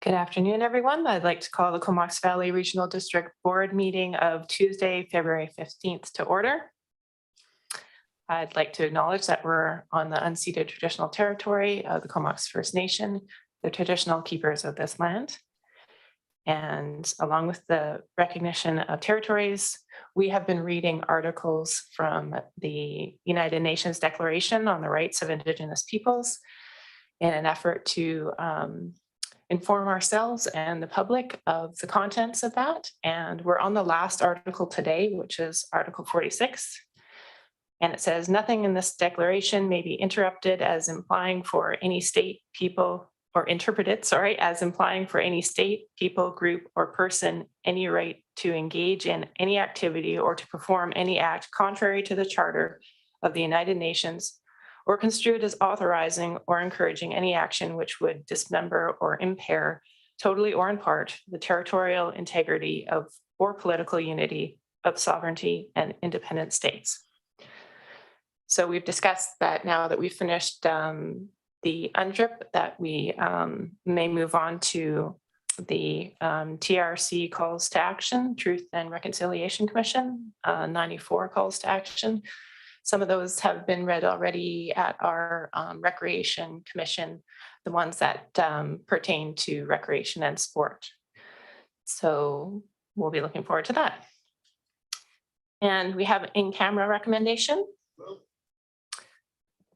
Good afternoon, everyone. I'd like to call the Comox Valley Regional District Board meeting of Tuesday, February 15th to order. I'd like to acknowledge that we're on the unceded traditional territory of the Comox First Nation, the traditional keepers of this land. And along with the recognition of territories, we have been reading articles from the United Nations Declaration on the Rights of Indigenous Peoples in an effort to inform ourselves and the public of the contents of that. And we're on the last article today, which is Article 46. And it says, nothing in this declaration may be interrupted as implying for any state, people, or interpreted, as implying for any state, people, group, or person any right to engage in any activity or to perform any act contrary to the Charter of the United Nations, or construed as authorizing or encouraging any action which would dismember or impair, totally or in part, the territorial integrity of or political unity of sovereignty and independent states. So we've discussed that now that we've finished the UNDRIP, that we may move on to the TRC calls to action, Truth and Reconciliation Commission, 94 calls to action. Some of those have been read already at our Recreation Commission, the ones that pertain to recreation and sport. So we'll be looking forward to that. And we have in-camera recommendation.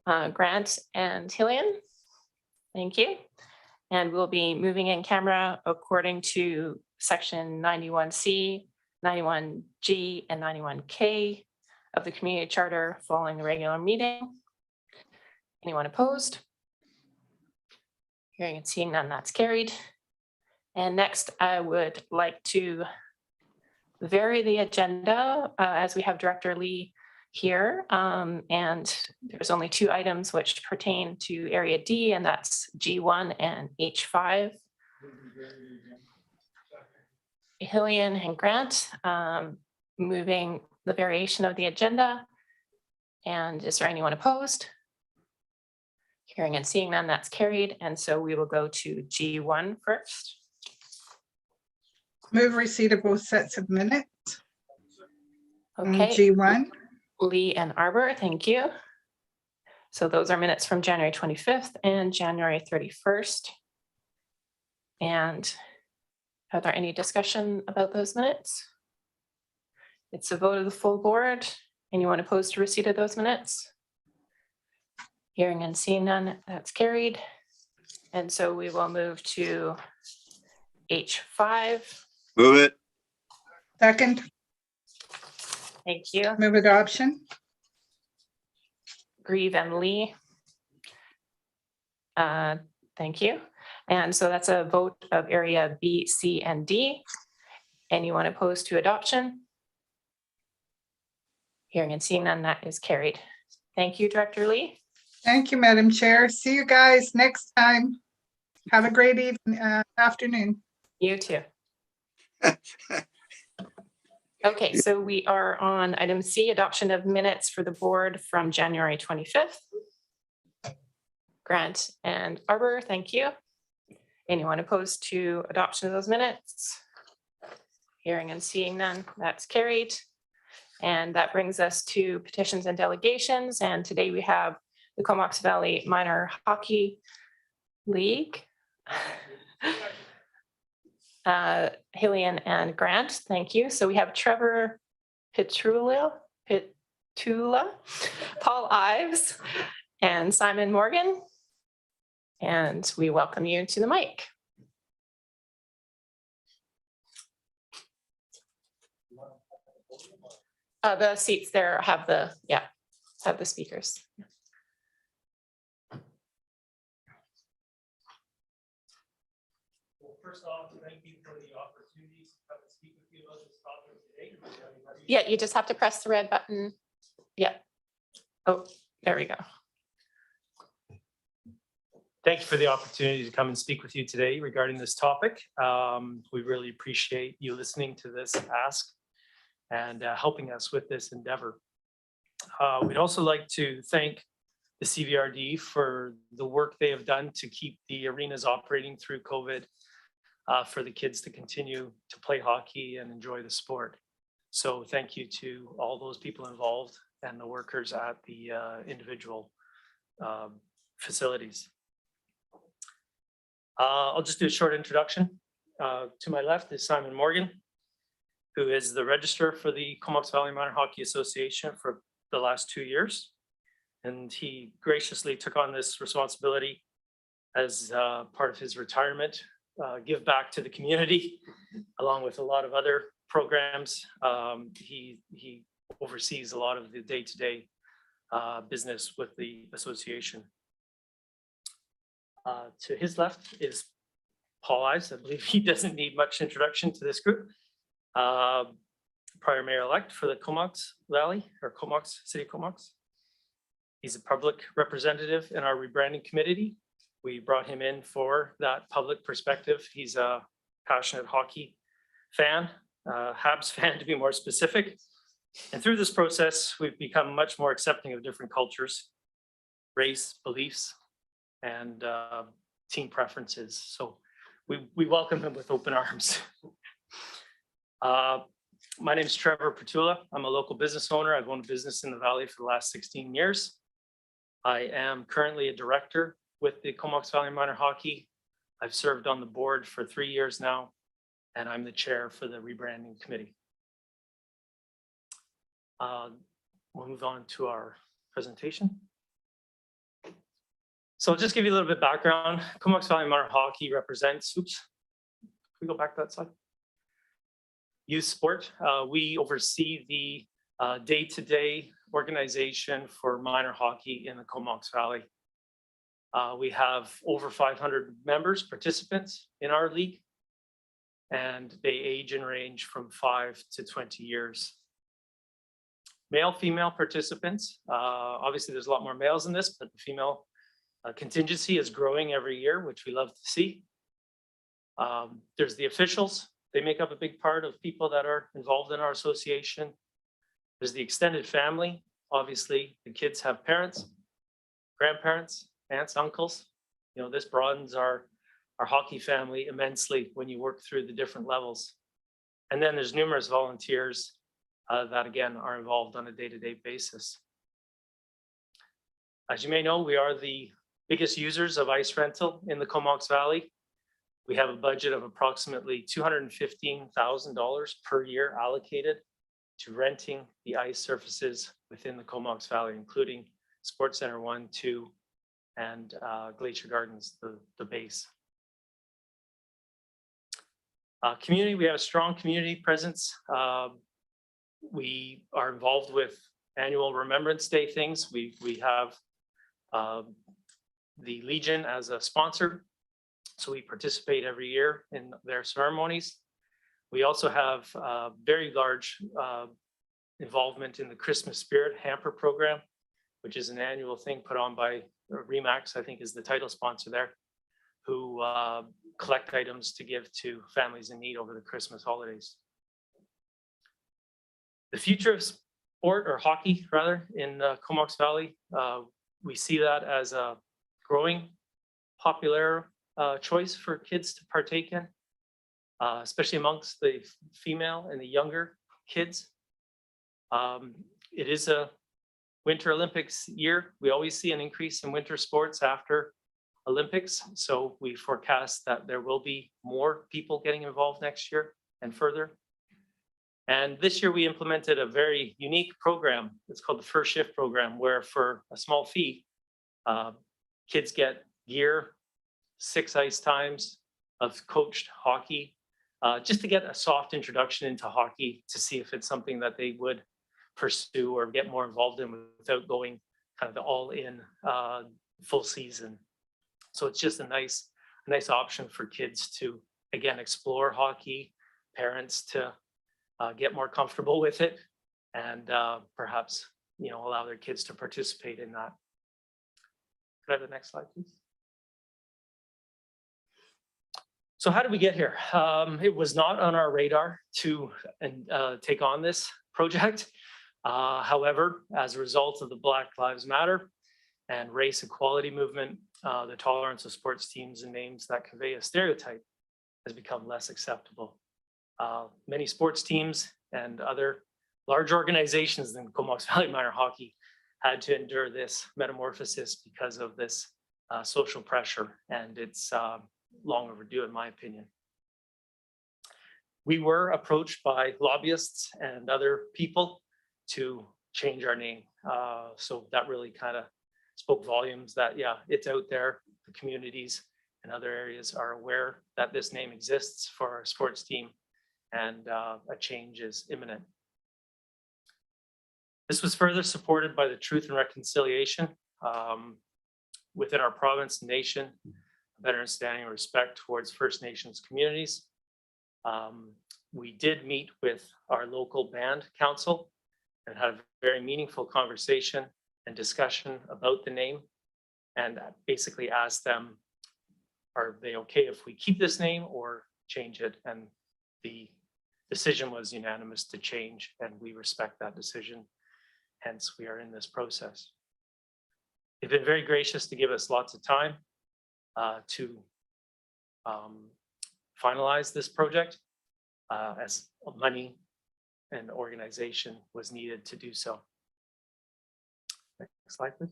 Grant and Hillian, thank you. And we'll be moving in camera according to section 91C, 91G, and 91K of the community charter following the regular meeting. Anyone opposed? Hearing and seeing none, that's carried. And next, I would like to vary the agenda as we have Director Lee here. And there's only two items which pertain to Area D, and that's G1 and H5. Hillian and Grant moving the variation of the agenda. And is there anyone opposed? Hearing and seeing none, that's carried. And so we will go to G1 first. Move receipt of both sets of minutes. Okay. G1. Lee and Arbor, thank you. So those are minutes from January 25th and January 31st. And are there any discussion about those minutes? It's a vote of the full board. Anyone opposed to receipt of those minutes? Hearing and seeing none, that's carried. And so we will move to H5. Move it. Second. Thank you. Move adoption. Grieve and Lee. Thank you. And so that's a vote of area B, C, and D. Anyone opposed to adoption? Hearing and seeing none, that is carried. Thank you, Director Lee. Thank you, Madam Chair. See you guys next time. Have a great evening, afternoon. You too. Okay, so we are on item C, adoption of minutes for the board from January 25th. Grant and Arbor, thank you. Anyone opposed to adoption of those minutes? Hearing and seeing none, that's carried. And that brings us to petitions and delegations. And today we have the Comox Valley Minor Hockey League. Hillian and Grant, thank you. So we have Trevor Petula, Paul Ives, and Simon Morgan. And we welcome you to the mic. The seats there have the, have the speakers. Well, first off, thank you for the opportunity to come and speak with you about this topic today. Yeah, you just have to press the red button. Yeah. Oh, there we go. Thank you for the opportunity to come and speak with you today regarding this topic. We really appreciate you listening to this ask and helping us with this endeavor. We'd also like to thank the Cvrd for the work they have done to keep the arenas operating through COVID for the kids to continue to play hockey and enjoy the sport. So thank you to all those people involved and the workers at the individual facilities. I'll just do a short introduction. To my left is Simon Morgan, who is the registrar for the Comox Valley Minor Hockey Association for the last 2 years. And he graciously took on this responsibility as part of his retirement, give back to the community, along with a lot of other programs. He oversees a lot of the day-to-day business with the association. To his left is Paul Ives. I believe he doesn't need much introduction to this group. Prior mayor-elect for the Comox Valley, or Comox, City of Comox. He's a public representative in our rebranding committee. We brought him in for that public perspective. He's a passionate hockey fan, Habs fan to be more specific. And through this process, we've become much more accepting of different cultures, race, beliefs, and team preferences. So we welcome him with open arms. My name is Trevor Petula. I'm a local business owner. I've owned a business in the Valley for the last 16 years. I am currently a director with the Comox Valley Minor Hockey. I've served on the board for 3 years now, and I'm the chair for the rebranding committee. We'll move on to our presentation. So I'll just give you a little bit of background. Comox Valley Minor Hockey represents, oops, can we go back to that slide? Youth sport. We oversee the day-to-day organization for minor hockey in the Comox Valley. We have over 500 members, participants in our league, and they age and range from 5 to 20 years. Male, female participants. Obviously, there's a lot more males in this, but the female contingency is growing every year, which we love to see. There's the officials. They make up a big part of people that are involved in our association. There's the extended family. Obviously, the kids have parents, grandparents, aunts, uncles. You know, this broadens our hockey family immensely when you work through the different levels. And then there's numerous volunteers that, again, are involved on a day-to-day basis. As you may know, we are the biggest users of ice rental in the Comox Valley. We have a budget of approximately $215,000 per year allocated to renting the ice surfaces within the Comox Valley, including Sports Center 1, 2, and Glacier Gardens, the base. Community, we have a strong community presence. We are involved with annual Remembrance Day things. We have the Legion as a sponsor. So we participate every year in their ceremonies. We also have very large involvement in the Christmas Spirit Hamper Program, which is an annual thing put on by Remax, I think is the title sponsor there, who collect items to give to families in need over the Christmas holidays. The future of sport, or hockey rather, in Comox Valley, we see that as a growing popular choice for kids to partake in, especially amongst the female and the younger kids. It is a Winter Olympics year. We always see an increase in winter sports after Olympics. So we forecast that there will be more people getting involved next year and further. And this year we implemented a very unique program. It's called the First Shift program, where for a small fee, kids get gear, 6 ice times of coached hockey, just to get a soft introduction into hockey, to see if it's something that they would pursue or get more involved in without going kind of the all-in full season. So it's just a nice option for kids to, again, explore hockey, parents to get more comfortable with it, and perhaps, you know, allow their kids to participate in that. Could I have the next slide, please? So how did we get here? It was not on our radar to take on this project. However, as a result of the Black Lives Matter and race equality movement, the tolerance of sports teams and names that convey a stereotype has become less acceptable. Many sports teams and other large organizations in Comox Valley Minor Hockey had to endure this metamorphosis because of this social pressure, and it's long overdue in my opinion. We were approached by lobbyists and other people to change our name. So that really kind of spoke volumes that, yeah, it's out there. The communities and other areas are aware that this name exists for our sports team, and a change is imminent. This was further supported by the Truth and Reconciliation within our province and nation, a better understanding and respect towards First Nations communities. We did meet with our local band council and had a very meaningful conversation and discussion about the name, and basically asked them, are they okay if we keep this name or change it? And the decision was unanimous to change, and we respect that decision. Hence, we are in this process. They've been very gracious to give us lots of time to finalize this project, as money and organization was needed to do so. Next slide, please.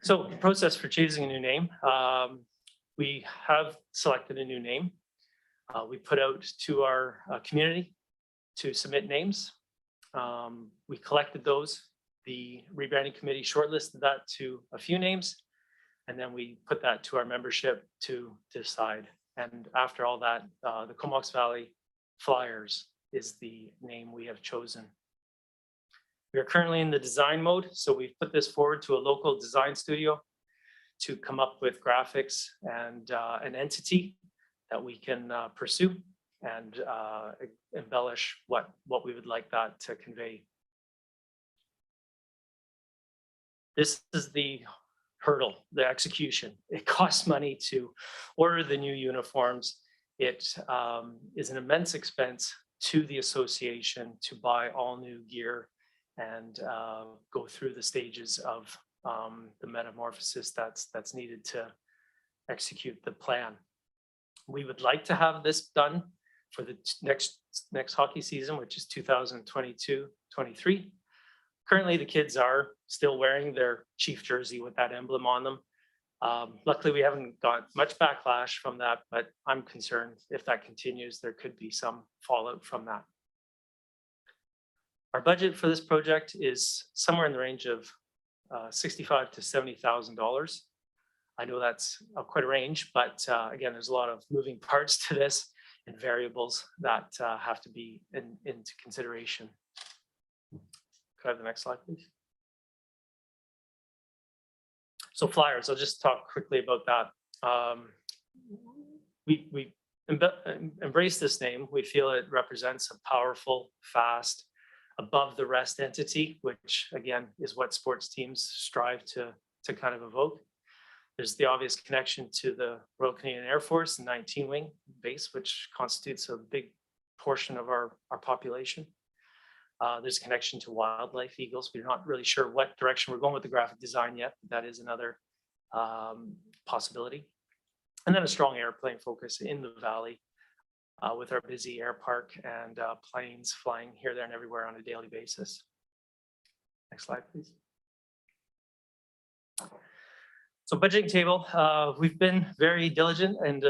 So the process for choosing a new name, we have selected a new name. We put out to our community to submit names. We collected those. The rebranding committee shortlisted that to a few names, and then we put that to our membership to decide. And after all that, the Comox Valley Flyers is the name we have chosen. We are currently in the design mode, so we've put this forward to a local design studio to come up with graphics and an entity that we can pursue and embellish what we would like that to convey. This is the hurdle, the execution. It costs money to order the new uniforms. It is an immense expense to the association to buy all new gear and go through the stages of the metamorphosis that's needed to execute the plan. We would like to have this done for the next hockey season, which is 2022-23. Currently, the kids are still wearing their Chief jersey with that emblem on them. Luckily, we haven't got much backlash from that, but I'm concerned if that continues, there could be some fallout from that. Our budget for this project is somewhere in the range of $65,000 to $70,000. I know that's quite a range, but again, there's a lot of moving parts to this and variables that have to be into consideration. Could I have the next slide, please? So flyers, I'll just talk quickly about that. We embrace this name. We feel it represents a powerful, fast, above the rest entity, which again is what sports teams strive to kind of evoke. There's the obvious connection to the Royal Canadian Air Force and 19 Wing base, which constitutes a big portion of our population. There's a connection to wildlife eagles. We're not really sure what direction we're going with the graphic design yet, but that is another possibility. And then a strong airplane focus in the valley with our busy air park and planes flying here, there, and everywhere on a daily basis. Next slide, please. So budgeting table, we've been very diligent and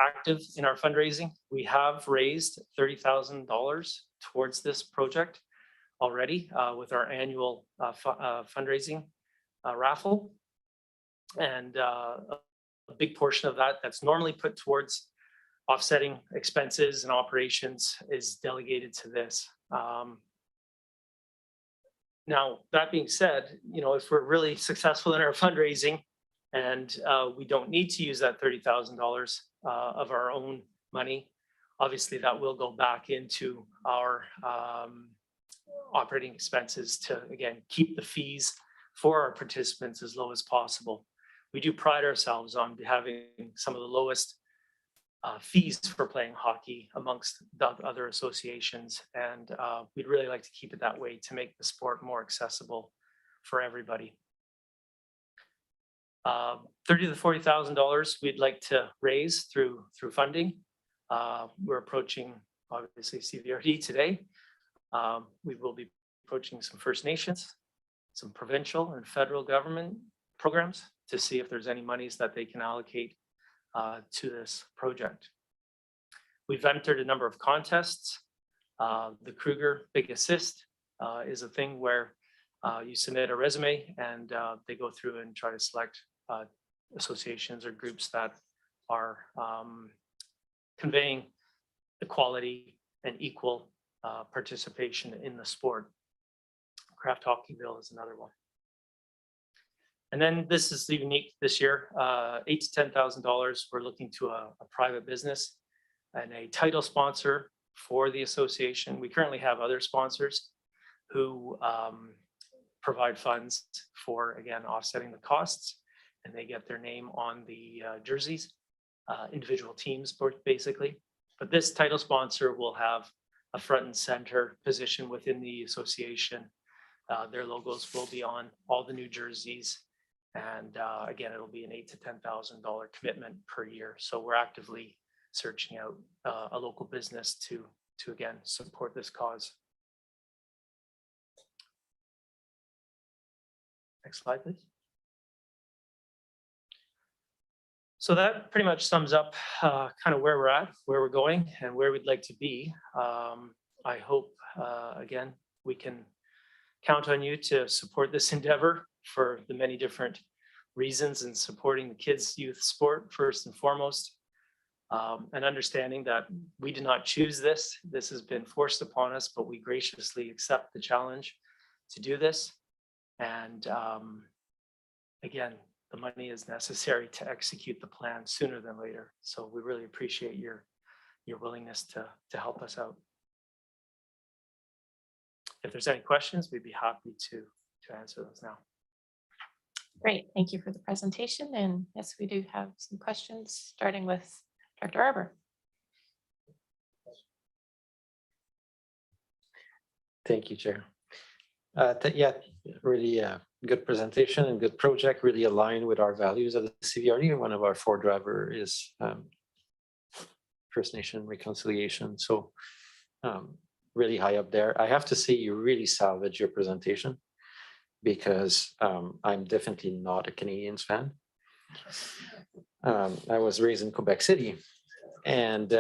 active in our fundraising. We have raised $30,000 towards this project already with our annual fundraising raffle. And a big portion of that that's normally put towards offsetting expenses and operations is delegated to this. Now, that being said, if we're really successful in our fundraising and we don't need to use that $30,000 of our own money, obviously that will go back into our operating expenses to, again, keep the fees for our participants as low as possible. We do pride ourselves on having some of the lowest fees for playing hockey amongst the other associations, and we'd really like to keep it that way to make the sport more accessible for everybody. $30,000 to $40,000 we'd like to raise through funding. We're approaching obviously Cvrd today. We will be approaching some First Nations, some provincial and federal government programs to see if there's any monies that they can allocate to this project. We've entered a number of contests. The Kruger Big Assist is a thing where you submit a resume and they go through and try to select associations or groups that are conveying equality and equal participation in the sport. Craft Hockeyville is another one. And then this is unique this year, $8,000 to $10,000. We're looking to a private business and a title sponsor for the association. We currently have other sponsors who provide funds for, again, offsetting the costs, and they get their name on the jerseys, individual teams, basically. But this title sponsor will have a front and center position within the association. Their logos will be on all the new jerseys. And again, it'll be an $8,000 to $10,000 commitment per year. So we're actively searching out a local business to again support this cause. Next slide, please. So that pretty much sums up kind of where we're at, where we're going, and where we'd like to be. I hope, again, we can count on you to support this endeavor for the many different reasons in supporting the kids' youth sport, first and foremost, and understanding that we did not choose this. This has been forced upon us, but we graciously accept the challenge to do this. And again, the money is necessary to execute the plan sooner than later. So we really appreciate your willingness to help us out. If there's any questions, we'd be happy to answer those now. Great, thank you for the presentation. And yes, we do have some questions, starting with Dr. Arbor. Thank you, Chair. Yeah, really good presentation and good project, really aligned with our values of the Cvrd. One of our 4 drivers is First Nation reconciliation. So really high up there. I have to say you really salvaged your presentation because I'm definitely not a Canadians fan. I was raised in Quebec City, and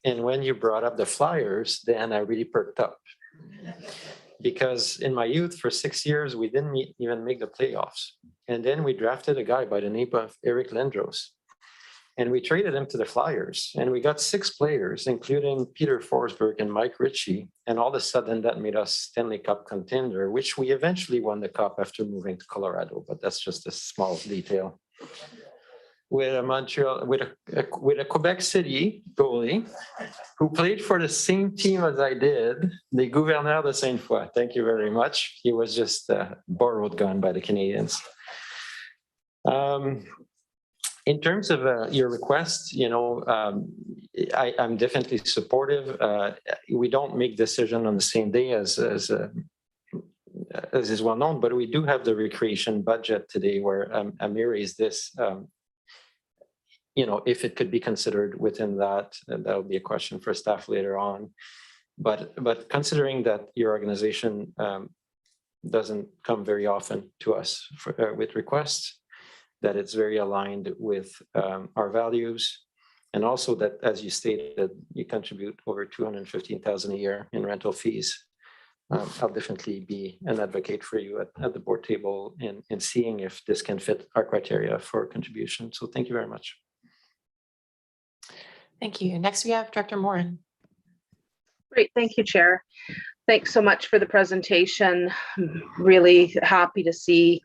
when you brought up the Flyers, then I really perked up. Because in my youth, for 6 years, we didn't even make the playoffs. And then we drafted a guy by the name of Eric Lindros. And we traded him to the Flyers. And we got 6 players, including Peter Forsberg and Mike Ritchie. And all of a sudden, that made us Stanley Cup contender, which we eventually won the cup after moving to Colorado. But that's just a small detail. With a Montreal, with a Quebec City goalie who played for the same team as I did, the Gouverneur de Sainte-Foy. Thank you very much. He was just a borrowed gun by the Canadians. In terms of your request, you know, I'm definitely supportive. We don't make decision on the same day as is well known, but we do have the recreation budget today where Amir raised this. You know, if it could be considered within that, that will be a question for staff later on. But considering that your organization doesn't come very often to us with requests, that it's very aligned with our values, and also that, as you stated, you contribute over $215,000 a year in rental fees. I'll definitely be an advocate for you at the board table in seeing if this can fit our criteria for contribution. So thank you very much. Thank you. Next, we have Director Morin. Great, thank you, Chair. Thanks so much for the presentation. I'm really happy to see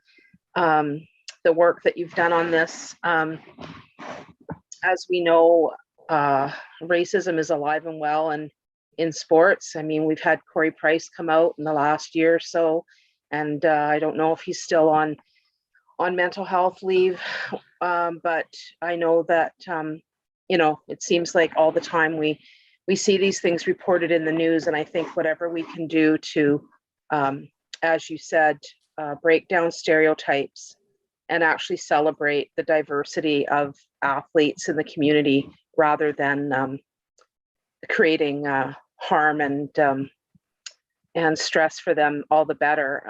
the work that you've done on this. As we know, racism is alive and well and in sports. I mean, we've had Corey Price come out in the last year or so, and I don't know if he's still on mental health leave, but I know that you know, it seems like all the time we see these things reported in the news, and I think whatever we can do to, as you said, break down stereotypes and actually celebrate the diversity of athletes in the community rather than creating harm and stress for them, all the better.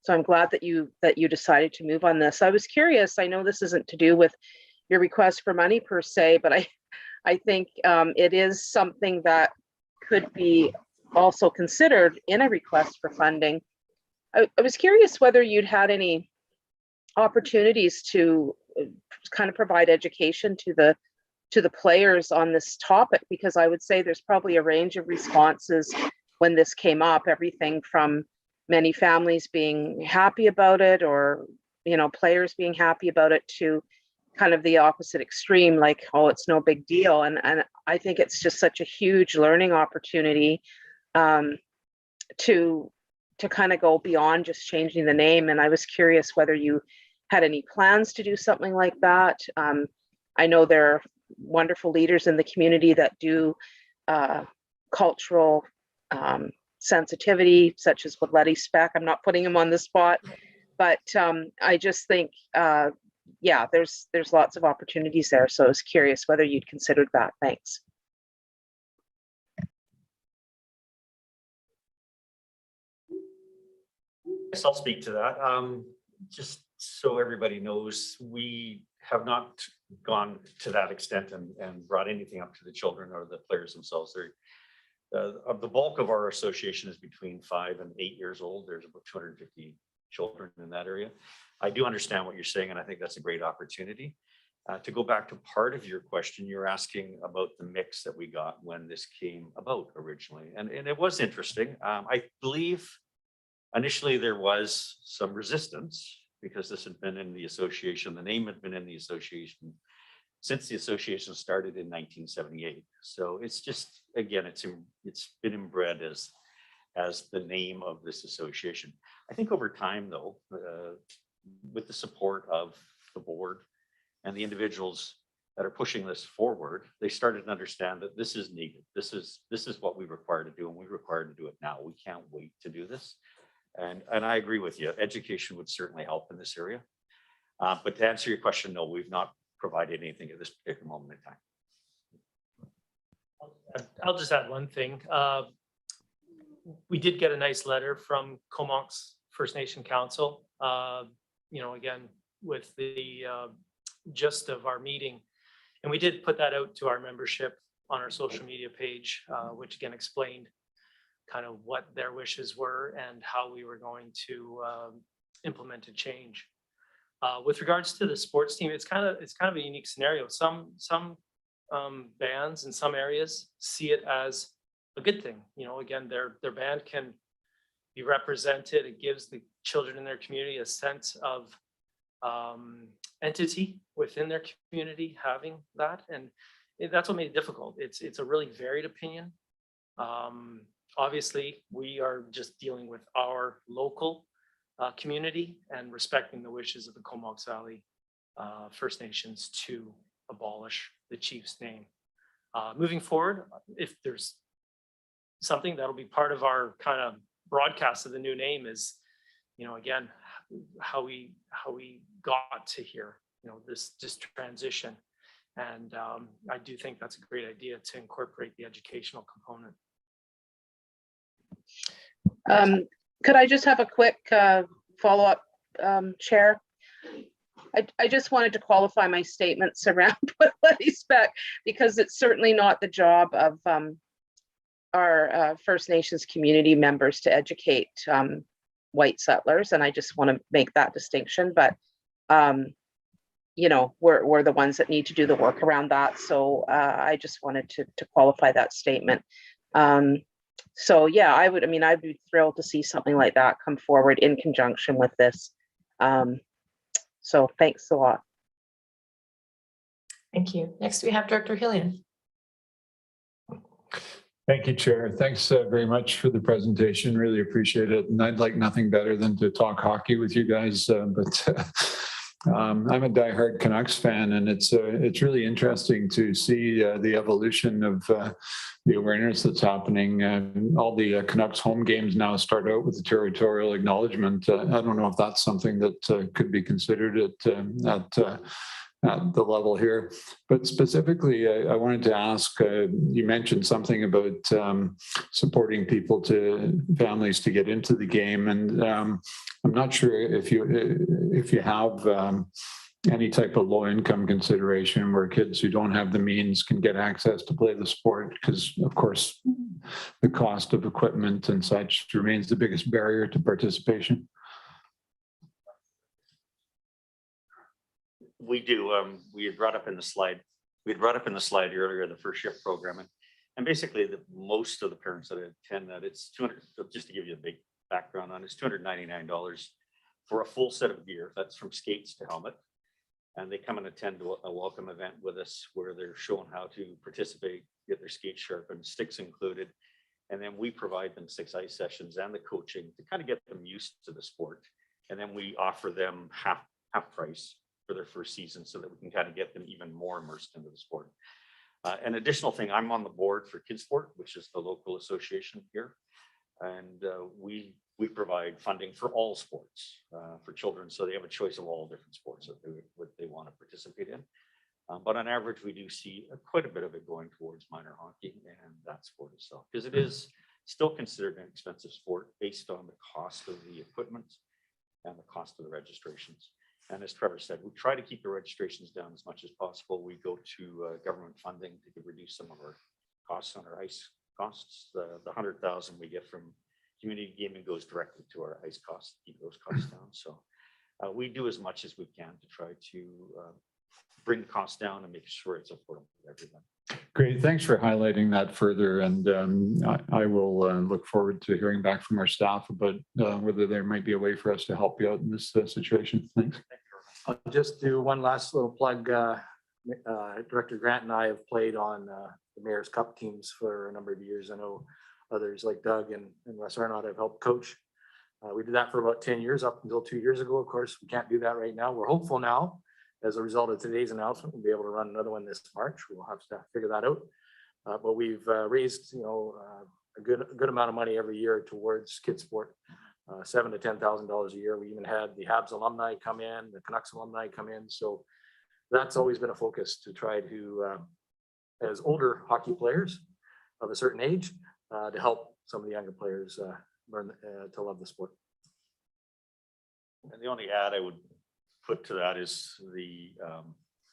So I'm glad that you decided to move on this. I was curious, I know this isn't to do with your request for money per se, but I think it is something that could be also considered in a request for funding. I was curious whether you'd had any opportunities to kind of provide education to the players on this topic, because I would say there's probably a range of responses when this came up, everything from many families being happy about it, or, you know, players being happy about it, to kind of the opposite extreme, like, oh, it's no big deal. And I think it's just such a huge learning opportunity to kind of go beyond just changing the name. And I was curious whether you had any plans to do something like that. I know there are wonderful leaders in the community that do cultural sensitivity, such as with Letty Speck. I'm not putting him on the spot, but I just think, yeah, there's lots of opportunities there. So I was curious whether you'd considered that. Thanks. Yes, I'll speak to that. Just so everybody knows, we have not gone to that extent and brought anything up to the children or the players themselves. The bulk of our association is between 5 and 8 years old. There's about 250 children in that area. I do understand what you're saying, and I think that's a great opportunity. To go back to part of your question, you're asking about the mix that we got when this came about originally. And it was interesting. I believe initially there was some resistance because this had been in the association. The name had been in the association since the association started in 1978. So it's just, again, it's been inbred as the name of this association. I think over time, though, with the support of the board and the individuals that are pushing this forward, they started to understand that this is needed. This is what we require to do, and we require to do it now. We can't wait to do this. And I agree with you. Education would certainly help in this area. But to answer your question, no, we've not provided anything at this particular moment in time. I'll just add one thing. We did get a nice letter from Comox First Nation Council, you know, again, with the gist of our meeting. And we did put that out to our membership on our social media page, which again explained kind of what their wishes were and how we were going to implement a change. With regards to the sports team, it's kind of a unique scenario. Some bands in some areas see it as a good thing. You know, again, their band can be represented. It gives the children in their community a sense of entity within their community having that, and that's what made it difficult. It's a really varied opinion. Obviously, we are just dealing with our local community and respecting the wishes of the Comox Valley First Nations to abolish the chief's name. Moving forward, if there's something that'll be part of our kind of broadcast of the new name is, you know, again, how we got to here, you know, this transition. And I do think that's a great idea to incorporate the educational component. Could I just have a quick follow-up, Chair? I just wanted to qualify my statements around Letty Speck, because it's certainly not the job of our First Nations community members to educate white settlers, and I just want to make that distinction. But you know, we're the ones that need to do the work around that. So I just wanted to qualify that statement. So yeah, I'd be thrilled to see something like that come forward in conjunction with this. So thanks a lot. Thank you. Next, we have Director Hillian. Thank you, Chair. Thanks very much for the presentation. Really appreciate it. And I'd like nothing better than to talk hockey with you guys. But I'm a diehard Canucks fan, and it's really interesting to see the evolution of the awareness that's happening. All the Canucks home games now start out with the territorial acknowledgement. I don't know if that's something that could be considered at the level here. But specifically, I wanted to ask, you mentioned something about supporting families to get into the game. And I'm not sure if you have any type of low income consideration where kids who don't have the means can get access to play the sport, because of course, the cost of equipment and such remains the biggest barrier to participation. We do. We had brought up in the slide earlier, the first shift program. And basically most of the parents that attend that, it's 200, just to give you a big background on it, it's $299 for a full set of gear. That's from skates to helmet. And they come and attend a welcome event with us where they're shown how to participate, get their skates sharpened, sticks included. And then we provide them 6 ice sessions and the coaching to kind of get them used to the sport. And then we offer them half price for their first season so that we can kind of get them even more immersed into the sport. An additional thing, I'm on the board for Kids Sport, which is the local association here. And we provide funding for all sports for children. So they have a choice of all different sports that they want to participate in. But on average, we do see quite a bit of it going towards minor hockey and that sport itself, because it is still considered an expensive sport based on the cost of the equipment and the cost of the registrations. And as Trevor said, we try to keep the registrations down as much as possible. We go to government funding to reduce some of our costs on our ice costs. The 100,000 we get from community gaming goes directly to our ice costs, to keep those costs down. So we do as much as we can to try to bring the costs down and make sure it's affordable for everyone. Great, thanks for highlighting that further. And I will look forward to hearing back from our staff about whether there might be a way for us to help you out in this situation. Thanks. I'll just do one last little plug. Director Grant and I have played on the Mayor's Cup teams for a number of years. I know others like Doug and Wes Arnott have helped coach. We did that for about 10 years up until 2 years ago. Of course, we can't do that right now. We're hopeful now, as a result of today's announcement, we'll be able to run another one this March. We'll have to figure that out. But we've raised, a good amount of money every year towards kids sport, $7,000 to $10,000 a year. We even had the Habs alumni come in, the Canucks alumni come in. So that's always been a focus to try to, as older hockey players of a certain age, to help some of the younger players learn to love the sport. And the only add I would put to that is the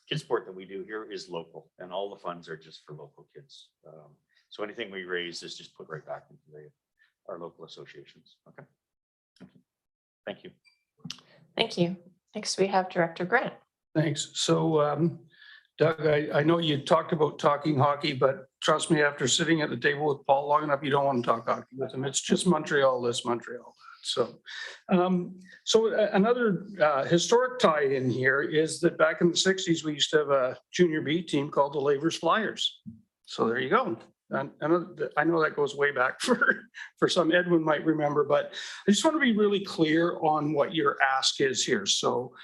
kids sport that we do here is local, and all the funds are just for local kids. So anything we raise is just put right back into our local associations. Okay. Thank you. Thank you. Next, we have Director Grant. Thanks. So, Doug, I know you talked about talking hockey, but trust me, after sitting at the table with Paul long enough, you don't want to talk hockey with him. It's just Montreal this, Montreal that. So, another historic tie in here is that back in the 60s, we used to have a junior B team called the Lavers Flyers. So there you go. And I know that goes way back for some. Edwin might remember, but I just want to be really clear on what your ask is here. So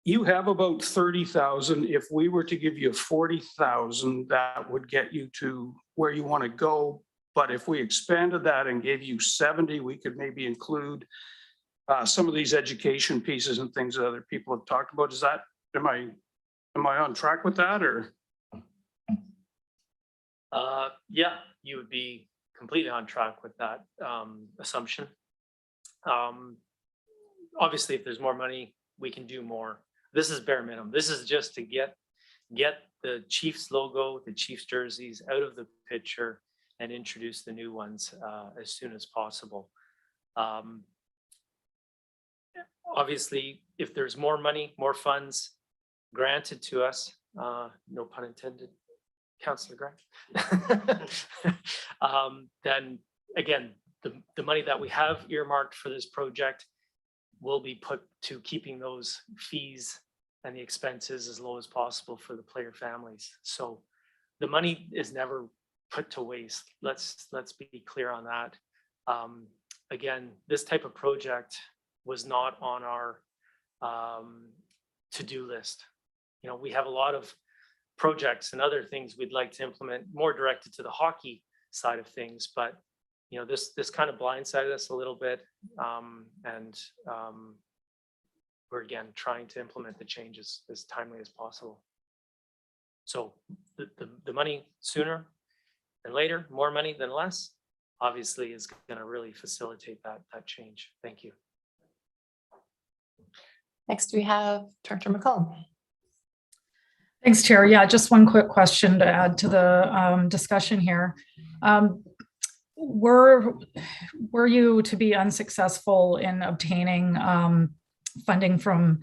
you have about 30,000. If we were to give you 40,000, that would get you to where you want to go. But if we expanded that and gave you 70, we could maybe include some of these education pieces and things that other people have talked about. Is that, am I on track with that, or? Yeah, you would be completely on track with that assumption. Obviously, if there's more money, we can do more. This is bare minimum. This is just to get the Chiefs logo, the Chiefs jerseys out of the picture and introduce the new ones as soon as possible. Obviously, if there's more money, more funds granted to us, no pun intended, Councillor Grant, then again, the money that we have earmarked for this project will be put to keeping those fees and the expenses as low as possible for the player families. So the money is never put to waste. Let's be clear on that. Again, this type of project was not on our to-do list. You know, we have a lot of projects and other things we'd like to implement more directed to the hockey side of things, but you know, this kind of blindsided us a little bit. We're again trying to implement the changes as timely as possible. So the money sooner than later, more money than less, obviously is going to really facilitate that change. Thank you. Next, we have Director McCollum. Thanks, Chair. Yeah, just one quick question to add to the discussion here. Were you to be unsuccessful in obtaining funding from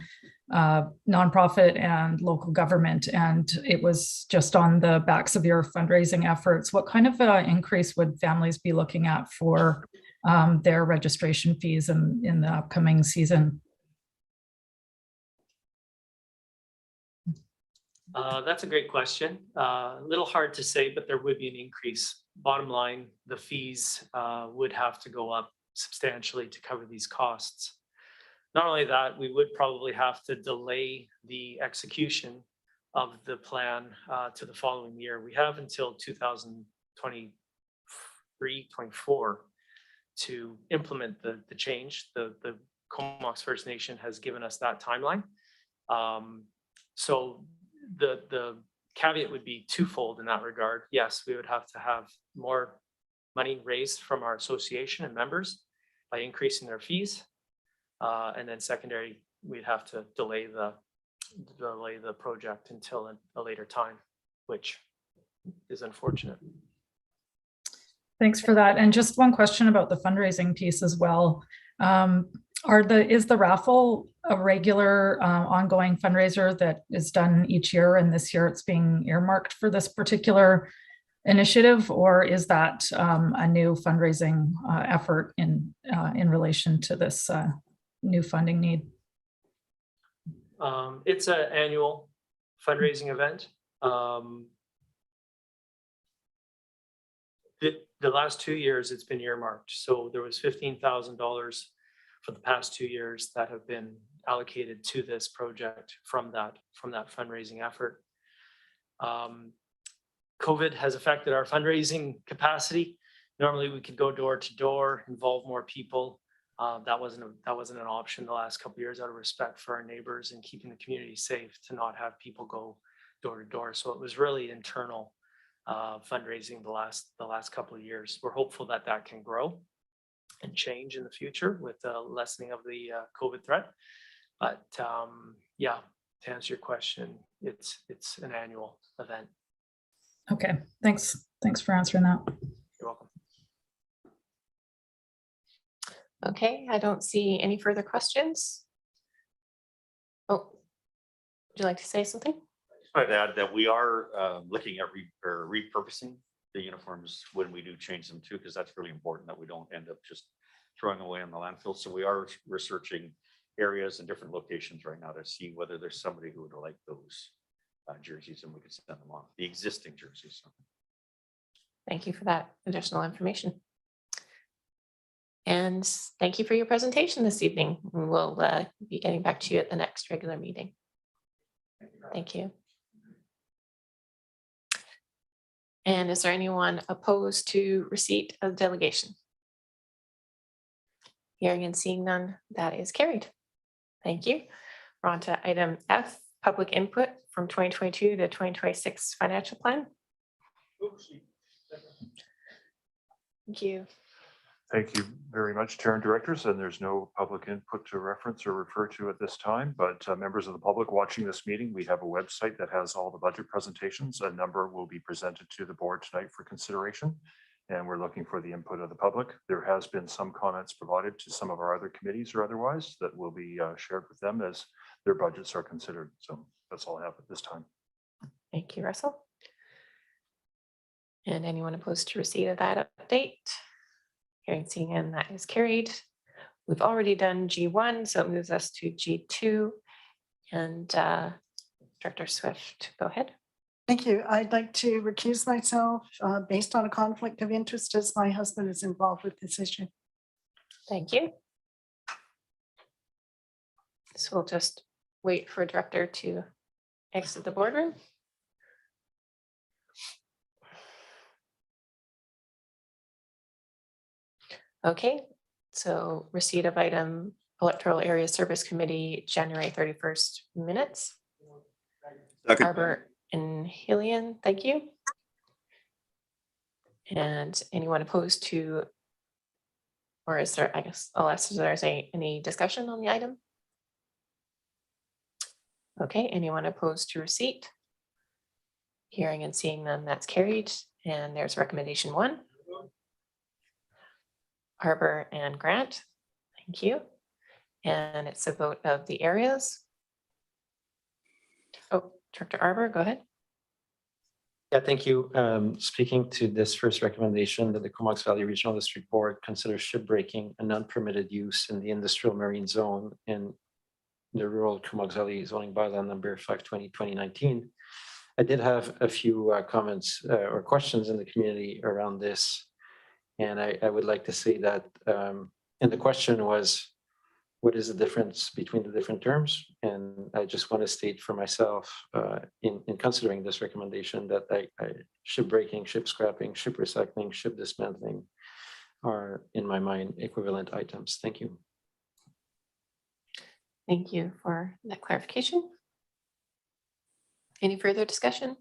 nonprofit and local government, and it was just on the backs of your fundraising efforts, what kind of increase would families be looking at for their registration fees in the upcoming season? That's a great question. A little hard to say, but there would be an increase. Bottom line, the fees would have to go up substantially to cover these costs. Not only that, we would probably have to delay the execution of the plan to the following year. We have until 2023-24 to implement the change. The Comox First Nation has given us that timeline. So the caveat would be twofold in that regard. Yes, we would have to have more money raised from our association and members by increasing their fees. And then secondary, we'd have to delay the project until a later time, which is unfortunate. Thanks for that. And just one question about the fundraising piece as well. Is the raffle a regular ongoing fundraiser that is done each year, and this year it's being earmarked for this particular initiative, or is that a new fundraising effort in relation to this new funding need? It's an annual fundraising event. The last 2 years it's been earmarked. So there was $15,000 for the past 2 years that have been allocated to this project from that fundraising effort. COVID has affected our fundraising capacity. Normally we could go door to door, involve more people. That wasn't an option the last couple of years out of respect for our neighbors and keeping the community safe to not have people go door to door. So it was really internal fundraising the last couple of years. We're hopeful that can grow and change in the future with the lessening of the COVID threat. But yeah, to answer your question, it's an annual event. Okay, thanks for answering that. You're welcome. Okay, I don't see any further questions. Oh, would you like to say something? I'd add that we are looking at repurposing the uniforms when we do change them too, because that's really important that we don't end up just throwing away in the landfill. So we are researching areas and different locations right now to see whether there's somebody who would like those jerseys and we could send them off, the existing jerseys. Thank you for that additional information. And thank you for your presentation this evening. We'll be getting back to you at the next regular meeting. Thank you. And is there anyone opposed to receipt of delegation? Hearing and seeing none, that is carried. Thank you. We're on to item F, public input from 2022 to 2026 financial plan. Thank you. Thank you very much, Chair and Directors, and there's no public input to reference or refer to at this time, but members of the public watching this meeting, we have a website that has all the budget presentations. A number will be presented to the board tonight for consideration, and we're looking for the input of the public. There has been some comments provided to some of our other committees or otherwise that will be shared with them as their budgets are considered. So that's all I have at this time. Thank you, Russell. And anyone opposed to receipt of that update? Hearing, seeing, and that is carried. We've already done G1, so it moves us to G2. And Director Swift, go ahead. Thank you. I'd like to recuse myself based on a conflict of interest as my husband is involved with this issue. Thank you. So we'll just wait for director to exit the boardroom. Okay, so receipt of item electoral area service committee, January 31st minutes. Second. Arbor and Hillian, thank you. And anyone opposed to, or is there, I guess, unless there's any discussion on the item? Okay, anyone opposed to receipt? Hearing and seeing none, that's carried. And there's recommendation 1. Arbor and Grant, thank you. And it's a vote of the areas. Oh, Director Arbor, go ahead. Yeah, thank you. Speaking to this first recommendation that the Comox Valley Regional District Board considers shipbreaking a non-permitted use in the industrial marine zone in the rural Comox Valley zoning bylaw number 520/2019. I did have a few comments or questions in the community around this. And I would like to say that, and the question was, what is the difference between the different terms? And I just want to state for myself, in considering this recommendation, that ship breaking, ship scrapping, ship recycling, ship dismantling are, in my mind, equivalent items. Thank you. Thank you for that clarification. Any further discussion?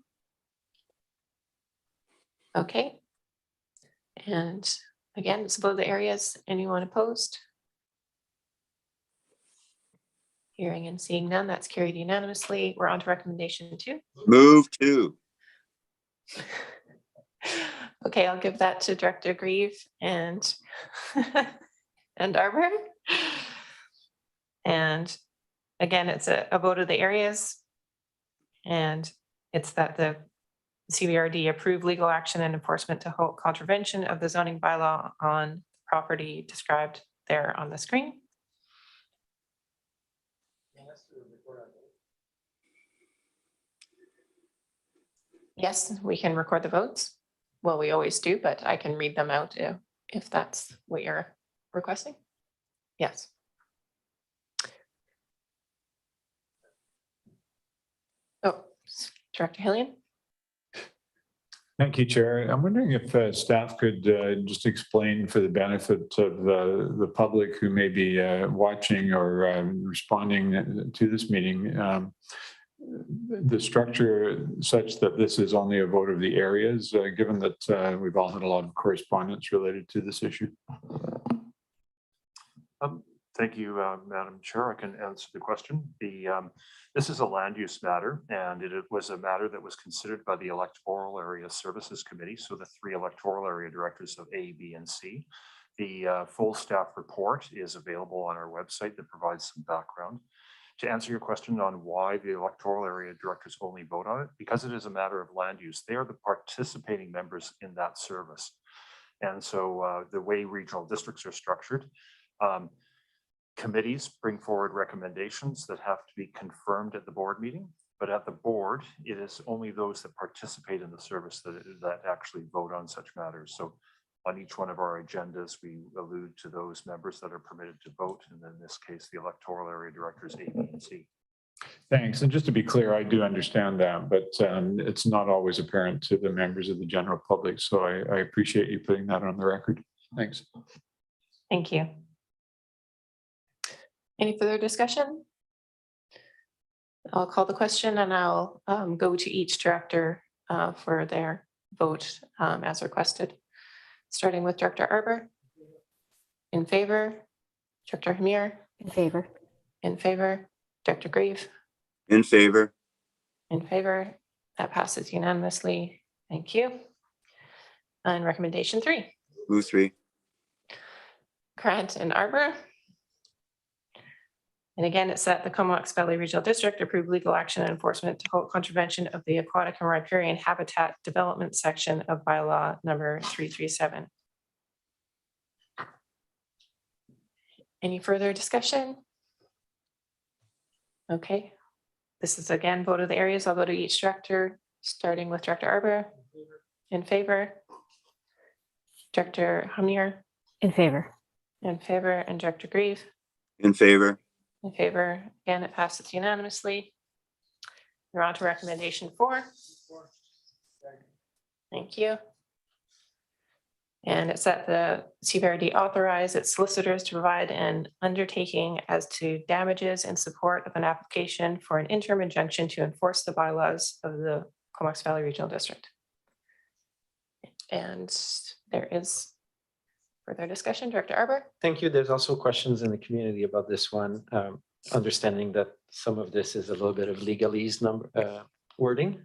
Okay. And again, it's above the areas. Anyone opposed? Hearing and seeing none, that's carried unanimously. We're on to recommendation 2. Move to. Okay, I'll give that to Director Grieve and and Arbor. And again, it's a vote of the areas. And it's that the Cvrd approve legal action and enforcement to halt contravention of the zoning bylaw on property described there on the screen. Yes, we can record the votes. Well, we always do, but I can read them out if that's what you're requesting. Yes. Oh, Director Hillian. Thank you, Chair. I'm wondering if staff could just explain for the benefit of the public who may be watching or responding to this meeting, the structure such that this is only a vote of the areas, given that we've all had a lot of correspondence related to this issue. Thank you, Madam Chair. I can answer the question. This is a land use matter, and it was a matter that was considered by the Electoral Area Services Committee, so the 3 electoral area directors of A, B, and C. The full staff report is available on our website that provides some background. To answer your question on why the electoral area directors only vote on it, because it is a matter of land use, they are the participating members in that service. And so the way regional districts are structured, committees bring forward recommendations that have to be confirmed at the board meeting, but at the board, it is only those that participate in the service that actually vote on such matters. So on each one of our agendas, we allude to those members that are permitted to vote, and in this case, the electoral area directors A, B, and C. Thanks. And just to be clear, I do understand that, but it's not always apparent to the members of the general public. So I appreciate you putting that on the record. Thanks. Thank you. Any further discussion? I'll call the question and I'll go to each director for their vote as requested. Starting with Director Arbor. In favor. Director Hamir. In favor. In favor. Director Grieve. In favor. In favor. That passes unanimously. Thank you. And recommendation 3. Move 3. Grant and Arbor. And again, it's that the Comox Valley Regional District approve legal action and enforcement to halt contravention of the aquatic and riparian habitat development section of bylaw number 337. Any further discussion? Okay, this is again vote of the areas. I'll go to each director, starting with Director Arbor. In favor. Director Hamir. In favor. In favor, and Director Grieve. In favor. In favor? Again, it passes unanimously. We're on to recommendation 4. Thank you. And it's that the Cvrd authorize its solicitors to provide an undertaking as to damages in support of an application for an interim injunction to enforce the bylaws of the Comox Valley Regional District. And there is further discussion. Director Arbor? Thank you. There's also questions in the community about this one, understanding that some of this is a little bit of legalese wording.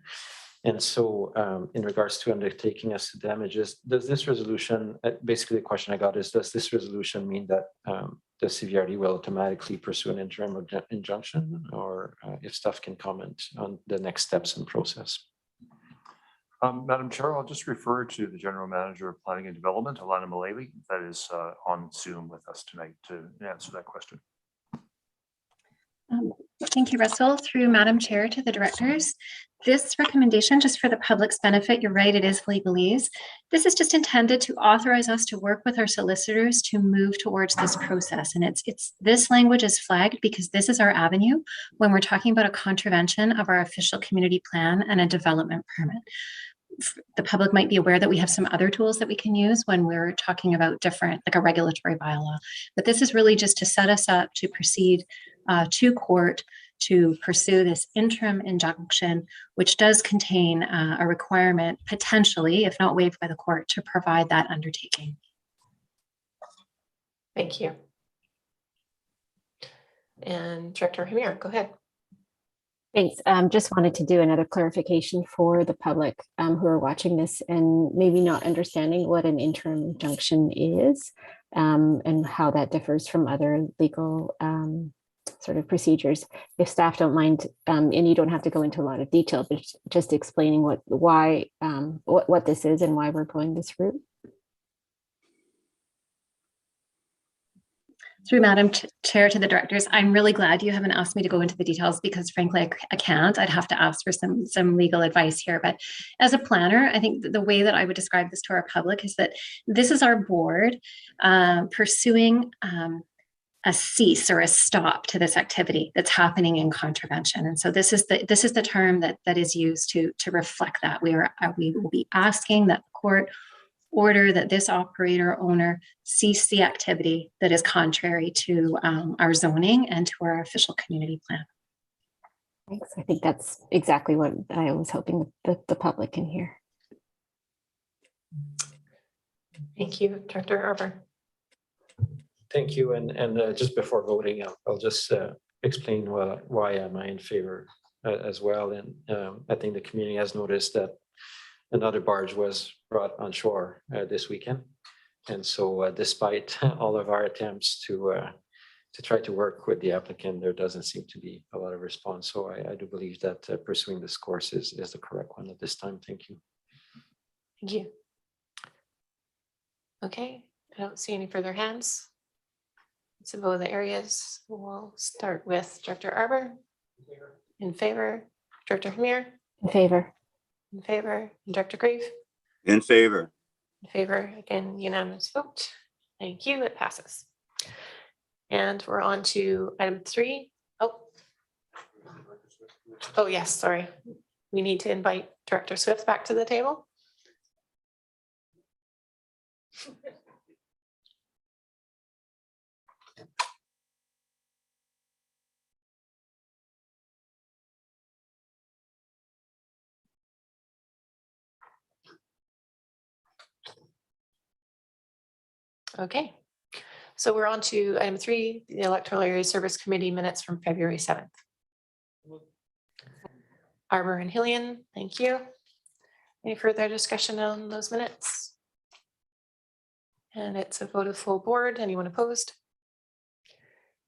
And so in regards to undertaking as to damages, does this resolution, basically the question I got is, does this resolution mean that the Cvrd will automatically pursue an interim injunction, or if staff can comment on the next steps and process? Madam Chair, I'll just refer to the General Manager of Planning and Development, Alana Mullally, that is on Zoom with us tonight to answer that question. Thank you, Russell. Through Madam Chair to the directors. This recommendation, just for the public's benefit, you're right, it is legalese. This is just intended to authorize us to work with our solicitors to move towards this process. And it's this language is flagged because this is our avenue when we're talking about a contravention of our official community plan and a development permit. The public might be aware that we have some other tools that we can use when we're talking about different, like a regulatory bylaw. But this is really just to set us up to proceed to court to pursue this interim injunction, which does contain a requirement, potentially, if not waived by the court, to provide that undertaking. Thank you. And Director Hamir, go ahead. Thanks. Just wanted to do another clarification for the public who are watching this and maybe not understanding what an interim injunction is and how that differs from other legal sort of procedures. If staff don't mind, and you don't have to go into a lot of detail, but just explaining what this is and why we're going this route. Through Madam Chair to the directors, I'm really glad you haven't asked me to go into the details because frankly, I can't. I'd have to ask for some legal advice here. But as a planner, I think the way that I would describe this to our public is that this is our board pursuing a cease or a stop to this activity that's happening in contravention. And so this is the term that is used to reflect that. We will be asking that the court order that this operator owner cease the activity that is contrary to our zoning and to our official community plan. Thanks. I think that's exactly what I was hoping the public can hear. Thank you, Director Arbor. Thank you. And just before voting, I'll just explain why am I in favor as well. And I think the community has noticed that another barge was brought on shore this weekend. And so despite all of our attempts to try to work with the applicant, there doesn't seem to be a lot of response. So I do believe that pursuing this course is the correct one at this time. Thank you. Thank you. Okay, I don't see any further hands. So below the areas, we'll start with Director Arbor. In favor. Director Hamir. In favor. In favor. And Director Grieve. In favor. In favor. Again, unanimous vote. Thank you. It passes. And we're on to item 3. Oh, yes, sorry. We need to invite Director Swift back to the table. Okay, so we're on to item 3, the Electoral Area Service Committee minutes from February 7th. Arbor and Hillian, thank you. Any further discussion on those minutes? And it's a vote of full board. Anyone opposed?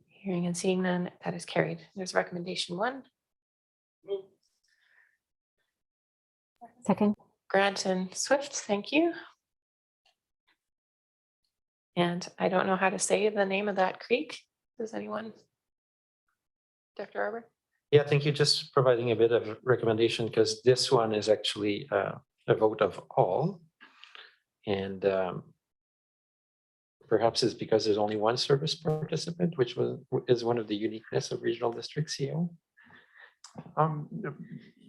Hearing and seeing none, that is carried. There's recommendation 1. Second. Grant and Swift, thank you. And I don't know how to say the name of that creek. Does anyone? Dr. Arbor? Yeah, thank you. Just providing a bit of recommendation because this one is actually a vote of all. And perhaps it's because there's only one service participant, which is one of the uniqueness of regional district CO.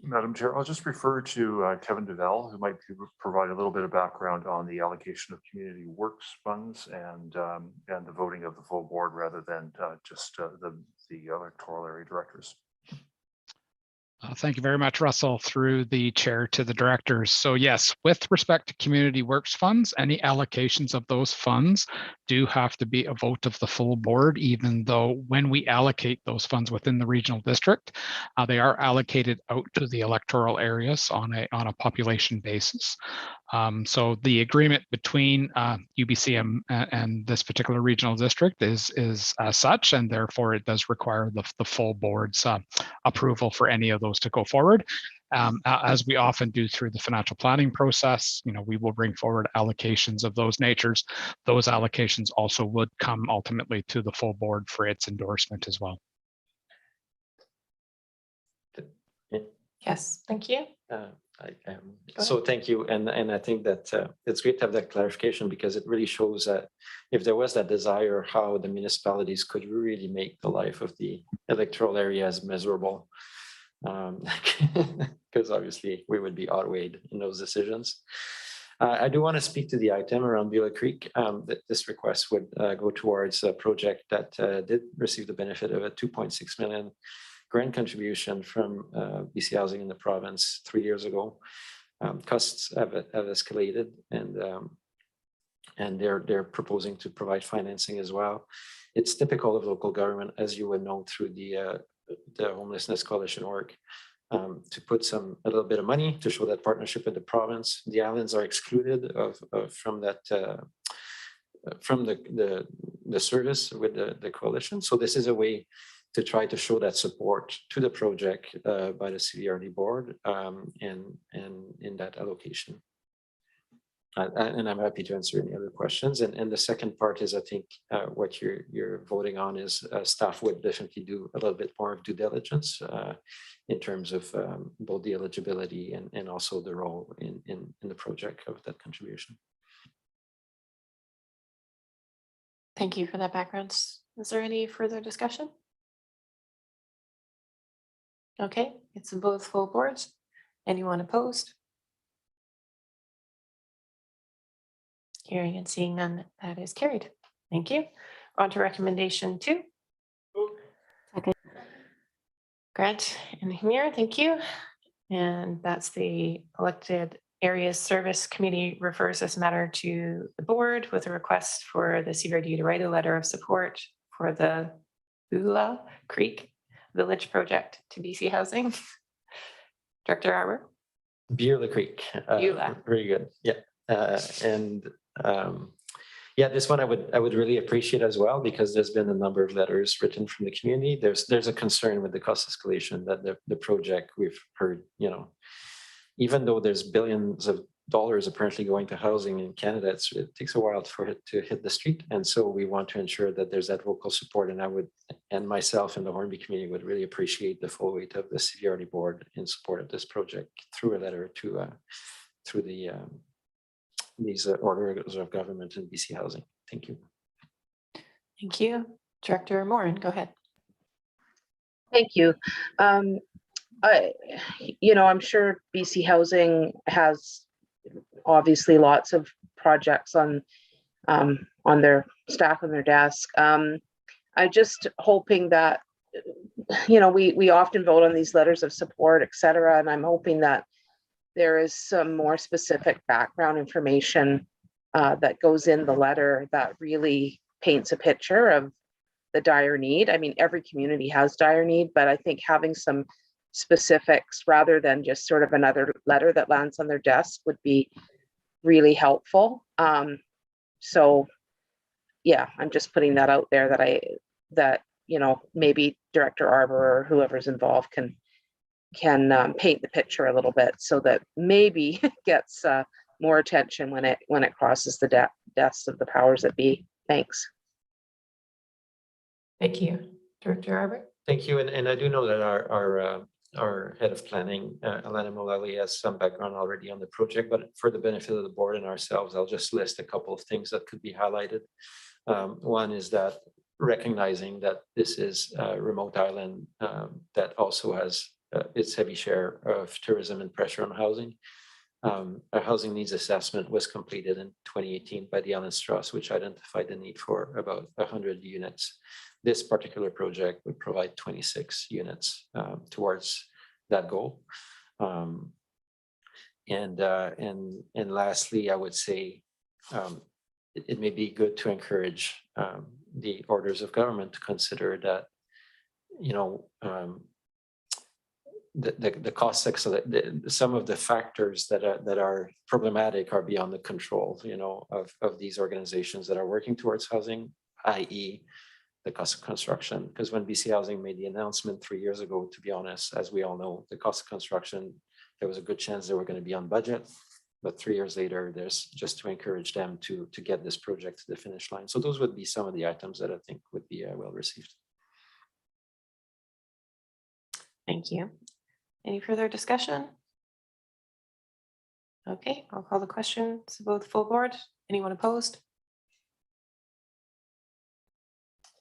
Madam Chair, I'll just refer to Kevin DeVell, who might provide a little bit of background on the allocation of community works funds and the voting of the full board rather than just the electoral area directors. Thank you very much, Russell, through the chair to the directors. So yes, with respect to community works funds, any allocations of those funds do have to be a vote of the full board, even though when we allocate those funds within the regional district, they are allocated out to the electoral areas on a population basis. So the agreement between UBC and this particular regional district is such, and therefore it does require the full board's approval for any of those to go forward. As we often do through the financial planning process, we will bring forward allocations of those natures. Those allocations also would come ultimately to the full board for its endorsement as well. Yes, thank you. So thank you. And I think that it's great to have that clarification, because it really shows that if there was that desire, how the municipalities could really make the life of the electoral areas miserable. Because obviously we would be outweighed in those decisions. I do want to speak to the item around Beulah Creek. That this request would go towards a project that did receive the benefit of a 2.6 million grant contribution from BC Housing in the province 3 years ago. Costs have escalated, and they're proposing to provide financing as well. It's typical of local government, as you would know, through the homelessness coalition work, to put a little bit of money to show that partnership with the province. The islands are excluded from that from the service with the coalition. So this is a way to try to show that support to the project by the Cvrd board and in that allocation. And I'm happy to answer any other questions. And the second part is, I think what you're voting on is staff would definitely do a little bit more of due diligence in terms of both the eligibility and also the role in the project of that contribution. Thank you for that background. Is there any further discussion? Okay, it's both full boards. Anyone opposed? Hearing and seeing none, that is carried. Thank you. On to recommendation 2. Second. Grant and Hamir, thank you. And that's the elected areas service committee refers this matter to the board with a request for the Cvrd to write a letter of support for the Beulah Creek Village project to BC Housing. Director Arbor. Beulah Creek. Beulah. Very good. Yeah. Yeah, this one I would really appreciate as well, because there's been a number of letters written from the community. There's a concern with the cost escalation that the project, we've heard, even though there's billions of dollars apparently going to housing in Canada, it takes a while for it to hit the street. And so we want to ensure that there's that local support. And myself and the Hornby committee would really appreciate the full weight of the Cvrd board in support of this project through a letter to through these orders of government in BC Housing. Thank you. Thank you. Director Morin, go ahead. Thank you. I'm sure BC Housing has obviously lots of projects on their staff and their desk. I'm just hoping that, we often vote on these letters of support, et cetera, and I'm hoping that there is some more specific background information that goes in the letter that really paints a picture of the dire need. I mean, every community has dire need, but I think having some specifics rather than just sort of another letter that lands on their desk would be really helpful. So yeah, I'm just putting that out there that maybe Director Arbor or whoever's involved can paint the picture a little bit so that maybe it gets more attention when it crosses the desks of the powers that be. Thanks. Thank you. Director Arbor. Thank you. And I do know that our our head of planning, Alana Mullally, has some background already on the project, but for the benefit of the board and ourselves, I'll just list a couple of things that could be highlighted. One is that recognizing that this is a remote island that also has its heavy share of tourism and pressure on housing. A housing needs assessment was completed in 2018 by the Allen Strauss, which identified the need for about 100 units. This particular project would provide 26 units towards that goal. And lastly, I would say it may be good to encourage the orders of government to consider that, you know, the cost some of the factors that are problematic are beyond the control, you know, of these organizations that are working towards housing, i.e. the cost of construction. Because when BC Housing made the announcement 3 years ago, to be honest, as we all know, the cost of construction, there was a good chance they were going to be on budget. But 3 years later, there's just to encourage them to get this project to the finish line. So those would be some of the items that I think would be well received. Thank you. Any further discussion? Okay, I'll call the question to both full board. Anyone opposed?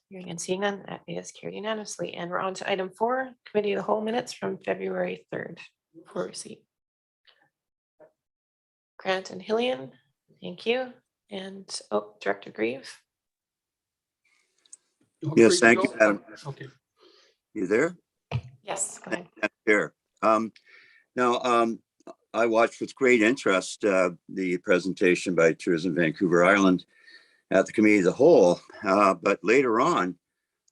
Hearing and seeing none, that is carried unanimously. And we're on to item 4, committee of the whole minutes from February 3rd for receipt. Grant and Hillian, thank you. And Director Grieve. Yes, thank you, Adam. Okay. You there? Yes, go ahead. Here. Now, I watched with great interest the presentation by Tourism Vancouver Island at the committee of the whole, but later on,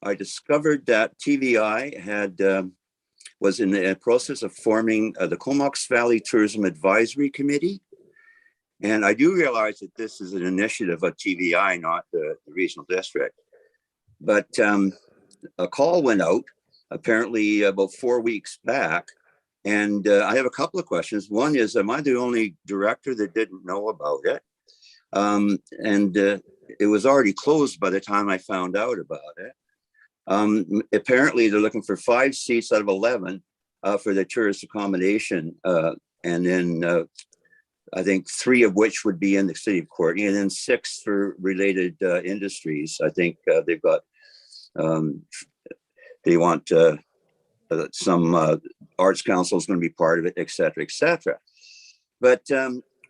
I discovered that TVI was in the process of forming the Comox Valley Tourism Advisory Committee. And I do realize that this is an initiative of TVI, not the regional district. But a call went out, apparently about 4 weeks back. And I have a couple of questions. One is, am I the only director that didn't know about it? It was already closed by the time I found out about it. Apparently, they're looking for 5 seats out of 11 for the tourist accommodation. And then I think 3 of which would be in the city of Courtenay, and then 6 for related industries. I think they've got, they want some arts council is going to be part of it, et cetera, et cetera. But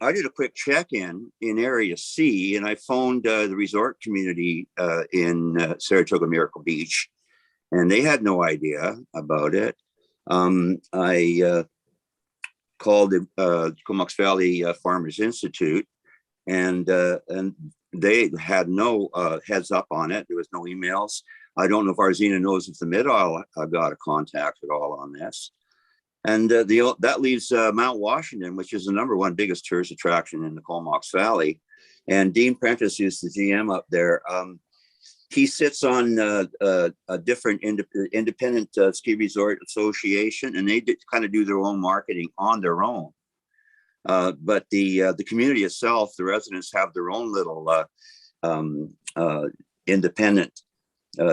I did a quick check-in in Area C, and I phoned the resort community in Saratoga Miracle Beach, and they had no idea about it. I called the Comox Valley Farmers Institute, and they had no heads up on it. There was no emails. I don't know if Arzina knows if the Mid-Isle got a contact at all on this. And that leaves Mount Washington, which is the #1 biggest tourist attraction in the Comox Valley. And Dean Prentice, who's the GM up there, he sits on a different independent ski resort association, and they kind of do their own marketing on their own. But the community itself, the residents have their own little independent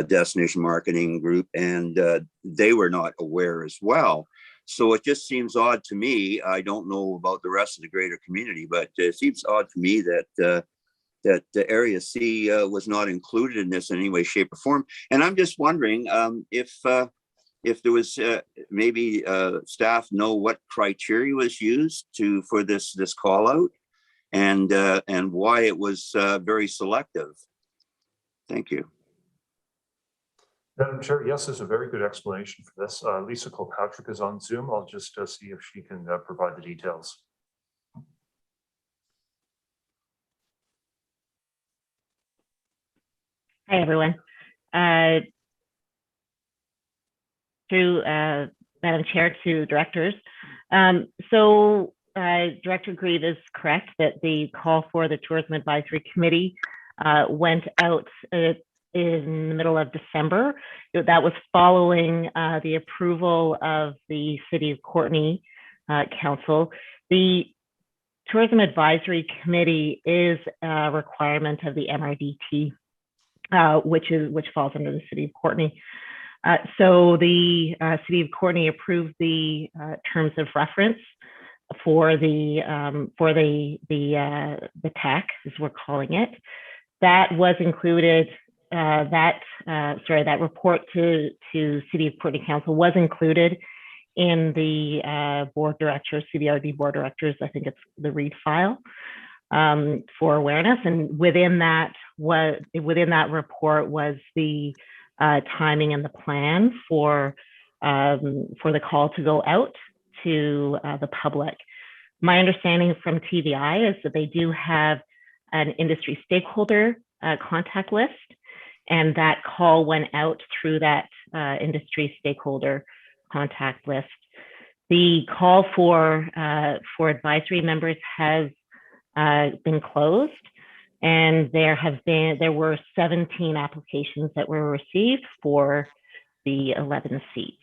destination marketing group, and they were not aware as well. So it just seems odd to me. I don't know about the rest of the greater community, but it seems odd to me that that the Area C was not included in this in any way, shape, or form. And I'm just wondering if there was maybe staff know what criteria was used for this call out, and why it was very selective. Thank you. Madam Chair, yes, there's a very good explanation for this. Lisa Kilpatrick is on Zoom. I'll just see if she can provide the details. Hi, everyone. Through Madam Chair to directors. Director Grieve is correct that the call for the Tourism Advisory Committee went out in the middle of December. That was following the approval of the City of Courtenay Council. The Tourism Advisory Committee is a requirement of the MRDT, which falls under the City of Courtenay. So the City of Courtenay approved the terms of reference for the TAC, as we're calling it. That was included. That report to City of Courtenay Council was included in the board directors, CVRD board directors. I think it's the read file for awareness, and within that report was the timing and the plan for the call to go out to the public. My understanding from TVI is that they do have an industry stakeholder contact list, and that call went out through that industry stakeholder contact list. The call for advisory members has been closed, and there were 17 applications that were received for the 11 seats.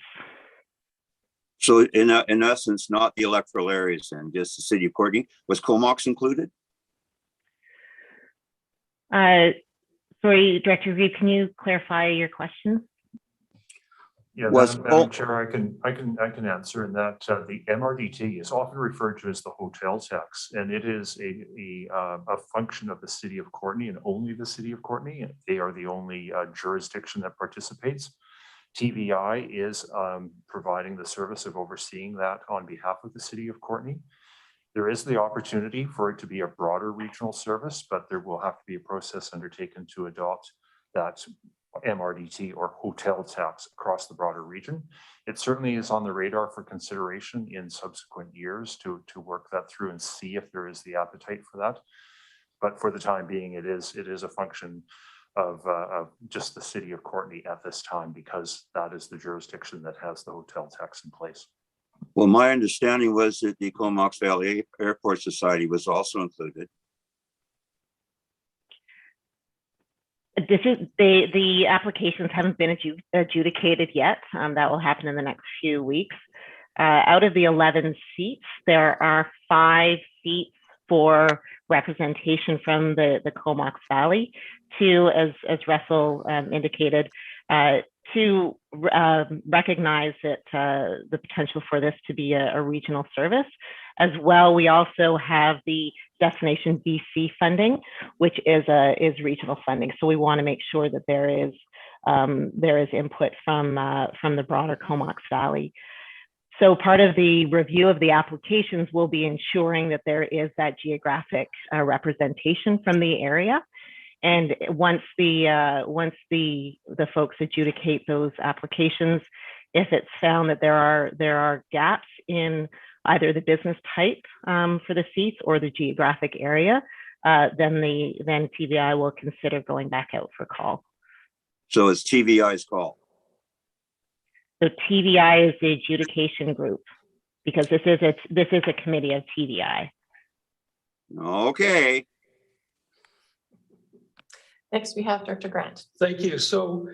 So in essence, not the electoral areas and just the City of Courtenay. Was Comox included? Sorry, Director Reed, can you clarify your question? Yeah, Was Madam Chair, I can answer in that the MRDT is often referred to as the hotel tax, and it is a function of the City of Courtenay and only the City of Courtenay. They are the only jurisdiction that participates. TVI is providing the service of overseeing that on behalf of the City of Courtenay. There is the opportunity for it to be a broader regional service, but there will have to be a process undertaken to adopt that MRDT or hotel tax across the broader region. It certainly is on the radar for consideration in subsequent years to work that through and see if there is the appetite for that. But for the time being, it is a function of just the City of Courtenay at this time, because that is the jurisdiction that has the hotel tax in place. Well, my understanding was that the Comox Valley Airport Society was also included. This is the applications haven't been adjudicated yet. That will happen in the next few weeks. Out of the 11 seats, there are 5 seats for representation from the Comox Valley, 2, as Russell indicated, to recognize that the potential for this to be a regional service. As well, we also have the Destination BC funding, which is regional funding. So we want to make sure that there is input from the broader Comox Valley. So part of the review of the applications will be ensuring that there is that geographic representation from the area. And once the folks adjudicate those applications, if it's found that there are gaps in either the business type for the seats or the geographic area, then TVI will consider going back out for call. So it's TVI's call. So TVI is the adjudication group, because this is a committee of TVI. Okay. Next, we have Director Grant. Thank you. So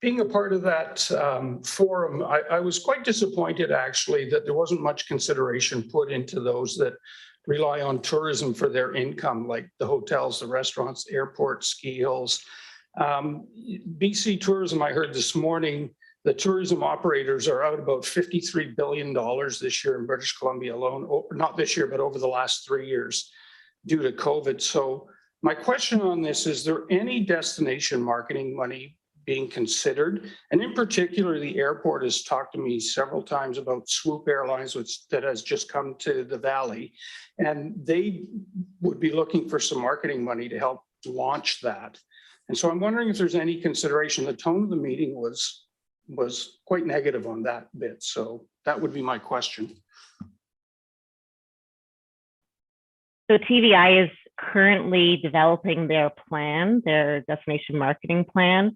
being a part of that forum, I was quite disappointed actually that there wasn't much consideration put into those that rely on tourism for their income, like the hotels, the restaurants, airports, ski hills. BC Tourism, I heard this morning, the tourism operators are out about $53 billion this year in British Columbia alone, not this year, but over the last 3 years due to COVID. So my question on this, is there any destination marketing money being considered? And in particular, the airport has talked to me several times about Swoop Airlines, that has just come to the Valley, and they would be looking for some marketing money to help launch that. And so I'm wondering if there's any consideration. The tone of the meeting was quite negative on that bit. So that would be my question. So TVI is currently developing their plan, their destination marketing plan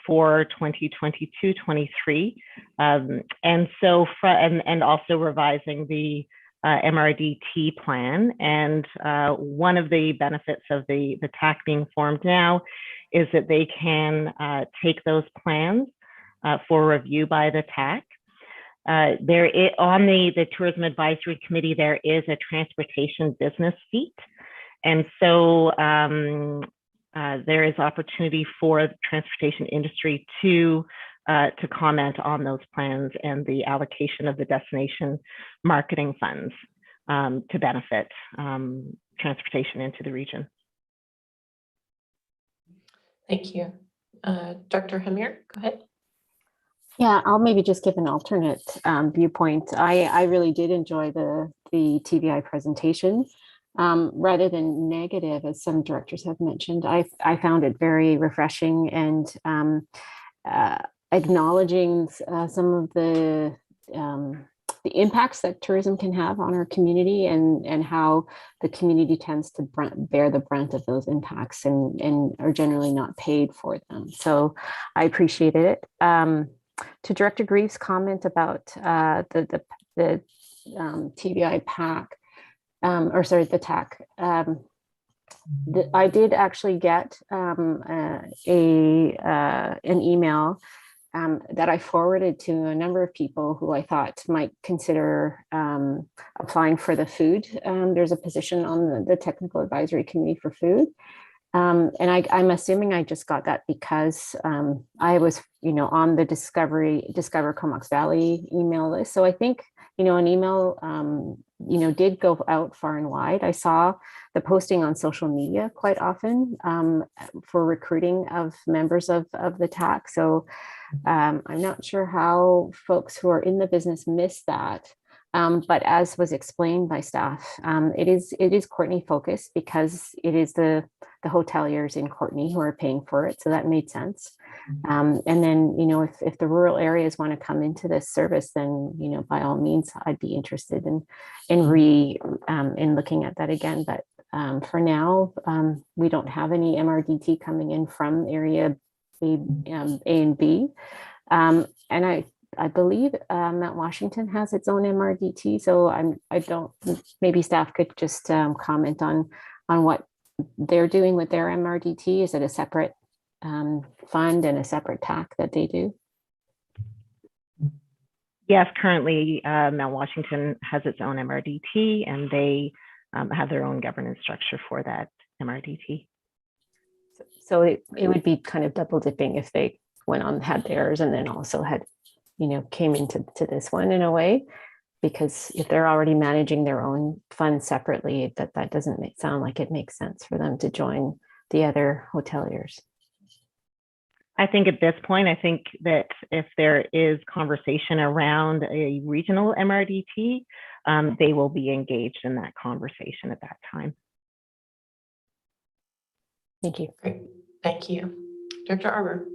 for 2022-23, and so and also revising the MRDT plan. And one of the benefits of the TAC being formed now is that they can take those plans for review by the TAC. On the Tourism Advisory Committee, there is a transportation business seat. And so there is opportunity for the transportation industry to comment on those plans and the allocation of the destination marketing funds to benefit transportation into the region. Thank you. Dr. Hamir, go ahead. Yeah, I'll maybe just give an alternate viewpoint. I really did enjoy the TVI presentation. Rather than negative, as some directors have mentioned, I found it very refreshing and acknowledging some of the impacts that tourism can have on our community and how the community tends to bear the brunt of those impacts and are generally not paid for them. So I appreciated it. To Director Greaves' comment about the TVI PAC, or sorry, the TAC, I did actually get an email that I forwarded to a number of people who I thought might consider applying for the food. There's a position on the Technical Advisory Committee for Food. And I'm assuming I just got that because I was, on the Discover Comox Valley email list. So I think, an email, did go out far and wide. I saw the posting on social media quite often for recruiting of members of the TAC. So I'm not sure how folks who are in the business miss that. But as was explained by staff, it is Courtenay focused because it is the hoteliers in Courtenay who are paying for it. So that made sense. And then, if the rural areas want to come into this service, then, by all means, I'd be interested in looking at that again. But for now, we don't have any MRDT coming in from area A and B. And I believe Mount Washington has its own MRDT. So I don't, maybe staff could just comment on what they're doing with their MRDT. Is it a separate fund and a separate TAC that they do? Yes, currently Mount Washington has its own MRDT and they have their own governance structure for that MRDT. So it would be kind of double dipping if they went on, had theirs and then also had, came into this one in a way, because if they're already managing their own funds separately, that doesn't sound like it makes sense for them to join the other hoteliers. I think at this point, I think that if there is conversation around a regional MRDT, they will be engaged in that conversation at that time. Thank you. Great. Thank you. Dr. Arbor.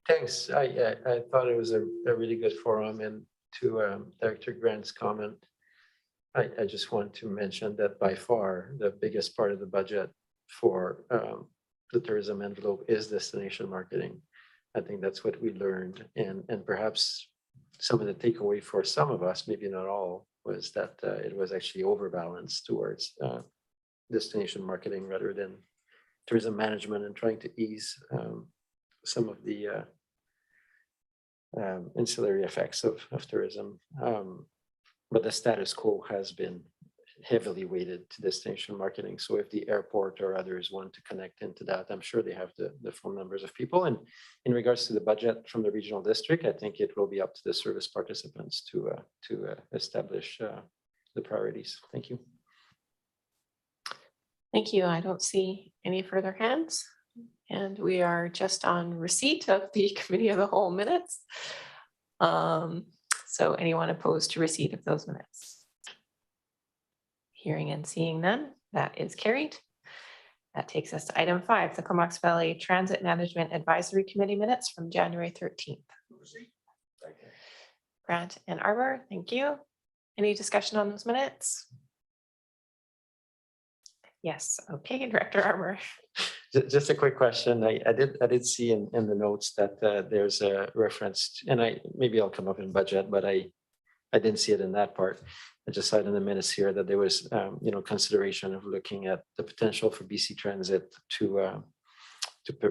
Thanks. I thought it was a really good forum, and to Director Grant's comment, I just want to mention that by far the biggest part of the budget for the tourism envelope is destination marketing. I think that's what we learned, and perhaps some of the takeaway for some of us, maybe not all, was that it was actually overbalanced towards destination marketing rather than tourism management, and trying to ease some of the ancillary effects of tourism. But the status quo has been heavily weighted to destination marketing. So if the airport or others want to connect into that, I'm sure they have the phone numbers of people. And in regards to the budget from the regional district, I think it will be up to the service participants to establish the priorities. Thank you. Thank you. I don't see any further hands. And we are just on receipt of the committee of the whole minutes. So anyone opposed to receipt of those minutes? Hearing and seeing none, that is carried. That takes us to item 5, the Comox Valley Transit Management Advisory Committee minutes from January 13th. Grant and Arbor, thank you. Any discussion on those minutes? Yes, okay, Director Arbor. Just a quick question. I did see in the notes that there's a reference, and maybe I'll come up in budget, but I didn't see it in that part. I just saw it in the minutes here that there was consideration of looking at the potential for BC Transit to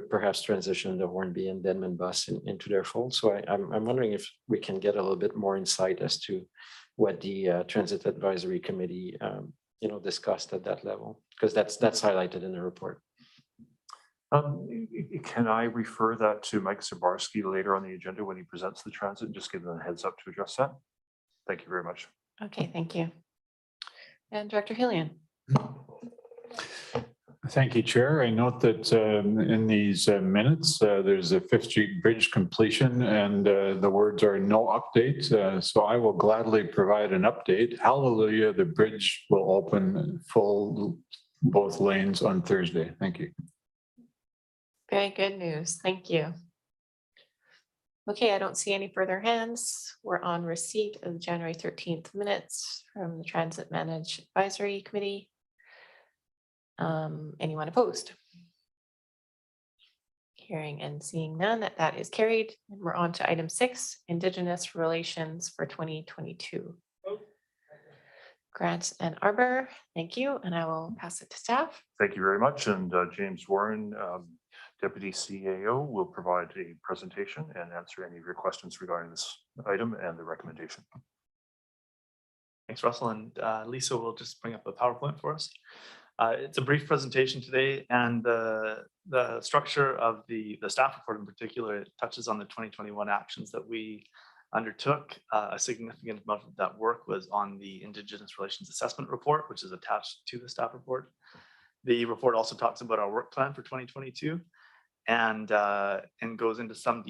perhaps transition the Hornby and Denman bus into their fold. So I'm wondering if we can get a little bit more insight as to what the Transit Advisory Committee discussed at that level, because that's highlighted in the report. Can I refer that to Mike Zabarski later on the agenda when he presents the transit and just give them a heads up to address that? Thank you very much. Okay, thank you. And Director Hillian. Thank you, Chair. I note that in these minutes, there's a Fifth Street Bridge completion and the words are no update. So I will gladly provide an update. Hallelujah, the bridge will open full both lanes on Thursday. Thank you. Very good news. Thank you. Okay, I don't see any further hands. We're on receipt of the January 13th minutes from the Transit Managed Advisory Committee. Anyone opposed? Hearing and seeing none, that is carried. And we're on to item 6, Indigenous Relations for 2022. Grant and Arbor, thank you. And I will pass it to staff. Thank you very much. And James Warren, Deputy CAO, will provide a presentation and answer any of your questions regarding this item and the recommendation. Thanks, Russell. And Lisa will just bring up a PowerPoint for us. It's a brief presentation today, and the structure of the staff report in particular, it touches on the 2021 actions that we undertook. A significant amount of that work was on the Indigenous Relations Assessment Report, which is attached to the staff report. The report also talks about our work plan for 2022 and goes into some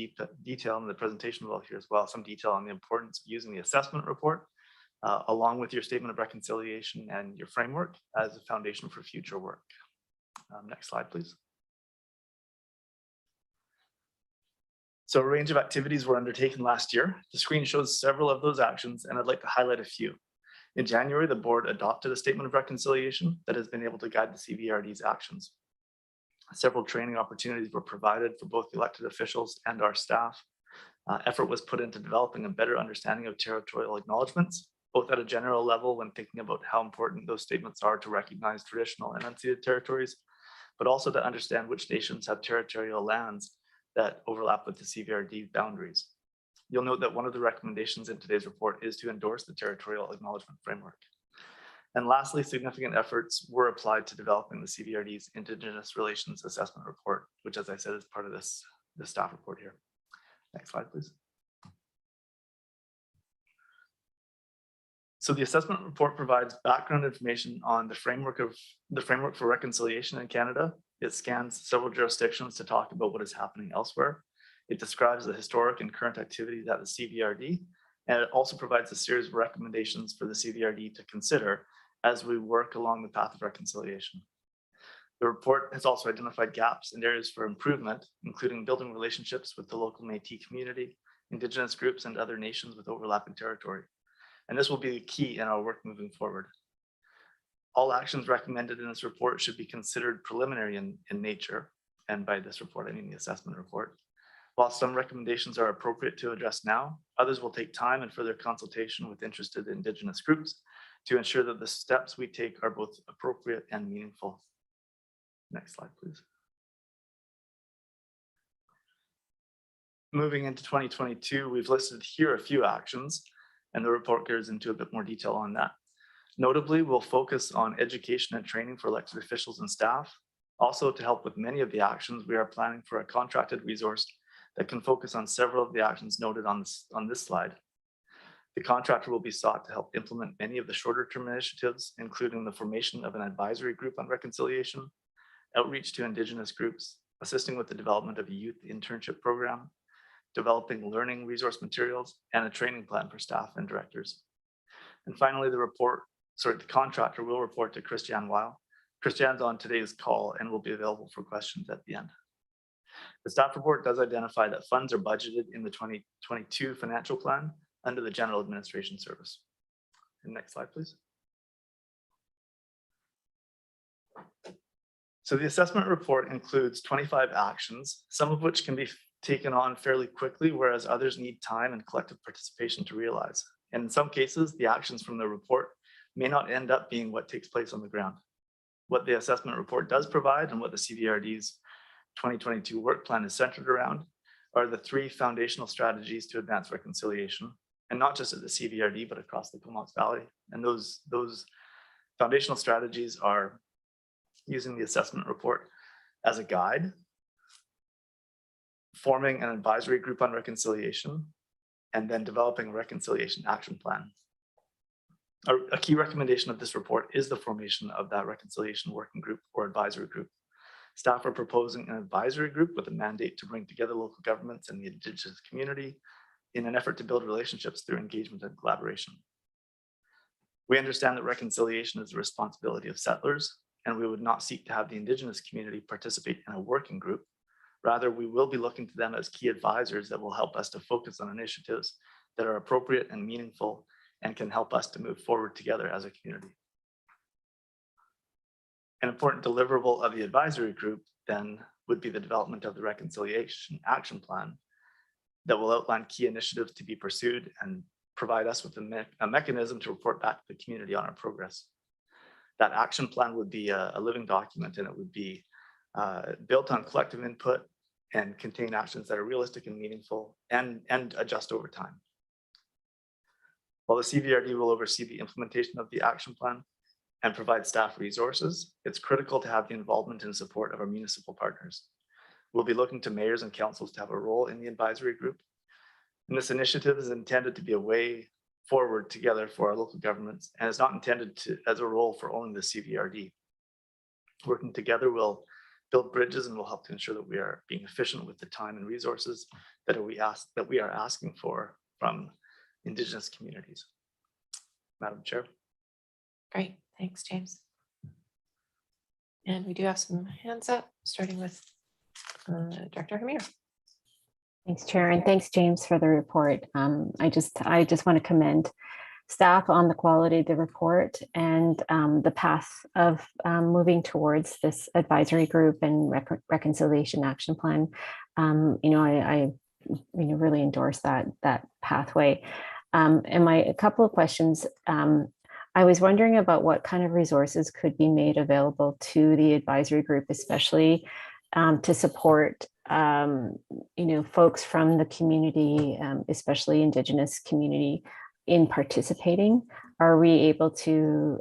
detail in the presentation we'll hear as well, some detail on the importance of using the assessment report along with your statement of reconciliation and your framework as a foundation for future work. Next slide, please. So a range of activities were undertaken last year. The screen shows several of those actions, and I'd like to highlight a few. In January, the board adopted a statement of reconciliation that has been able to guide the CVRD's actions. Several training opportunities were provided for both the elected officials and our staff. Effort was put into developing a better understanding of territorial acknowledgements, both at a general level when thinking about how important those statements are to recognize traditional and unceded territories, but also to understand which nations have territorial lands that overlap with the CVRD boundaries. You'll note that one of the recommendations in today's report is to endorse the territorial acknowledgement framework. And lastly, significant efforts were applied to developing the CVRD's Indigenous Relations Assessment Report, which, as I said, is part of the staff report here. Next slide, please. So the assessment report provides background information on the framework for reconciliation in Canada. It scans several jurisdictions to talk about what is happening elsewhere. It describes the historic and current activities at the CVRD, and it also provides a series of recommendations for the CVRD to consider as we work along the path of reconciliation. The report has also identified gaps and areas for improvement, including building relationships with the local Métis community, Indigenous groups, and other nations with overlapping territory. And this will be the key in our work moving forward. All actions recommended in this report should be considered preliminary in nature. And by this report, I mean the assessment report. While some recommendations are appropriate to address now, others will take time and further consultation with interested Indigenous groups to ensure that the steps we take are both appropriate and meaningful. Next slide, please. Moving into 2022, we've listed here a few actions, and the report goes into a bit more detail on that. Notably, we'll focus on education and training for elected officials and staff. Also, to help with many of the actions, we are planning for a contracted resource that can focus on several of the actions noted on this slide. The contractor will be sought to help implement many of the shorter term initiatives, including the formation of an advisory group on reconciliation, outreach to Indigenous groups, assisting with the development of a youth internship program, developing learning resource materials, and a training plan for staff and directors. And finally, the contractor will report to Christiane Weil. Christiane's on today's call and will be available for questions at the end. The staff report does identify that funds are budgeted in the 2022 financial plan under the General Administration Service. And next slide, please. So the assessment report includes 25 actions, some of which can be taken on fairly quickly, whereas others need time and collective participation to realize. And in some cases, the actions from the report may not end up being what takes place on the ground. What the assessment report does provide and what the CVRD's 2022 work plan is centered around are the 3 foundational strategies to advance reconciliation, and not just at the CVRD, but across the Comox Valley. And those foundational strategies are using the assessment report as a guide forming an advisory group on reconciliation, and then developing a reconciliation action plan. A key recommendation of this report is the formation of that reconciliation working group or advisory group. Staff are proposing an advisory group with a mandate to bring together local governments and the Indigenous community in an effort to build relationships through engagement and collaboration. We understand that reconciliation is the responsibility of settlers, and we would not seek to have the Indigenous community participate in a working group. Rather, we will be looking to them as key advisors that will help us to focus on initiatives that are appropriate and meaningful and can help us to move forward together as a community. An important deliverable of the advisory group then would be the development of the reconciliation action plan that will outline key initiatives to be pursued and provide us with a mechanism to report back to the community on our progress. That action plan would be a living document, and it would be built on collective input and contain actions that are realistic and meaningful and adjust over time. While the CVRD will oversee the implementation of the action plan and provide staff resources, it's critical to have the involvement and support of our municipal partners. We'll be looking to mayors and councils to have a role in the advisory group. And this initiative is intended to be a way forward together for our local governments, and is not intended as a role for only the CVRD. Working together will build bridges and will help to ensure that we are being efficient with the time and resources that we are asking for from Indigenous communities. Madam Chair. Great, thanks, James. And we do have some hands up, starting with Director Hamir. Thanks, Chair, and thanks, James, for the report. I just want to commend staff on the quality of the report and the path of moving towards this advisory group and reconciliation action plan. I really endorse that pathway. And a couple of questions. I was wondering about what kind of resources could be made available to the advisory group, especially to support folks from the community, especially Indigenous community, in participating. Are we able to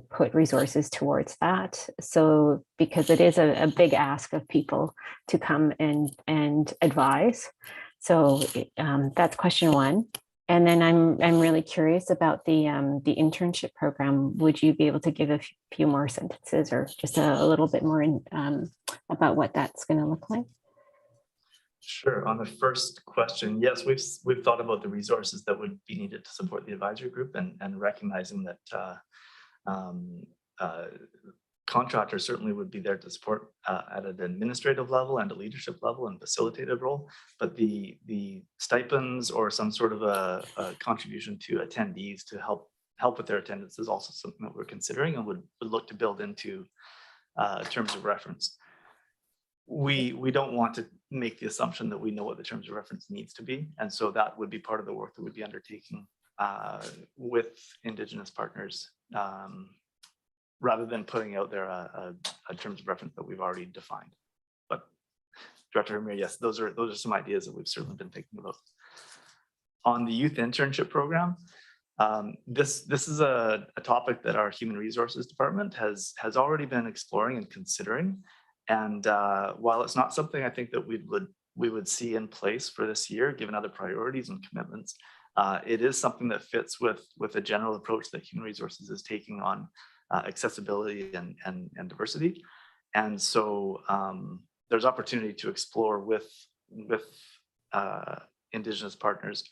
put resources towards that? So, because it is a big ask of people to come and advise. So that's question one. And then I'm really curious about the internship program. Would you be able to give a few more sentences or just a little bit more about what that's going to look like? Sure. On the first question, yes, we've thought about the resources that would be needed to support the advisory group, and recognizing that contractors certainly would be there to support at an administrative level and a leadership level and facilitative role, but the stipends or some sort of a contribution to attendees to help with their attendance is also something that we're considering and would look to build into terms of reference. We don't want to make the assumption that we know what the terms of reference needs to be, and so that would be part of the work that would be undertaken with Indigenous partners, rather than putting out there a terms of reference that we've already defined. But Director Hamir, yes, those are some ideas that we've certainly been thinking about. On the youth internship program, this is a topic that our Human Resources Department has already been exploring and considering. And while it's not something I think that we would see in place for this year, given other priorities and commitments, it is something that fits with a general approach that Human Resources is taking on accessibility and diversity. And so there's opportunity to explore with Indigenous partners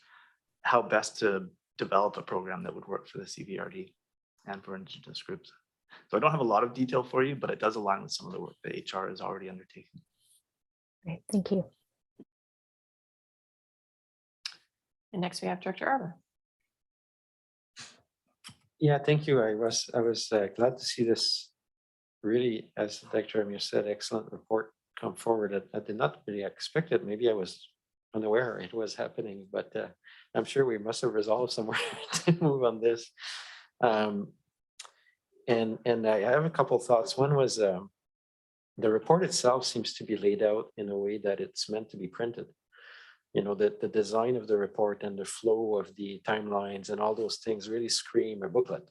how best to develop a program that would work for the CVRD and for Indigenous groups. So I don't have a lot of detail for you, but it does align with some of the work that HR is already undertaking. Great, thank you. And next we have Director Arbor. Yeah, thank you. I was glad to see this really, as Dr. Amir said, excellent report come forward. I did not really expect it. Maybe I was unaware it was happening, but I'm sure we must have resolved somewhere to move on this. And I have a couple of thoughts. One was the report itself seems to be laid out in a way that it's meant to be printed. The design of the report and the flow of the timelines and all those things really scream a booklet.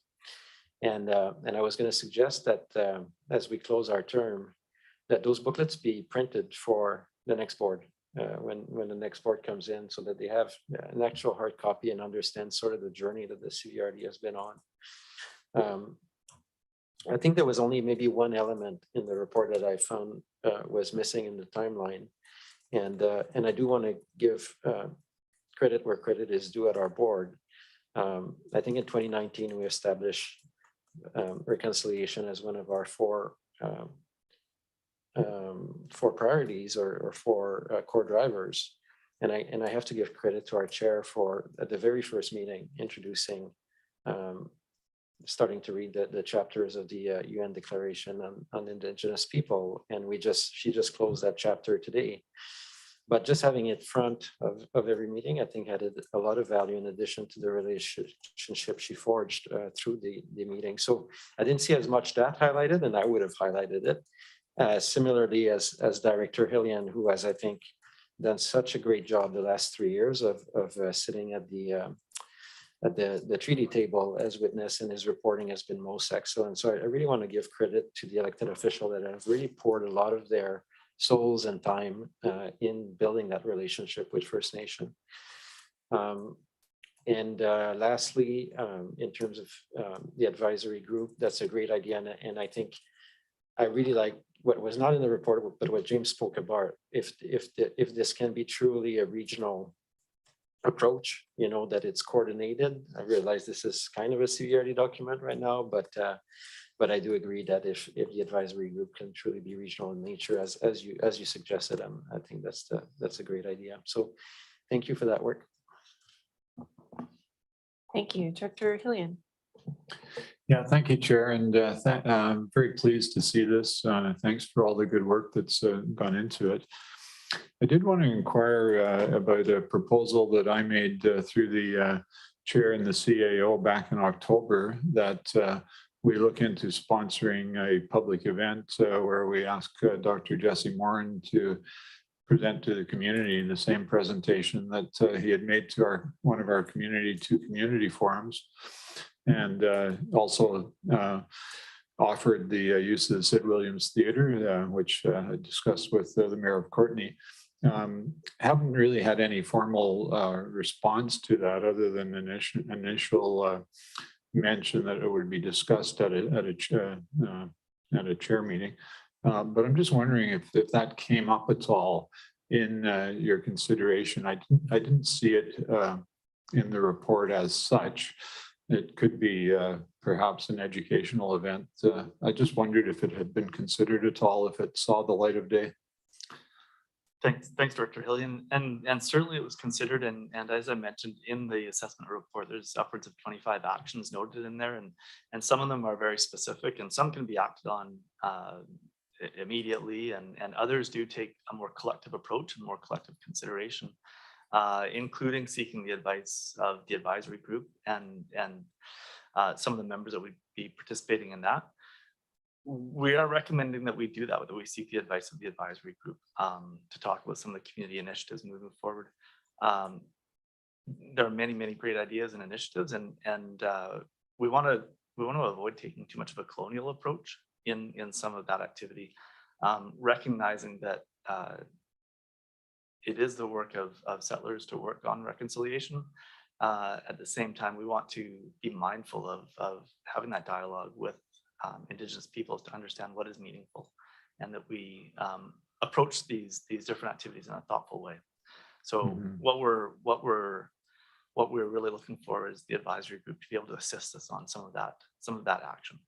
And I was going to suggest that as we close our term, that those booklets be printed for the next board when the next board comes in, so that they have an actual hard copy and understand sort of the journey that the CVRD has been on. I think there was only maybe one element in the report that I found was missing in the timeline. And I do want to give credit where credit is due at our board. I think in 2019, we established reconciliation as one of our four priorities or four core drivers. And I have to give credit to our chair for, at the very first meeting, introducing, starting to read the chapters of the UN Declaration on Indigenous people. And she just closed that chapter today. But just having it front of every meeting, I think added a lot of value in addition to the relationship she forged through the meeting. So I didn't see as much that highlighted, and I would have highlighted it. Similarly as Director Hillian, who has, I think, done such a great job the last 3 years of sitting at the treaty table as witness, and his reporting has been most excellent. So I really want to give credit to the elected official that have really poured a lot of their souls and time in building that relationship with First Nation. Lastly, in terms of the advisory group, that's a great idea. And I think I really like what was not in the report, but what James spoke about. If this can be truly a regional approach, that it's coordinated. I realize this is kind of a CVRD document right now, but I do agree that if the advisory group can truly be regional in nature, as you suggested, I think that's a great idea. So thank you for that work. Thank you, Director Hillian. Yeah, thank you, Chair, and I'm very pleased to see this. Thanks for all the good work that's gone into it. I did want to inquire about a proposal that I made through the chair and the CAO back in October, that we look into sponsoring a public event where we ask Dr. Jesse Morin to present to the community in the same presentation that he had made to one of our community forums, and also offered the use of the Sid Williams Theatre, which I discussed with the Mayor of Courtenay. Haven't really had any formal response to that, other than initial mention that it would be discussed at a chair meeting. But I'm just wondering if that came up at all in your consideration. I didn't see it in the report as such. It could be perhaps an educational event. I just wondered if it had been considered at all, if it saw the light of day. Thanks, Director Hillian. And certainly it was considered. And as I mentioned in the assessment report, there's upwards of 25 actions noted in there. And some of them are very specific, and some can be acted on immediately. And others do take a more collective approach and more collective consideration, including seeking the advice of the advisory group and some of the members that would be participating in that. We are recommending that we do that we seek the advice of the advisory group to talk about some of the community initiatives moving forward. There are many great ideas and initiatives, and we want to avoid taking too much of a colonial approach in some of that activity, recognizing that it is the work of settlers to work on reconciliation. At the same time, we want to be mindful of having that dialogue with Indigenous peoples to understand what is meaningful, and that we approach these different activities in a thoughtful way. So what we're really looking for is the advisory group to be able to assist us on some of that action.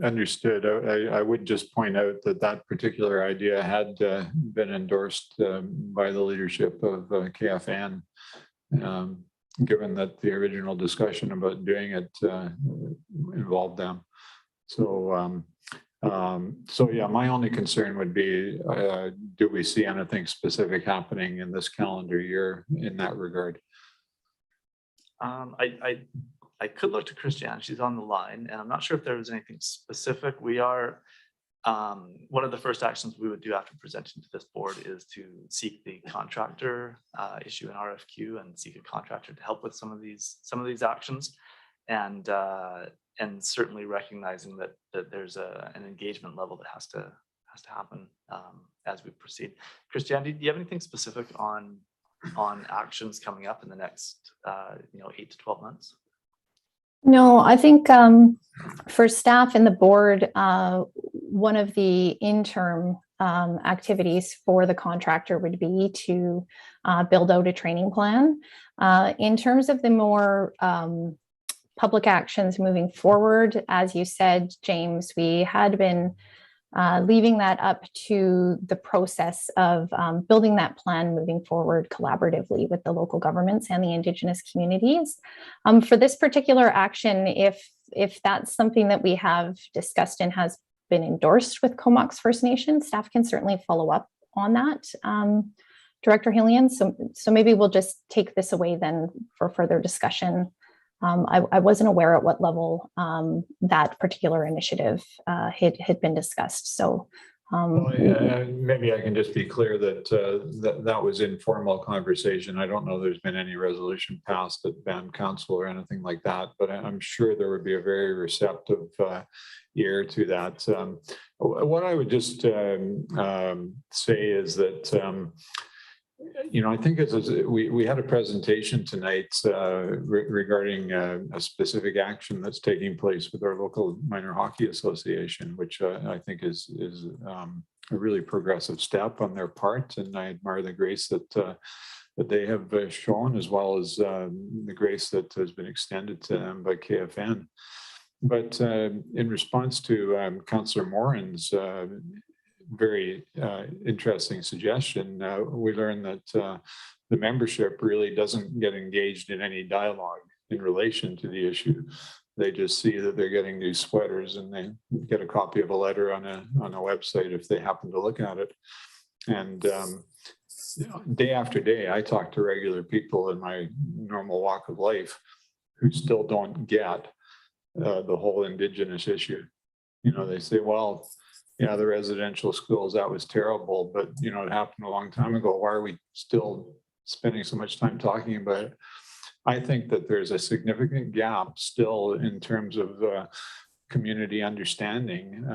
Understood. I would just point out that particular idea had been endorsed by the leadership of KFN, given that the original discussion about doing it involved them. So yeah, my only concern would be, do we see anything specific happening in this calendar year in that regard? I could look to Christiane, she's on the line, and I'm not sure if there was anything specific. We are, one of the first actions we would do after presenting to this board is to seek the contractor, issue an RFQ and seek a contractor to help with some of these actions, and certainly recognizing that there's an engagement level that has has to happen as we proceed. Christiane, do you have anything specific on actions coming up in the next 8 to 12 months? No, I think for staff and the board, one of the interim activities for the contractor would be to build out a training plan. In terms of the more public actions moving forward, as you said, James, we had been leaving that up to the process of building that plan moving forward collaboratively with the local governments and the Indigenous communities. For this particular action, if that's something that we have discussed and has been endorsed with Comox First Nation, staff can certainly follow up on that, Director Hillian. So maybe we'll just take this away then for further discussion. I wasn't aware at what level that particular initiative had been discussed. So maybe I can just be clear that that was informal conversation. I don't know there's been any resolution passed at band council or anything like that, but I'm sure there would be a very receptive ear to that. What I would just say is that I think we had a presentation tonight regarding a specific action that's taking place with our local minor hockey association, which I think is a really progressive step on their part, and I admire the grace that they have shown, as well as the grace that has been extended to them by KFN. But in response to Councillor Morin's very interesting suggestion, we learned that the membership really doesn't get engaged in any dialogue in relation to the issue. They just see that they're getting new sweaters and they get a copy of a letter on a website if they happen to look at it. And day after day, I talk to regular people in my normal walk of life who still don't get the whole Indigenous issue. They say, well, yeah, the residential schools, that was terrible, but it happened a long time ago. Why are we still spending so much time talking about it? I think that there's a significant gap still in terms of community understanding,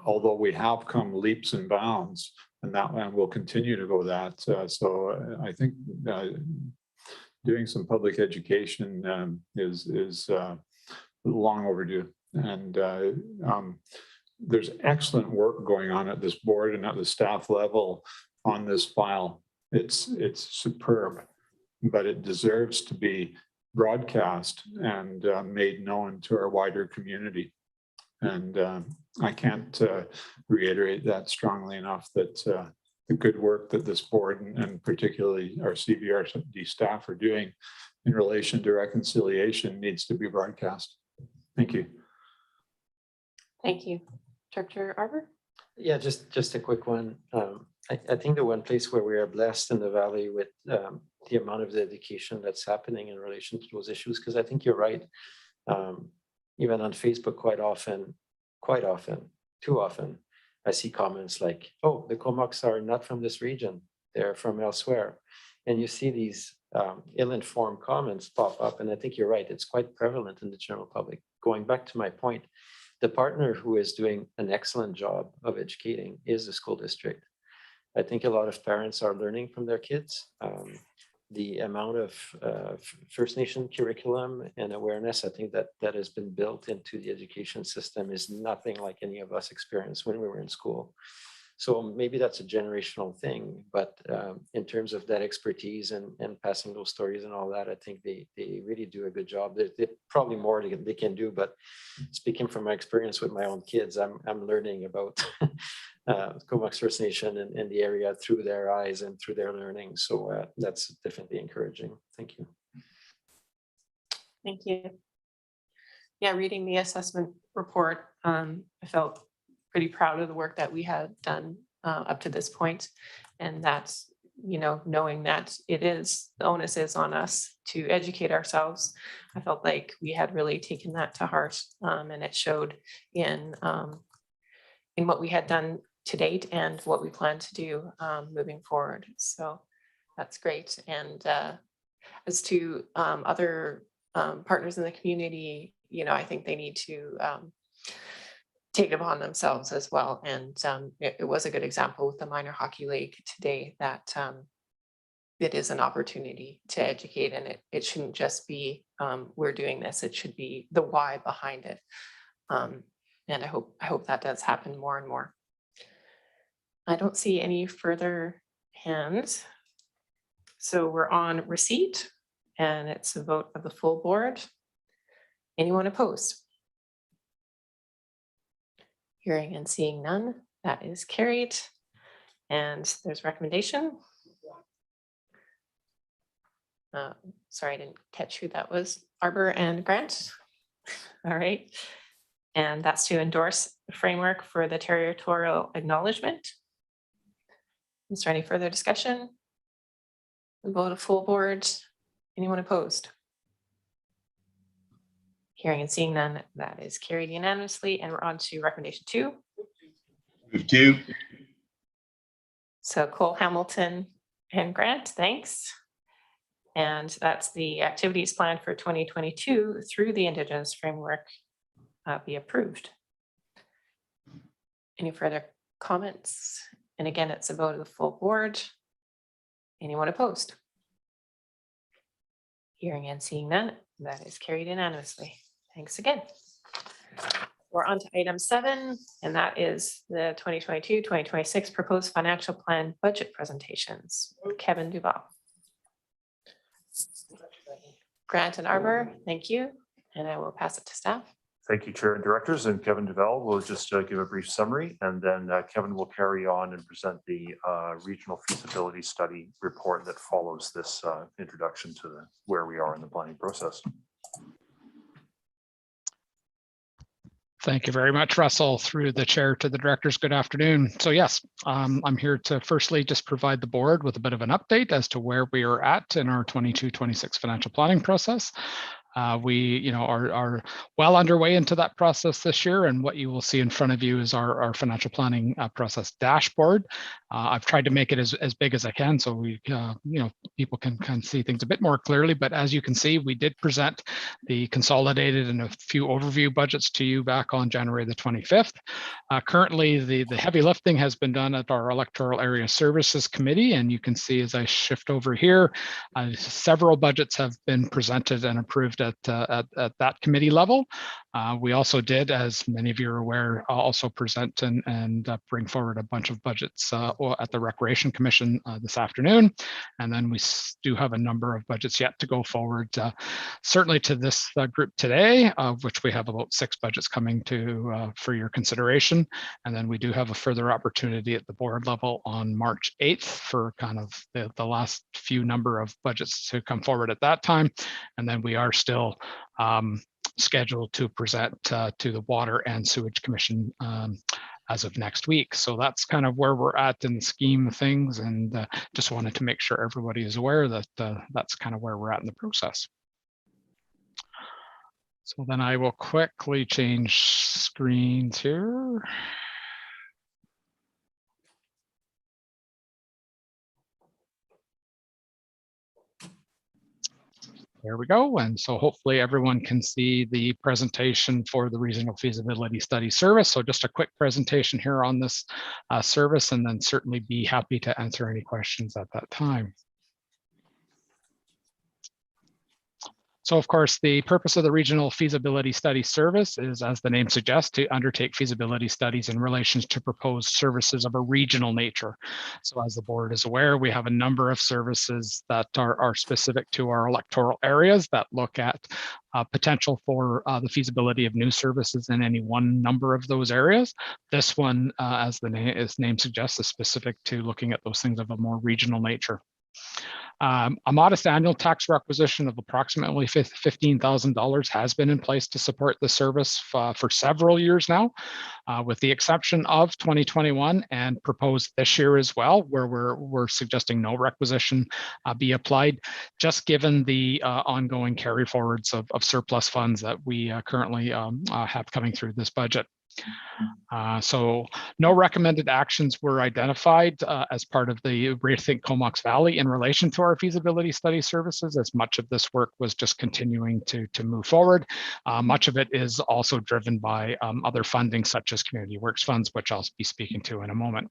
although we have come leaps and bounds, and that land will continue to go that. So I think doing some public education is long overdue. And there's excellent work going on at this board and at the staff level on this file. It's superb, but it deserves to be broadcast and made known to our wider community. And I can't reiterate that strongly enough, that the good work that this board and particularly our CVRD staff are doing in relation to reconciliation needs to be broadcast. Thank you. Thank you. Director Arbor? Yeah, just a quick one. I think the one place where we are blessed in the Valley with the amount of dedication that's happening in relation to those issues, because I think you're right. Even on Facebook quite often, too often, I see comments like, oh, the Comox are not from this region, they're from elsewhere. And you see these ill-informed comments pop up, and I think you're right, it's quite prevalent in the general public. Going back to my point, the partner who is doing an excellent job of educating is the school district. I think a lot of parents are learning from their kids. The amount of First Nation curriculum and awareness, I think that has been built into the education system is nothing like any of us experienced when we were in school. So maybe that's a generational thing, but in terms of that expertise and passing those stories and all that, I think they really do a good job. There's probably more they can do, but speaking from my experience with my own kids, I'm learning about Comox First Nation and the area through their eyes and through their learning. So that's definitely encouraging. Thank you. Thank you. Yeah, reading the assessment report, I felt pretty proud of the work that we had done up to this point. And that's, knowing that the onus is on us to educate ourselves. I felt like we had really taken that to heart, and it showed in what we had done to date and what we plan to do moving forward. So that's great. And as to other partners in the community, I think they need to take it upon themselves as well. And it was a good example with the minor hockey league today that it is an opportunity to educate, and it shouldn't just be we're doing this. It should be the why behind it. And I hope that does happen more and more. I don't see any further hands. So we're on receipt, and it's a vote of the full board. Anyone opposed? Hearing and seeing none, that is carried. And there's recommendation. Sorry, I didn't catch who that was. Arbor and Grant. All right. And that's to endorse the framework for the territorial acknowledgement. Is there any further discussion? We vote a full board. Anyone opposed? Hearing and seeing none, that is carried unanimously. And we're on to recommendation 2. Move 2. So Cole, Hamilton, and Grant, thanks. And that's the activities plan for 2022 through the Indigenous framework be approved. Any further comments? And again, it's a vote of the full board. Anyone opposed? Hearing and seeing none, that is carried unanimously. Thanks again. We're on to item 7, and that is the 2022-2026 proposed financial plan budget presentations. Kevin Duval. Grant and Arbor, thank you. And I will pass it to staff. Thank you, Chair and Directors, and Kevin Duval will just give a brief summary, and then Kevin will carry on and present the regional feasibility study report that follows this introduction to where we are in the planning process. Thank you very much, Russell. Through the chair to the directors, good afternoon. So yes, I'm here to firstly just provide the board with a bit of an update as to where we are at in our 22-26 financial planning process. We are well underway into that process this year, and what you will see in front of you is our financial planning process dashboard. I've tried to make it as big as I can so we people can kind of see things a bit more clearly, but as you can see, we did present the consolidated and a few overview budgets to you back on January the 25th. Currently, the heavy lifting has been done at our Electoral Area Services Committee, and you can see as I shift over here, several budgets have been presented and approved at that committee level. We also did, as many of you are aware, also present and bring forward a bunch of budgets at the Recreation Commission this afternoon. And then we do have a number of budgets yet to go forward, certainly to this group today, of which we have about 6 budgets coming to for your consideration. And then we do have a further opportunity at the board level on March 8th for kind of the last few number of budgets to come forward at that time. And then we are still scheduled to present to the Water and Sewage Commission as of next week. So that's kind of where we're at in the scheme of things, and just wanted to make sure everybody is aware that that's kind of where we're at in the process. So then I will quickly change screens here. There we go. And so hopefully everyone can see the presentation for the Regional Feasibility Study Service. So just a quick presentation here on this service, and then certainly be happy to answer any questions at that time. So of course, the purpose of the Regional Feasibility Study Service is, as the name suggests, to undertake feasibility studies in relation to proposed services of a regional nature. So as the board is aware, we have a number of services that are specific to our electoral areas that look at potential for the feasibility of new services in any one number of those areas. This one, as the name suggests, is specific to looking at those things of a more regional nature. A modest annual tax requisition of approximately $15,000 has been in place to support the service for several years now, with the exception of 2021 and proposed this year as well, where we're suggesting no requisition be applied, just given the ongoing carry forwards of surplus funds that we currently have coming through this budget. So no recommended actions were identified as part of the Rethink Comox Valley in relation to our feasibility study services, as much of this work was just continuing to move forward. Much of it is also driven by other funding, such as Community Works funds, which I'll be speaking to in a moment.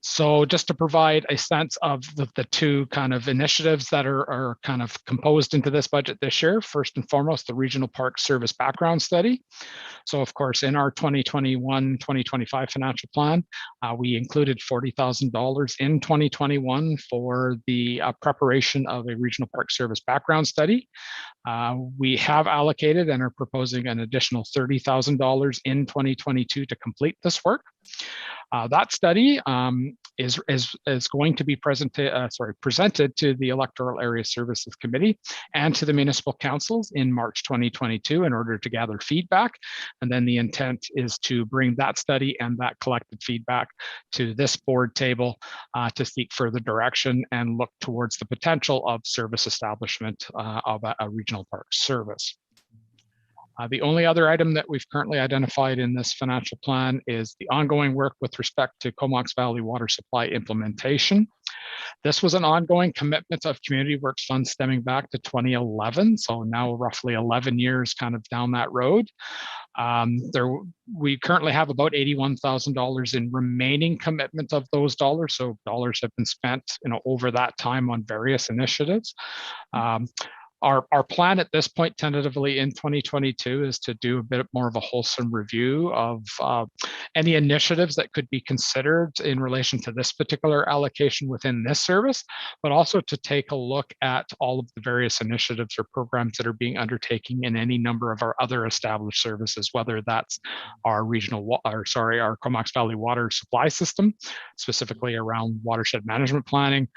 So just to provide a sense of the two kind of initiatives that are kind of composed into this budget this year, first and foremost, the Regional Park Service Background Study. So of course, in our 2021-2025 financial plan, we included $40,000 in 2021 for the preparation of a Regional Park Service Background Study. We have allocated and are proposing an additional $30,000 in 2022 to complete this work. That study is going to be presented to the Electoral Area Services Committee and to the municipal councils in March 2022 in order to gather feedback. And then the intent is to bring that study and that collected feedback to this board table to seek further direction and look towards the potential of service establishment of a regional park service. The only other item that we've currently identified in this financial plan is the ongoing work with respect to Comox Valley water supply implementation. This was an ongoing commitment of Community Works funds stemming back to 2011, so now roughly 11 years kind of down that road. We currently have about $81,000 in remaining commitment of those dollars, so dollars have been spent over that time on various initiatives. Our plan at this point, tentatively in 2022, is to do a bit more of a wholesome review of any initiatives that could be considered in relation to this particular allocation within this service, but also to take a look at all of the various initiatives or programs that are being undertaken in any number of our other established services, whether that's our our Comox Valley water supply system, specifically around watershed management planning.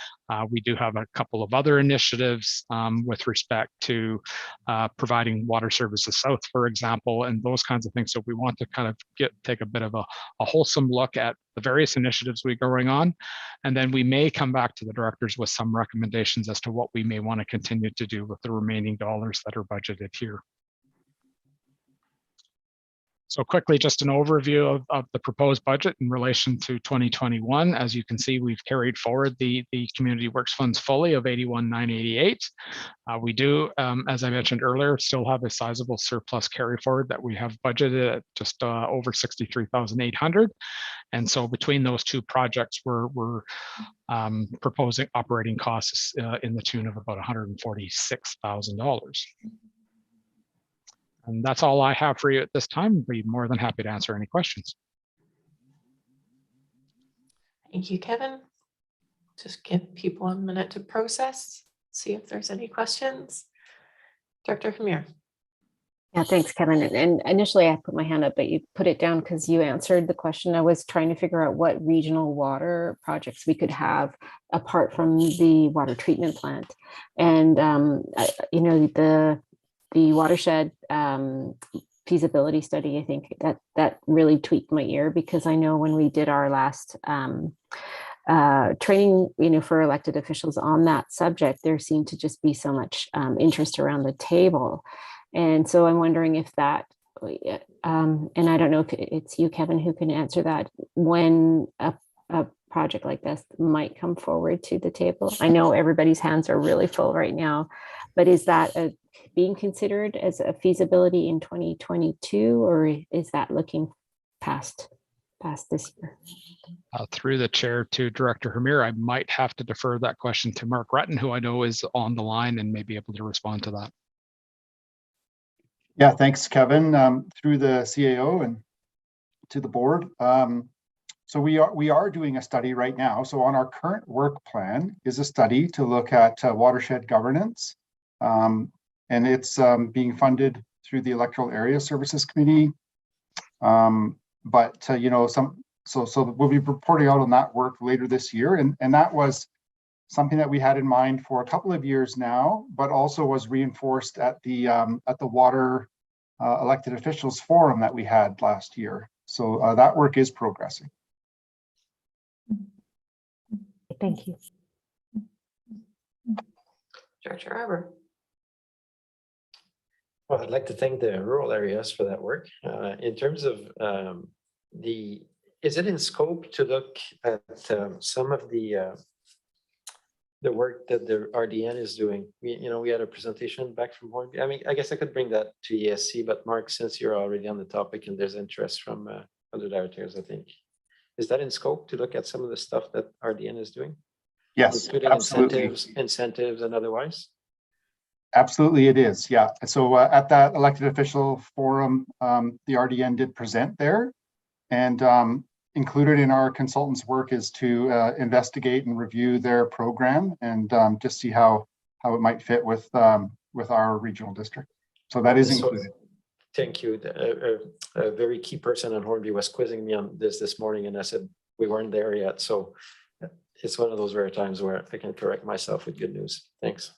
We do have a couple of other initiatives with respect to providing water services south, for example, and those kinds of things. So we want to kind of take a bit of a wholesome look at the various initiatives we're going on, and then we may come back to the directors with some recommendations as to what we may want to continue to do with the remaining dollars that are budgeted here. So quickly, just an overview of the proposed budget in relation to 2021. As you can see, we've carried forward the Community Works funds fully of $81,988. We do, as I mentioned earlier, still have a sizable surplus carry forward that we have budgeted at just over $63,800. And so between those two projects, we're proposing operating costs in the tune of about $146,000. And that's all I have for you at this time. I'd be more than happy to answer any questions. Thank you, Kevin. Just give people a minute to process, see if there's any questions. Dr. Hamir. Yeah, thanks, Kevin. And initially I put my hand up, but you put it down because you answered the question. I was trying to figure out what regional water projects we could have apart from the water treatment plant. And, the watershed feasibility study, I think that really tweaked my ear, because I know when we did our last training, for elected officials on that subject, there seemed to just be so much interest around the table. And so I'm wondering if that, and I don't know if it's you, Kevin, who can answer that, when a project like this might come forward to the table. I know everybody's hands are really full right now, but is that being considered as a feasibility in 2022, or is that looking past this year? Through the chair to Director Hamir, I might have to defer that question to Mark Retton, who I know is on the line and may be able to respond to that. Yeah, thanks, Kevin. Through the CAO and to the board. So we are doing a study right now. So on our current work plan is a study to look at watershed governance. And it's being funded through the Electoral Area Services Committee. So we'll be reporting out on that work later this year. And that was something that we had in mind for a couple of years now, but also was reinforced at the Water Elected Officials Forum that we had last year. So that work is progressing. Thank you. Director Arbor. Well, I'd like to thank the rural areas for that work. In terms of is it in scope to look at some of the work that the RDN is doing? We had a presentation back from Hornby. I mean, I guess I could bring that to ESC, but Mark, since you're already on the topic and there's interest from other directors, I think. Is that in scope to look at some of the stuff that RDN is doing? Yes, Including absolutely. incentives and otherwise? Absolutely, it is. Yeah. So at that elected official forum, the RDN did present there, and included in our consultants' work is to investigate and review their program and just see how it might fit with our regional district. So that is included. Thank you. A very key person in Hornby was quizzing me on this morning, and I said we weren't there yet. So it's one of those rare times where I can correct myself with good news. Thanks.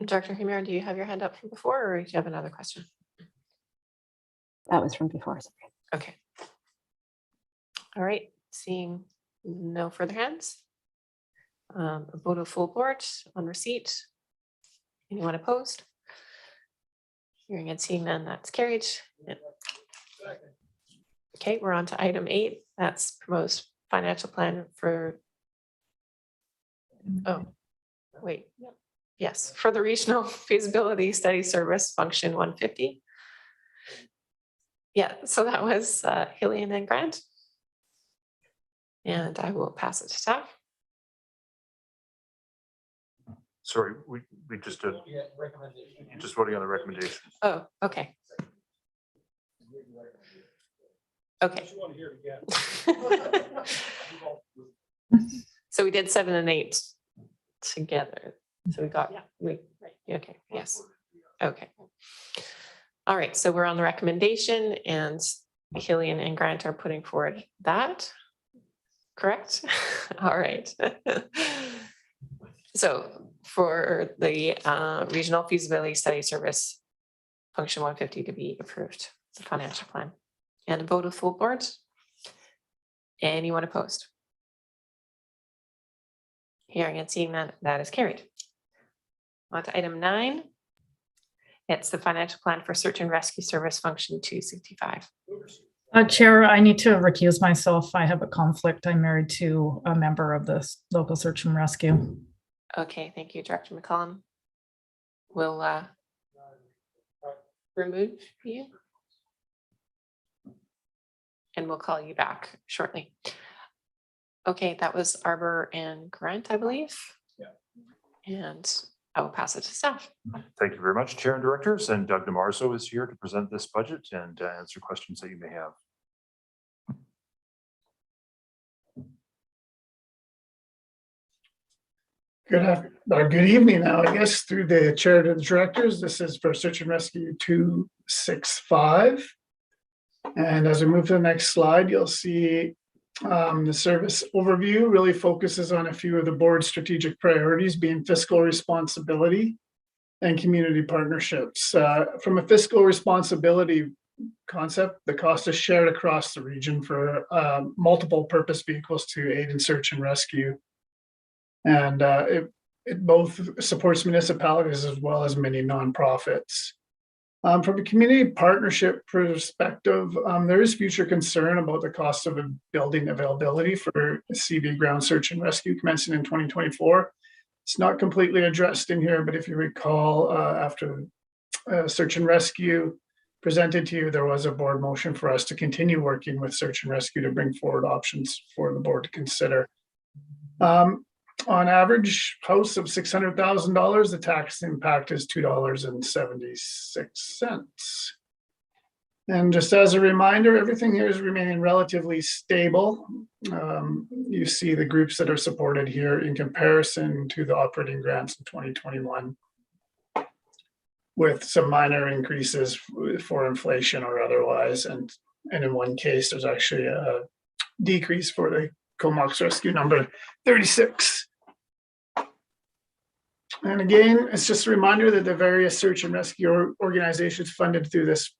Director Humira, do you have your hand up from before, or do you have another question? That was from before. Sorry. Okay. All right. Seeing no further hands. A vote of full board on receipt. Anyone opposed? Hearing and seeing none, that's carried. Yeah. Okay, we're on to item 8. That's proposed financial plan for. Oh, wait. Yes, for the regional feasibility study service function 150. Yeah, so that was Hillian and Grant. And I will pass it to staff. Sorry, we just did. You're just voting on the recommendation. Oh, okay. Okay. So we did 7 and 8 together. So we got, okay, yes. Okay. All right, so we're on the recommendation, and Hillian and Grant are putting forward that, correct? All right. So for the regional feasibility study service function 150 to be approved, the financial plan, and a vote of full board. Anyone opposed? Hearing and seeing that is carried. On to item 9. It's the financial plan for search and rescue service function 265. Chair, I need to recuse myself. I have a conflict. I'm married to a member of the local search and rescue. Okay, thank you, Director McCollum. We'll remove you. And we'll call you back shortly. Okay, that was Arbor and Grant, I believe. Yeah. And I will pass it to staff. Thank you very much, Chair and Directors. And Doug DeMarzo is here to present this budget and answer questions that you may have. Good evening now, I guess, through the Chair of the Directors. This is for Search and Rescue 265. And as we move to the next slide, you'll see the service overview really focuses on a few of the board's strategic priorities, being fiscal responsibility and community partnerships. From a fiscal responsibility concept, the cost is shared across the region for multiple purpose vehicles to aid in search and rescue. And it both supports municipalities as well as many nonprofits. From a community partnership perspective, there is future concern about the cost of building availability for CV ground search and rescue commencing in 2024. It's not completely addressed in here, but if you recall, after search and rescue presented to you, there was a board motion for us to continue working with search and rescue to bring forward options for the board to consider. On average house of $600,000, the tax impact is $2.76. And just as a reminder, everything here is remaining relatively stable. You see the groups that are supported here in comparison to the operating grants in 2021, with some minor increases for inflation or otherwise. And in one case, there's actually a decrease for the Comox rescue number 36. And again, it's just a reminder that the various search and rescue organizations funded through this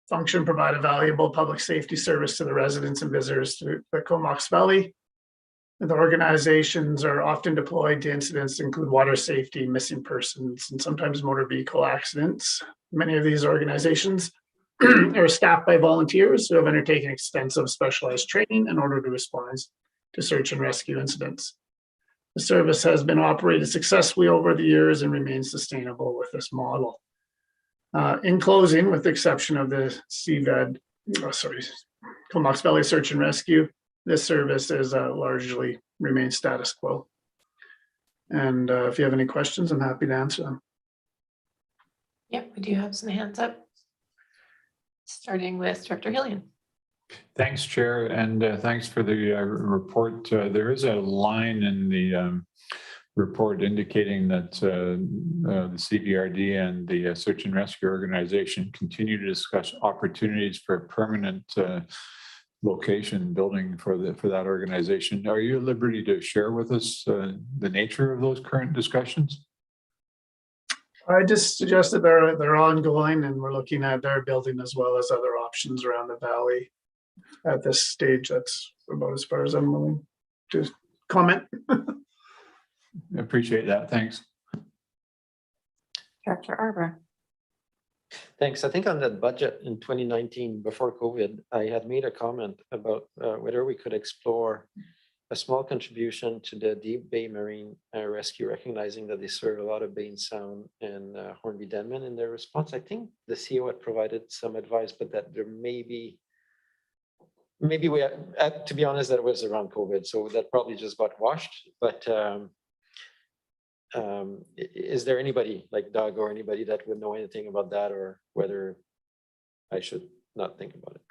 function provide a valuable public safety service to the residents and visitors to the Comox Valley. The organizations are often deployed to incidents that include water safety, missing persons, and sometimes motor vehicle accidents. Many of these organizations are staffed by volunteers who have undertaken extensive specialized training in order to respond to search and rescue incidents. The service has been operated successfully over the years and remains sustainable with this model. In closing, with the exception of the Cvrd, Comox Valley Search and Rescue, this service is largely remains status quo. And if you have any questions, I'm happy to answer them. Yep, we do have some hands up. Starting with Director Hillian. Thanks, Chair, and thanks for the report. There is a line in the report indicating that the Cvrd and the Search and Rescue Organization continue to discuss opportunities for a permanent location building for that organization. Are you at liberty to share with us the nature of those current discussions? I just suggested they're ongoing, and we're looking at their building as well as other options around the valley. At this stage, that's about as far as I'm willing to comment. Appreciate that. Thanks. Director Arbor. Thanks. I think on that budget in 2019, before COVID, I had made a comment about whether we could explore a small contribution to the Deep Bay Marine Rescue, recognizing that they serve a lot of Bay and Sound and Hornby Denman in their response. I think the CEO had provided some advice, but that there maybe we, to be honest, that was around COVID, so that probably just got washed. But is there anybody like Doug or anybody that would know anything about that, or whether I should not think about it?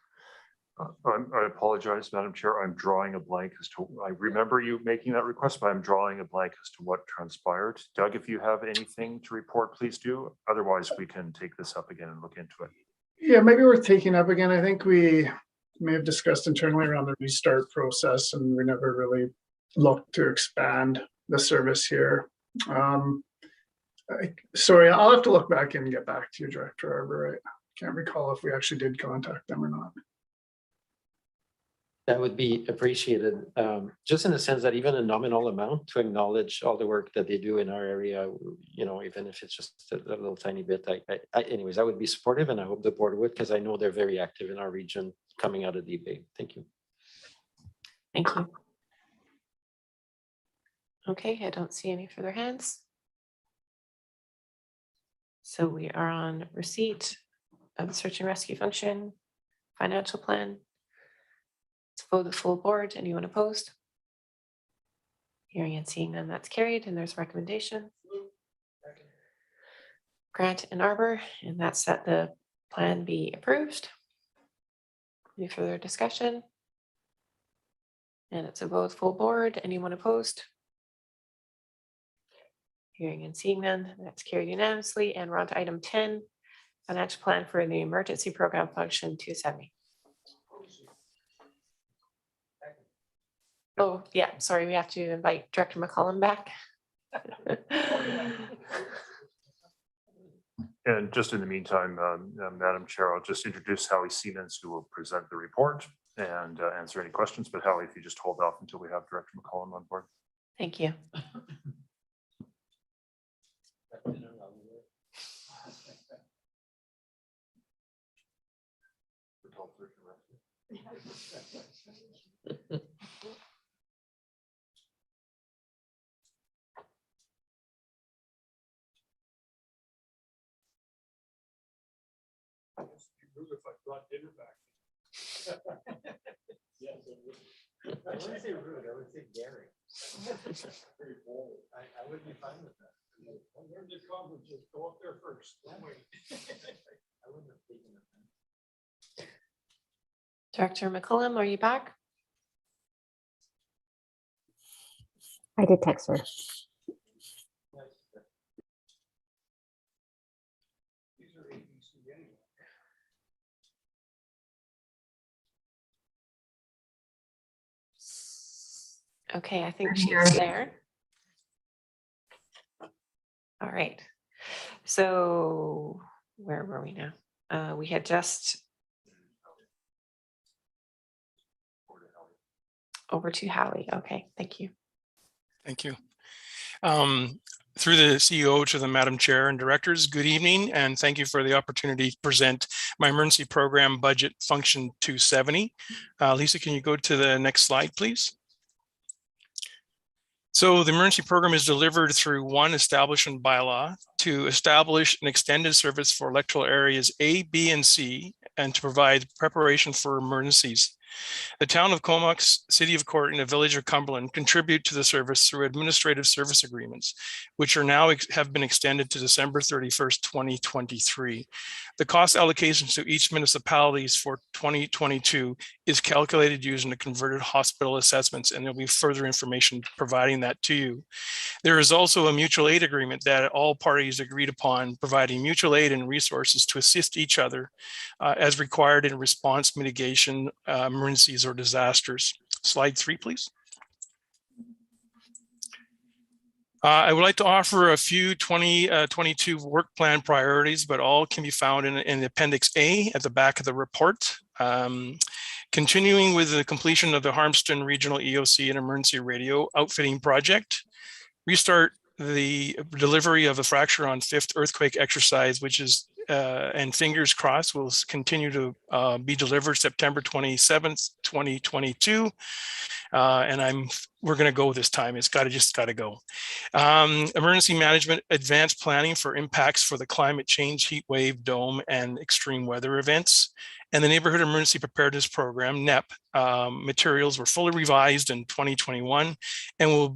I apologize, Madam Chair. I'm drawing a blank as to, I remember you making that request, but I'm drawing a blank as to what transpired. Doug, if you have anything to report, please do. Otherwise, we can take this up again and look into it. Yeah, maybe we're taking up again. I think we may have discussed internally around the restart process, and we never really looked to expand the service here. Sorry, I'll have to look back and get back to you, Director Arbor. I can't recall if we actually did contact them or not. That would be appreciated, just in the sense that even a nominal amount to acknowledge all the work that they do in our area, you know, even if it's just a little tiny bit. Anyways, I would be supportive, and I hope the board would, because I know they're very active in our region coming out of Deep Bay. Thank you. Thank you. Okay, I don't see any further hands. So we are on receipt of the search and rescue function, financial plan. It's for the full board. Anyone opposed? Hearing and seeing none, that's carried, and there's recommendation. Grant and Arbor, and that's that the plan be approved. Any further discussion? And it's a vote full board. Anyone opposed? Hearing and seeing none, that's carried unanimously. And we're on to item 10, financial plan for the emergency program function 270. Oh, yeah, sorry, we have to invite Director McCollum back. And just in the meantime, Madam Chair, I'll just introduce Howie Siemens, who will present the report and answer any questions. But Howie, if you just hold off until we have Director McCollum on board. Thank you. If I brought dinner back. Yes, I wouldn't say rude, I would say daring. Pretty bold. I would be fine with that. I'm going to conference, just go up there first. Don't wait. I wouldn't have taken it. Director McCollum, are you back? I did text her. Okay, I think she's there. All right. So where were we now? We had just. over to Hallie. Okay, thank you. Thank you. Through the CEO to the Madam Chair and Directors, good evening, and thank you for the opportunity to present my emergency program budget function 270. Lisa, can you go to the next slide, please? So the emergency program is delivered through one establishment bylaw to establish an extended service for electoral areas A, B, and C, and to provide preparation for emergencies. The town of Comox, city of Court, and the village of Cumberland contribute to the service through administrative service agreements, which are now have been extended to December 31st, 2023. The cost allocations to each municipalities for 2022 is calculated using the converted hospital assessments, and there'll be further information providing that to you. There is also a mutual aid agreement that all parties agreed upon, providing mutual aid and resources to assist each other as required in response, mitigation, emergencies, or disasters. Slide 3, please. I would like to offer a few 2022 work plan priorities, but all can be found in Appendix A at the back of the report. Continuing with the completion of the Harmston Regional EOC and Emergency Radio outfitting project, restart the delivery of the fracture on 5th earthquake exercise, which is, and fingers crossed, will continue to be delivered September 27th, 2022. And we're going to go this time. It's just got to go. Emergency management, advanced planning for impacts for the climate change, heat wave, dome, and extreme weather events. And the Neighborhood Emergency Preparedness Program, NEP, materials were fully revised in 2021, and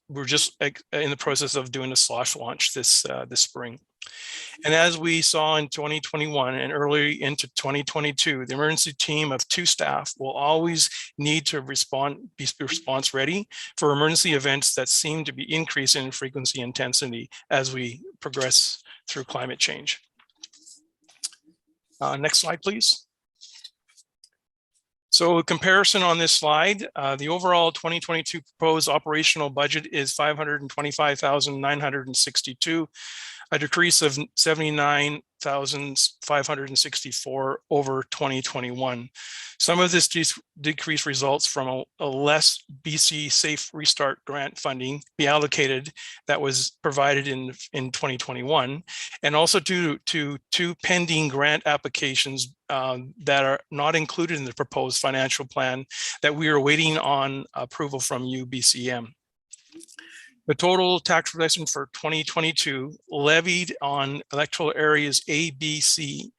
we're just in the process of doing a soft launch this spring. And as we saw in 2021 and early into 2022, the emergency team of 2 staff will always need to be response ready for emergency events that seem to be increasing in frequency and intensity as we progress through climate change. Next slide, please. So a comparison on this slide, the overall 2022 proposed operational budget is $525,962, a decrease of $79,564 over 2021. Some of this decrease results from a less BC Safe Restart grant funding be allocated that was provided in 2021, and also due to 2 pending grant applications that are not included in the proposed financial plan that we are waiting on approval from UBCM. The total tax reduction for 2022 levied on electoral areas A, B, C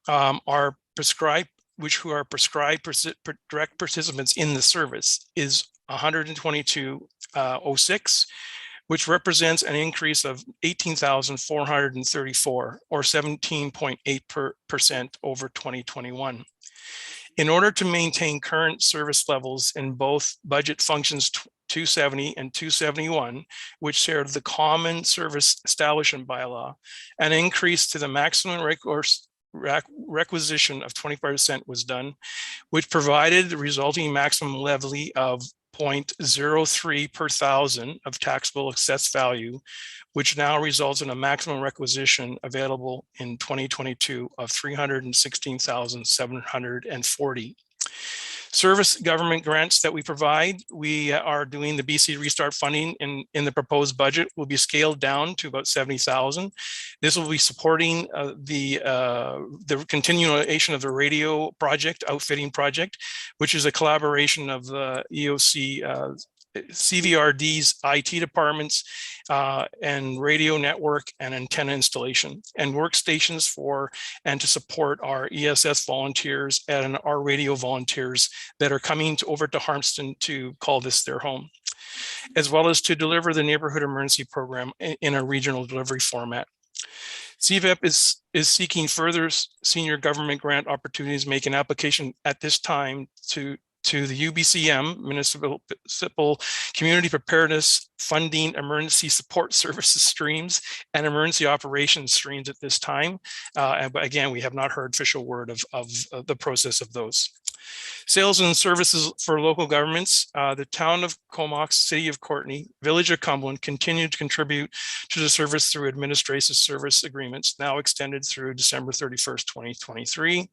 are prescribed, who are prescribed direct participants in the service, is 122.06, which represents an increase of 18,434 or 17.8% over 2021. In order to maintain current service levels in both budget functions 270 and 271, which shared the common service establishment bylaw, an increase to the maximum requisition of 25% was done, which provided the resulting maximum levy of 0.03 per thousand of taxable excess value, which now results in a maximum requisition available in 2022 of 316,740. Service government grants that we provide, we are doing the BC Restart funding in the proposed budget will be scaled down to about 70,000. This will be supporting the continuation of the radio project, outfitting project, which is a collaboration of the EOC CVRD's IT departments and radio network and antenna installation, and workstations and to support our ESS volunteers and our radio volunteers that are coming over to Harmston to call this their home, as well as to deliver the neighborhood emergency program in a regional delivery format. CVEP is seeking further senior government grant opportunities, make an application at this time to the UBCM, Municipal Community Preparedness Funding Emergency Support Services streams and emergency operations streams at this time. But again, we have not heard official word of the process of those. Sales and services for local governments. The town of Comox, city of Courtenay, village of Cumberland continue to contribute to the service through administrative service agreements, now extended through December 31st, 2023.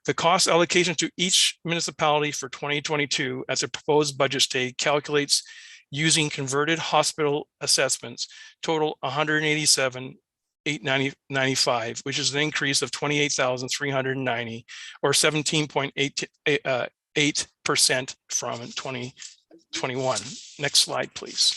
The cost allocation to each municipality for 2022 as a proposed budget state calculates using converted hospital assessments, total 187,895, which is an increase of 28,390 or 17.8% from 2021. Next slide, please.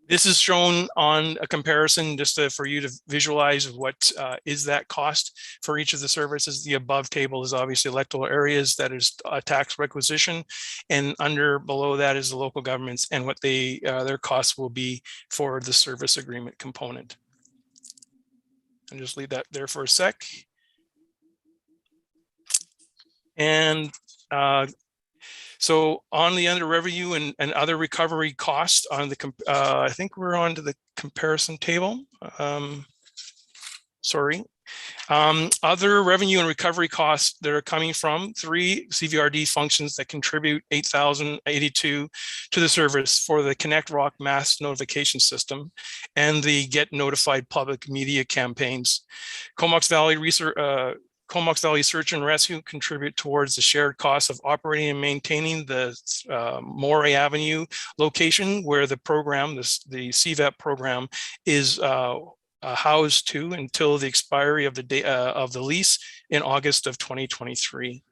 This is shown on a comparison just for you to visualize what is that cost for each of the services. The above table is obviously electoral areas, that is a tax requisition, and below that is the local governments and what their costs will be for the service agreement component. And just leave that there for a sec. And so on the under revenue and other recovery costs on the, I think we're on to the comparison table. Sorry. Other revenue and recovery costs that are coming from 3 CVRD functions that contribute $8,082 to the service for the Connect Rock mass notification system and the Get Notified public media campaigns. Comox Valley Comox Valley Search and Rescue contribute towards the shared costs of operating and maintaining the Morin Avenue location where the program, the Cvrd program, is housed to until the expiry of the lease in August of 2023.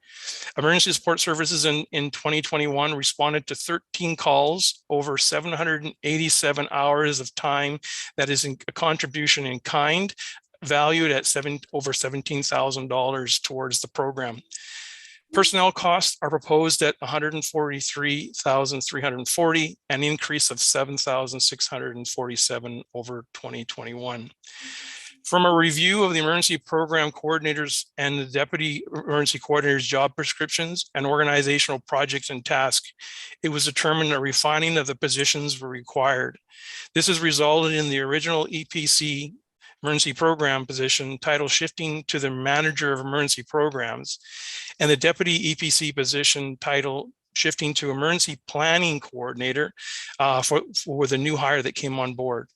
Emergency support services in 2021 responded to 13 calls over 787 hours of time. That is a contribution in kind, valued at over $17,000 towards the program. Personnel costs are proposed at $143,340, an increase of $7,647 over 2021. From a review of the emergency program coordinators and the deputy emergency coordinators job prescriptions and organizational projects and tasks, it was determined that refining of the positions were required. This has resulted in the original EPC emergency program position title shifting to the manager of emergency programs, and the deputy EPC position title shifting to emergency planning coordinator for the new hire that came on board.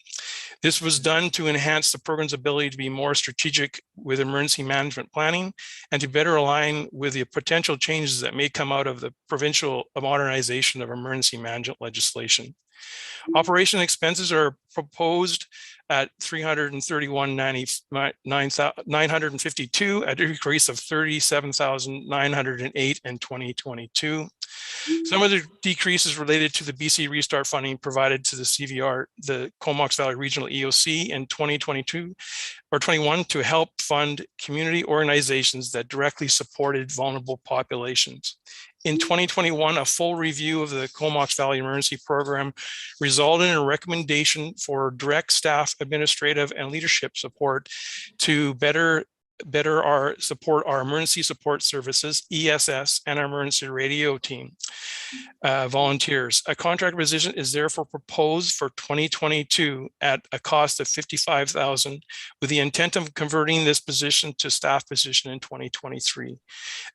This was done to enhance the program's ability to be more strategic with emergency management planning and to better align with the potential changes that may come out of the provincial modernization of emergency management legislation. Operation expenses are proposed at $331,952, a decrease of $37,908 in 2022. Some of the decreases related to the BC Restart funding provided to the CVR, the Comox Valley Regional EOC in 2022 or 21 to help fund community organizations that directly supported vulnerable populations. In 2021, a full review of the Comox Valley Emergency Program resulted in a recommendation for direct staff, administrative, and leadership support to better support our emergency support services, ESS, and our emergency radio team volunteers. A contract position is therefore proposed for 2022 at a cost of $55,000, with the intent of converting this position to staff position in 2023.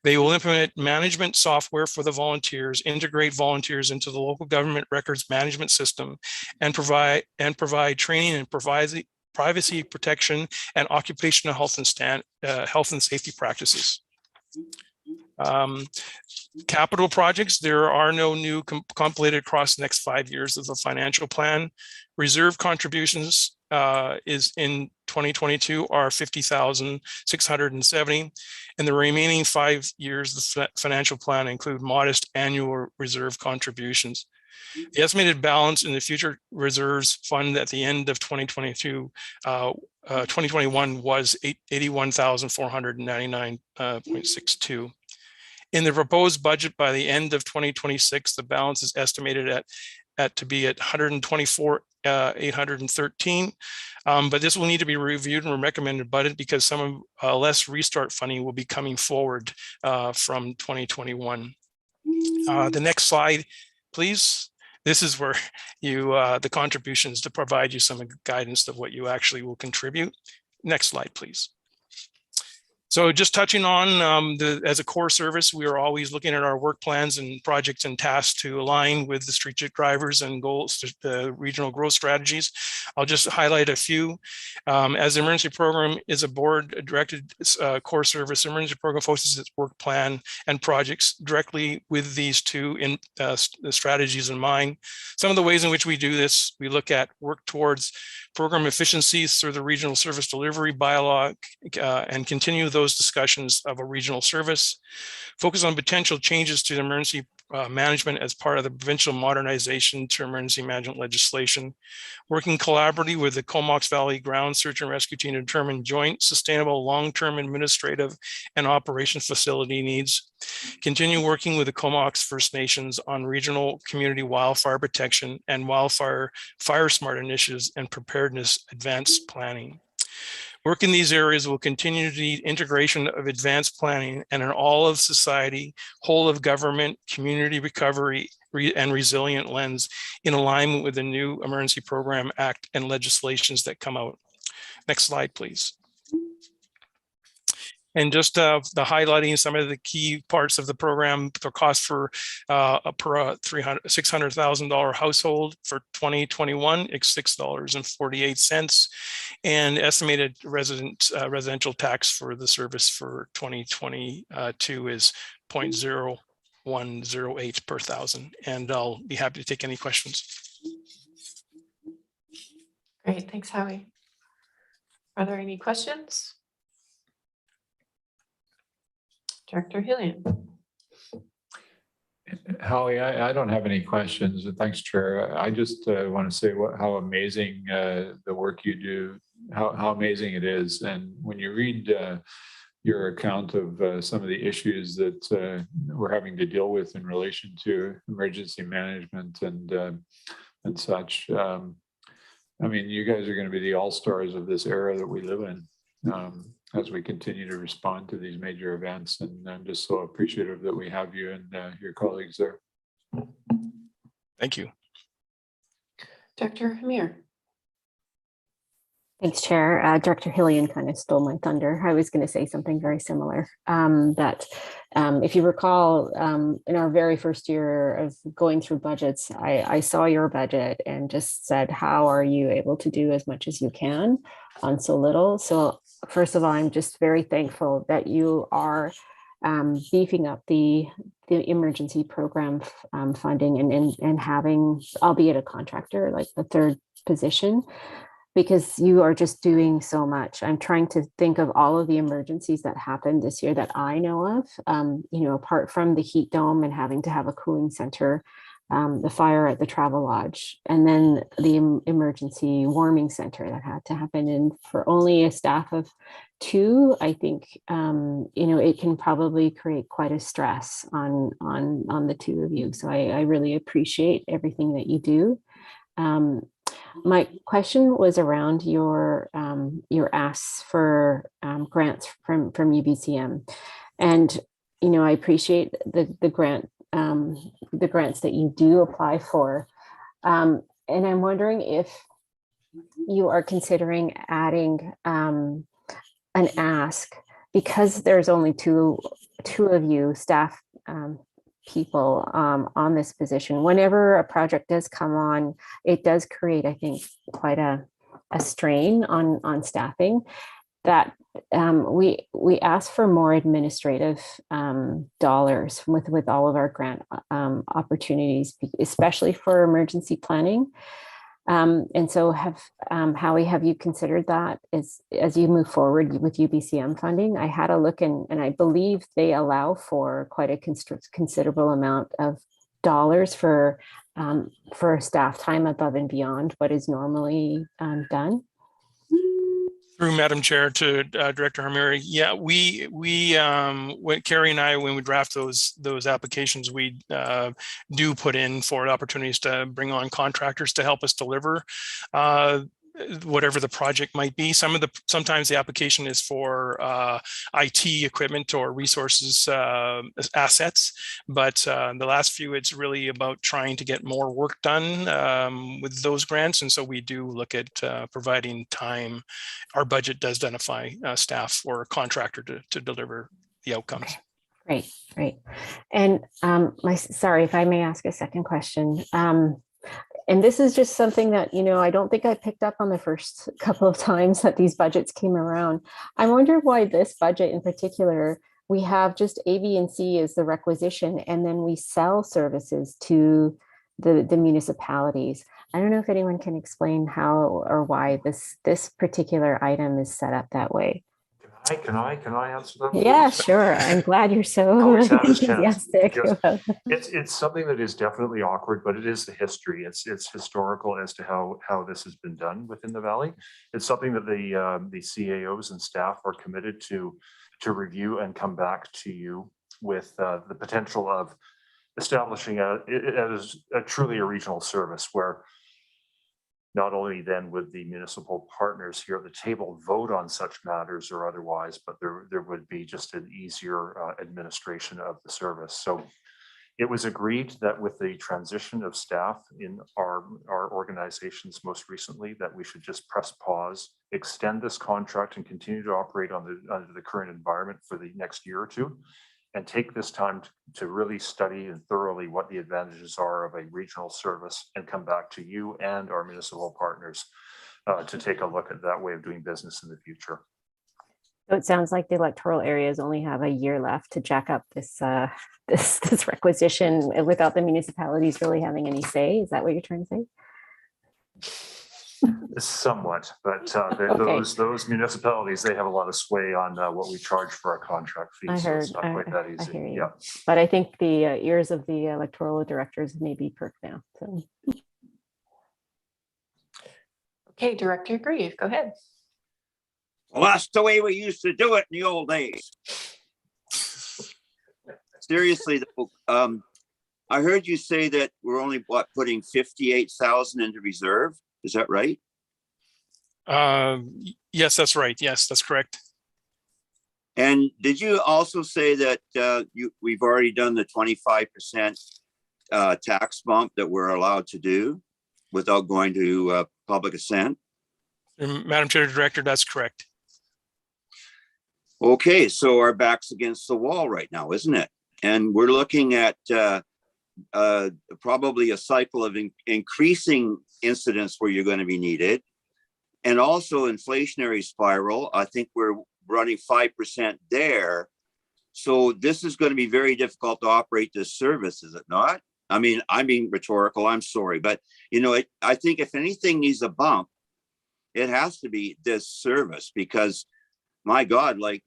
They will implement management software for the volunteers, integrate volunteers into the local government records management system, and provide training and privacy protection and occupational health and safety practices. Capital projects, there are no new completed across the next 5 years of the financial plan. Reserve contributions is in 2022 are $50,670, and the remaining 5 years of the financial plan include modest annual reserve contributions. The estimated balance in the future reserves fund at the end of 2021 was $81,499.62. In the proposed budget by the end of 2026, the balance is estimated to be at $124,813. But this will need to be reviewed and recommended budget because some less restart funding will be coming forward from 2021. The next slide, please. This is where the contributions to provide you some guidance of what you actually will contribute. Next slide, please. So just touching on as a core service, we are always looking at our work plans and projects and tasks to align with the strategic drivers and goals, the regional growth strategies. I'll just highlight a few. As the emergency program is a board directed core service, emergency program focuses its work plan and projects directly with these two strategies in mind. Some of the ways in which we do this, we look at work towards program efficiencies through the regional service delivery bylaw and continue those discussions of a regional service, focus on potential changes to the emergency management as part of the provincial modernization to emergency management legislation, working collaboratively with the Comox Valley Ground Search and Rescue Team to determine joint, sustainable, long-term administrative and operations facility needs, continue working with the Comox First Nations on regional community wildfire protection and wildfire fire smart initiatives and preparedness advanced planning. Work in these areas will continue to need integration of advanced planning and an all of society, whole of government, community recovery, and resilient lens in alignment with the new Emergency Program Act and legislations that come out. Next slide, please. And just the highlighting some of the key parts of the program, the cost for per $600,000 household for 2021 is $6.48, and estimated residential tax for the service for 2022 is 0.0108 per thousand. And I'll be happy to take any questions. Great, thanks, Howie. Are there any questions? Director Hillian. Howie, I don't have any questions. Thanks, Chair. I just want to say how amazing the work you do, how amazing it is. And when you read your account of some of the issues that we're having to deal with in relation to emergency management and such, I mean, you guys are going to be the all-stars of this era that we live in. As we continue to respond to these major events. And I'm just so appreciative that we have you and your colleagues there. Thank you. Dr. Hamir. Thanks, Chair. Director Hillian kind of stole my thunder. I was going to say something very similar. That if you recall, in our very first year of going through budgets, I saw your budget and just said, how are you able to do as much as you can on so little? So first of all, I'm just very thankful that you are beefing up the emergency program funding and having, albeit a contractor, like the third position, because you are just doing so much. I'm trying to think of all of the emergencies that happened this year that I know of, apart from the heat dome and having to have a cooling center, the fire at the travel lodge, and then the emergency warming center that had to happen. And for only a staff of 2, I think, it can probably create quite a stress on the 2 of you. So I really appreciate everything that you do. My question was around your asks for grants from UBCM, and I appreciate the grants that you do apply for, and I'm wondering if you are considering adding an ask, because there's only two of you staff people on this position. Whenever a project does come on, it does create, I think, quite a strain on staffing, that we ask for more administrative dollars with all of our grant opportunities, especially for emergency planning. And so Howie, have you considered that as you move forward with UBCM funding? I had a look and I believe they allow for quite a considerable amount of dollars for staff time above and beyond what is normally done. Through Madam Chair to Director Hamiri, yeah, we when Carrie and I, when we draft those applications, we do put in for opportunities to bring on contractors to help us deliver whatever the project might be. Sometimes the application is for IT equipment or resources assets, but the last few, it's really about trying to get more work done with those grants. And so we do look at providing time. Our budget does identify staff or a contractor to deliver the outcomes. Okay. Great, great. And sorry, if I may ask a second question. And this is just something that, I don't think I picked up on the first couple of times that these budgets came around. I wonder why this budget in particular, we have just A, B, and C as the requisition, and then we sell services to the municipalities. I don't know if anyone can explain how or why this particular item is set up that way. Can I answer that? Yeah, sure. I'm glad you're so enthusiastic. It's something that is definitely awkward, but it is the history. It's historical as to how this has been done within the Valley. It's something that the CAOs and staff are committed to review and come back to you with the potential of establishing it as truly a regional service where not only then would the municipal partners here at the table vote on such matters or otherwise, but there would be just an easier administration of the service. So it was agreed that with the transition of staff in our organizations most recently, that we should just press pause, extend this contract and continue to operate under the current environment for the next year or two, and take this time to really study and thoroughly what the advantages are of a regional service and come back to you and our municipal partners to take a look at that way of doing business in the future. So it sounds like the electoral areas only have a year left to jack up this requisition without the municipalities really having any say. Is that what you're trying to say? Somewhat, but those municipalities, they have a lot of sway on what we charge for our contract fees. So it's not quite that easy. Yeah. But I think the ears of the electoral directors may be perked now. So. Okay, Director Grieve, go ahead. Well, that's the way we used to do it in the old days. Seriously, though, I heard you say that we're only putting 58,000 into reserve. Is that right? Yes, that's right. Yes, that's correct. And did you also say that we've already done the 25% tax bump that we're allowed to do without going to public assent? Madam Chair, Director, that's correct. Okay, so our back's against the wall right now, isn't it? And we're looking at probably a cycle of increasing incidents where you're going to be needed. And also inflationary spiral. I think we're running 5% there. So this is going to be very difficult to operate this service, is it not? I mean, I'm being rhetorical, I'm sorry. But, I think if anything needs a bump, it has to be this service because, my God, like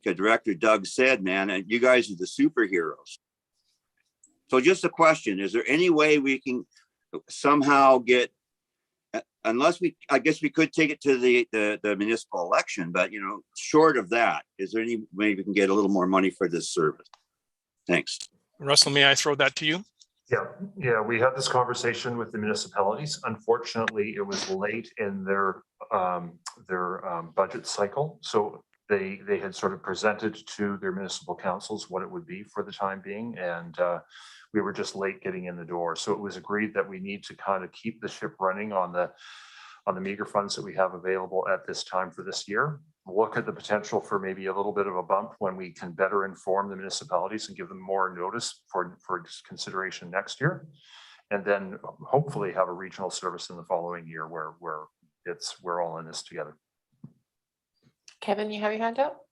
Director Doug said, man, you guys are the superheroes. So just a question, is there any way we can somehow get, I guess we could take it to the municipal election, but, short of that, is there any way we can get a little more money for this service? Thanks. Russell, may I throw that to you? Yeah, we had this conversation with the municipalities. Unfortunately, it was late in their budget cycle. So they had sort of presented to their municipal councils what it would be for the time being. And we were just late getting in the door. So it was agreed that we need to kind of keep the ship running on the meager funds that we have available at this time for this year. Look at the potential for maybe a little bit of a bump when we can better inform the municipalities and give them more notice for consideration next year. And then hopefully have a regional service in the following year where we're all in this together. Kevin, you have your hand up?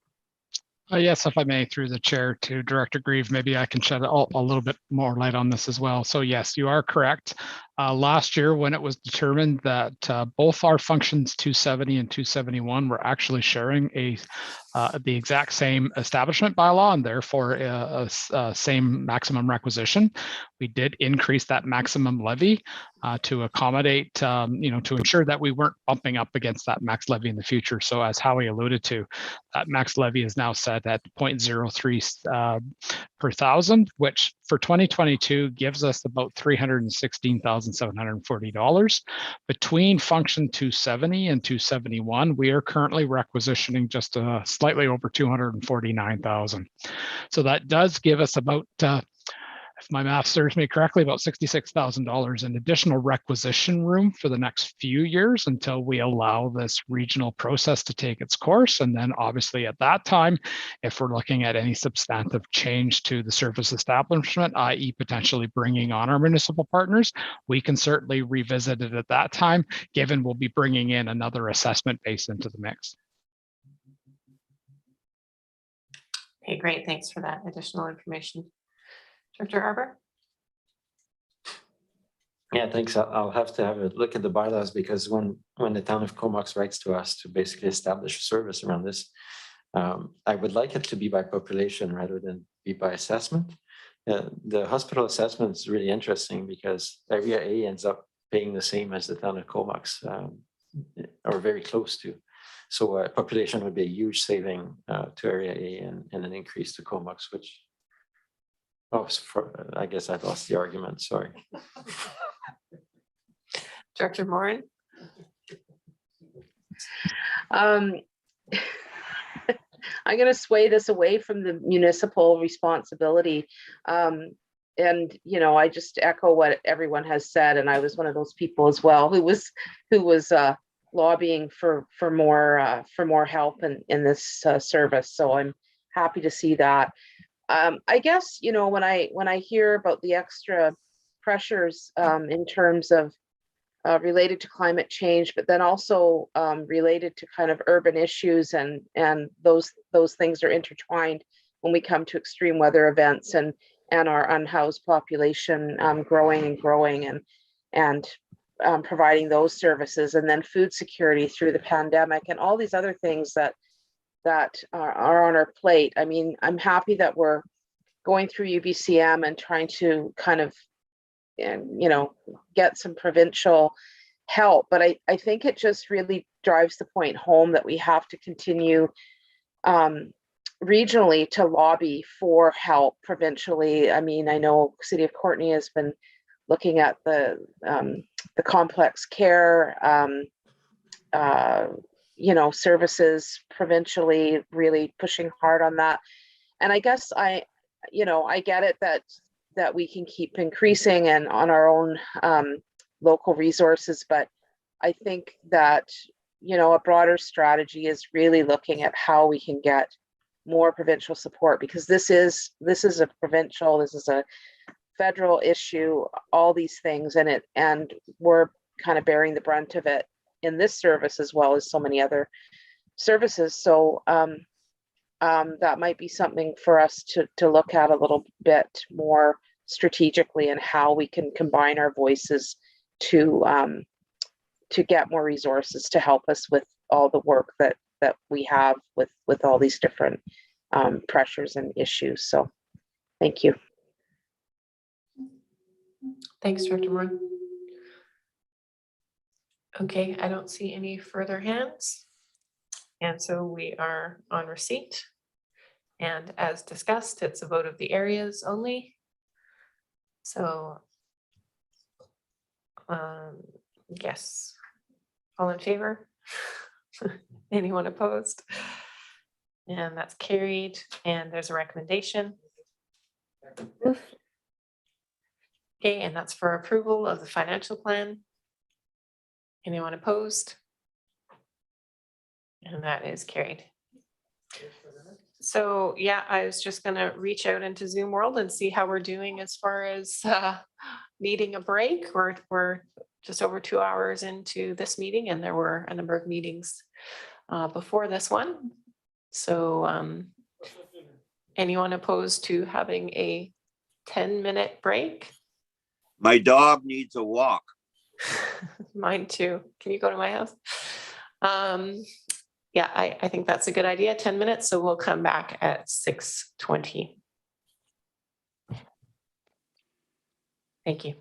Yes, if I may, through the chair to Director Grieve, maybe I can shed a little bit more light on this as well. So yes, you are correct. Last year, when it was determined that both our functions 270 and 271 were actually sharing the exact same establishment bylaw and therefore a same maximum requisition, we did increase that maximum levy to accommodate, to ensure that we weren't bumping up against that max levy in the future. So as Howie alluded to, that max levy is now set at 0.03 per thousand, which for 2022 gives us about $316,740. Between function 270 and 271, we are currently requisitioning just slightly over 249,000. So that does give us about, if my math serves me correctly, about $66,000 in additional requisition room for the next few years until we allow this regional process to take its course. And then obviously at that time, if we're looking at any substantive change to the service establishment, i.e. potentially bringing on our municipal partners, we can certainly revisit it at that time, given we'll be bringing in another assessment base into the mix. Okay, great. Thanks for that additional information. Director Arbor? Yeah, thanks. I'll have to have a look at the bylaws, because when the town of Comox writes to us to basically establish a service around this, I would like it to be by population rather than be by assessment. The hospital assessment is really interesting because area A ends up paying the same as the town of Comox, or very close to. So population would be a huge saving to area A and an increase to Comox, which, I guess I lost the argument, sorry. Director Morin? I'm going to sway this away from the municipal responsibility. And, you know, I just echo what everyone has said. And I was one of those people as well who was lobbying for more help in this service. So I'm happy to see that. I guess, you know, when I hear about the extra pressures in terms of related to climate change, but then also related to kind of urban issues, and those things are intertwined when we come to extreme weather events and our unhoused population growing and providing those services, and then food security through the pandemic and all these other things that are on our plate. I mean, I'm happy that we're going through UBCM and trying to kind of, you know, get some provincial help, but I think it just really drives the point home that we have to continue regionally to lobby for help provincially. I mean, I know City of Courtenay has been looking at the complex care you know, services provincially, really pushing hard on that. And I guess I get it that we can keep increasing and on our own local resources, but I think that, you know, a broader strategy is really looking at how we can get more provincial support, because this is a provincial, this is a federal issue, all these things, and we're kind of bearing the brunt of it in this service as well as so many other services. So that might be something for us to look at a little bit more strategically, and how we can combine our voices to get more resources to help us with all the work that we have with all these different pressures and issues. So thank you. Thanks, Director Morin. Okay, I don't see any further hands. And so we are on receipt. And as discussed, it's a vote of the areas only. So, yes, all in favor? Anyone opposed? And that's carried. And there's a recommendation. Okay, and that's for approval of the financial plan. Anyone opposed? And that is carried. So yeah, I was just gonna reach out into Zoom world and see how we're doing as far as needing a break. We're just over 2 hours into this meeting, and there were a number of meetings before this one. So anyone opposed to having a 10-minute break? My dog needs a walk. Mine too. Can you go to my house? Yeah, I think that's a good idea. 10 minutes. So we'll come back at 6:20. Thank you.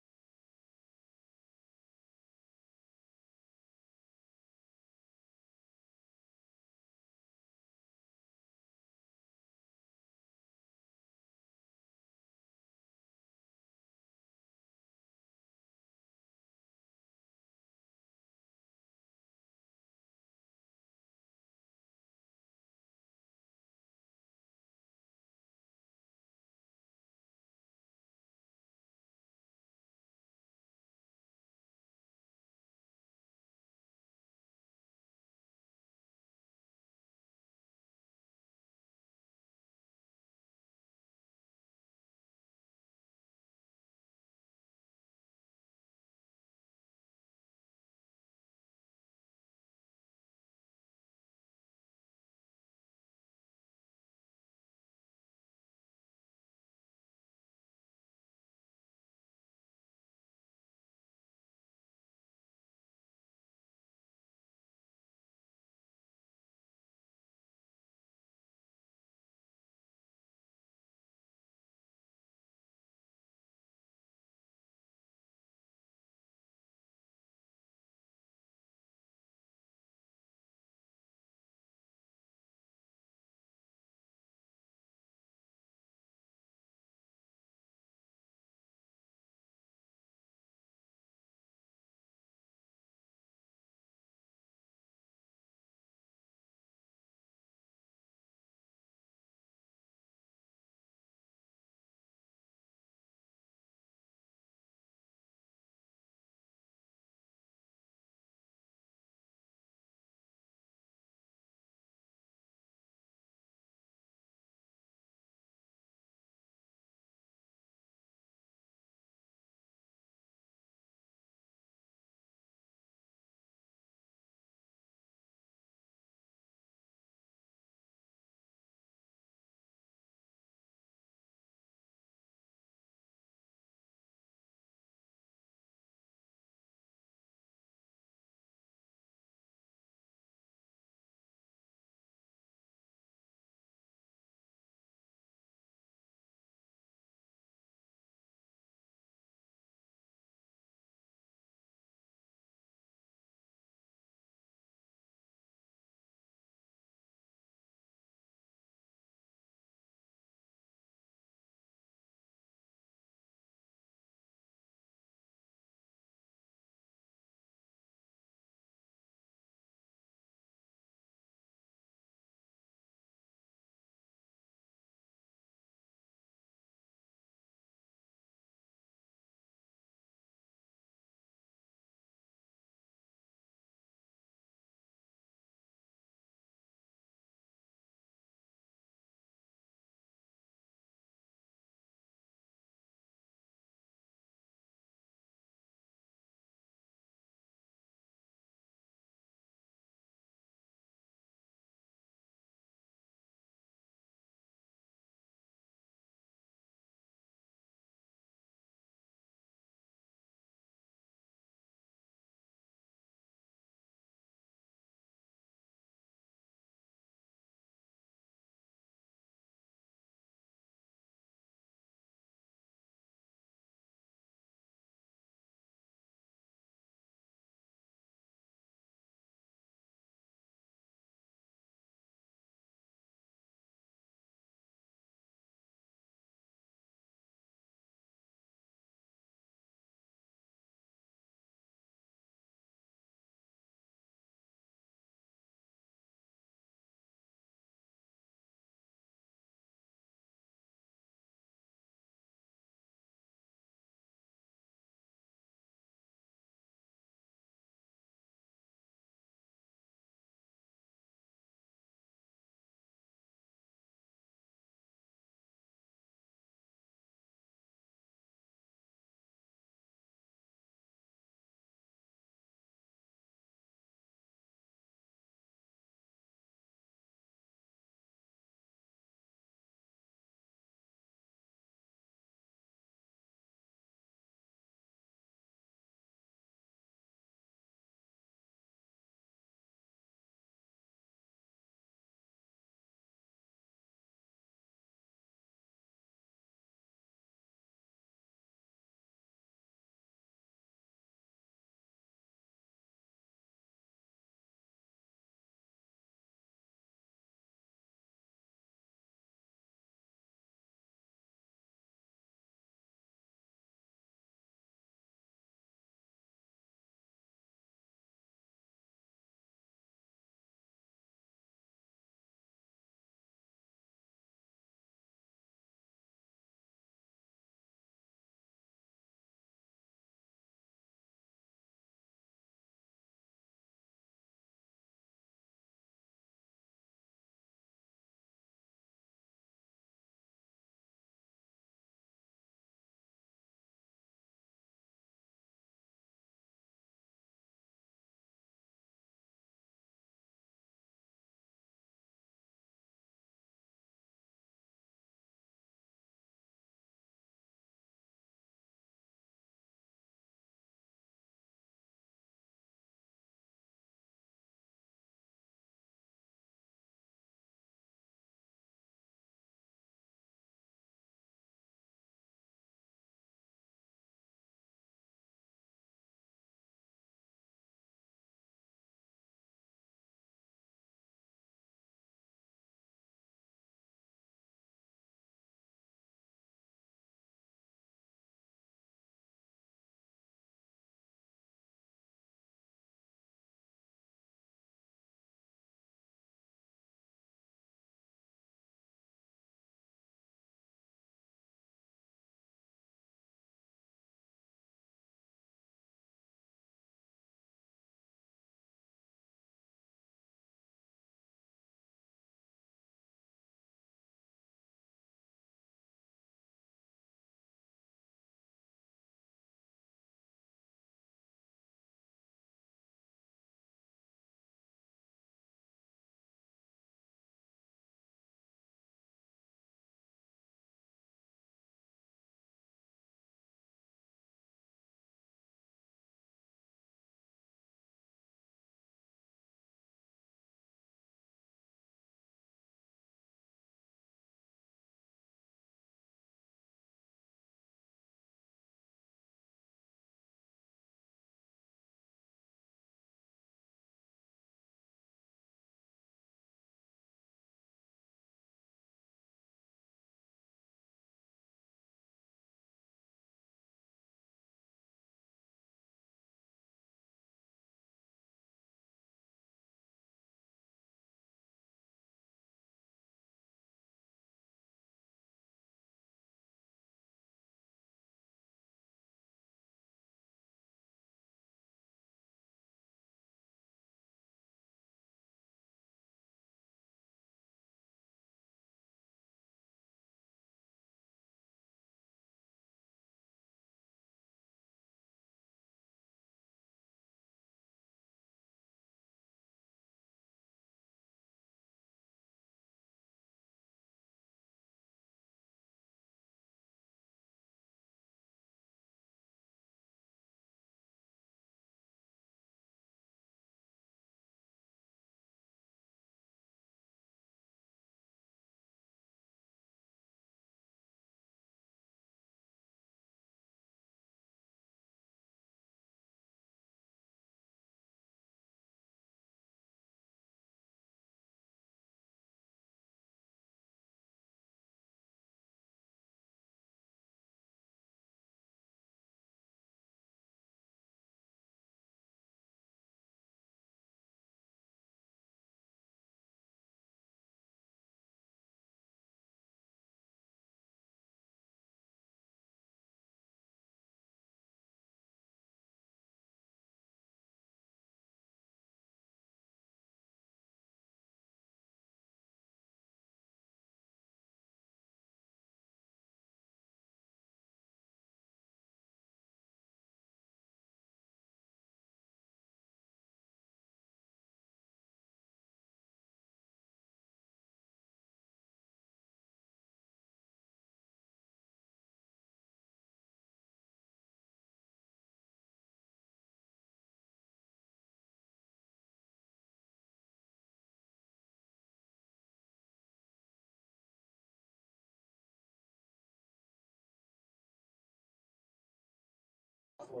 So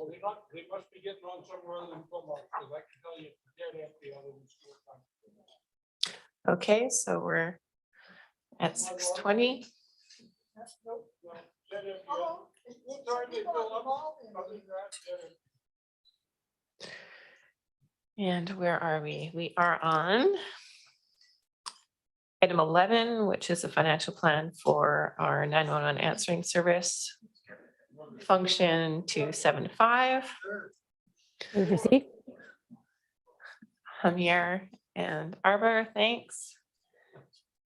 they must be getting on somewhere other than Comox, because I can tell you it's dead empty other than school time. Okay, so we're at 6:20. And where are we? We are on item 11, which is a financial plan for our 911 answering service function 275. Move receipt. Hamir and Arbor, thanks.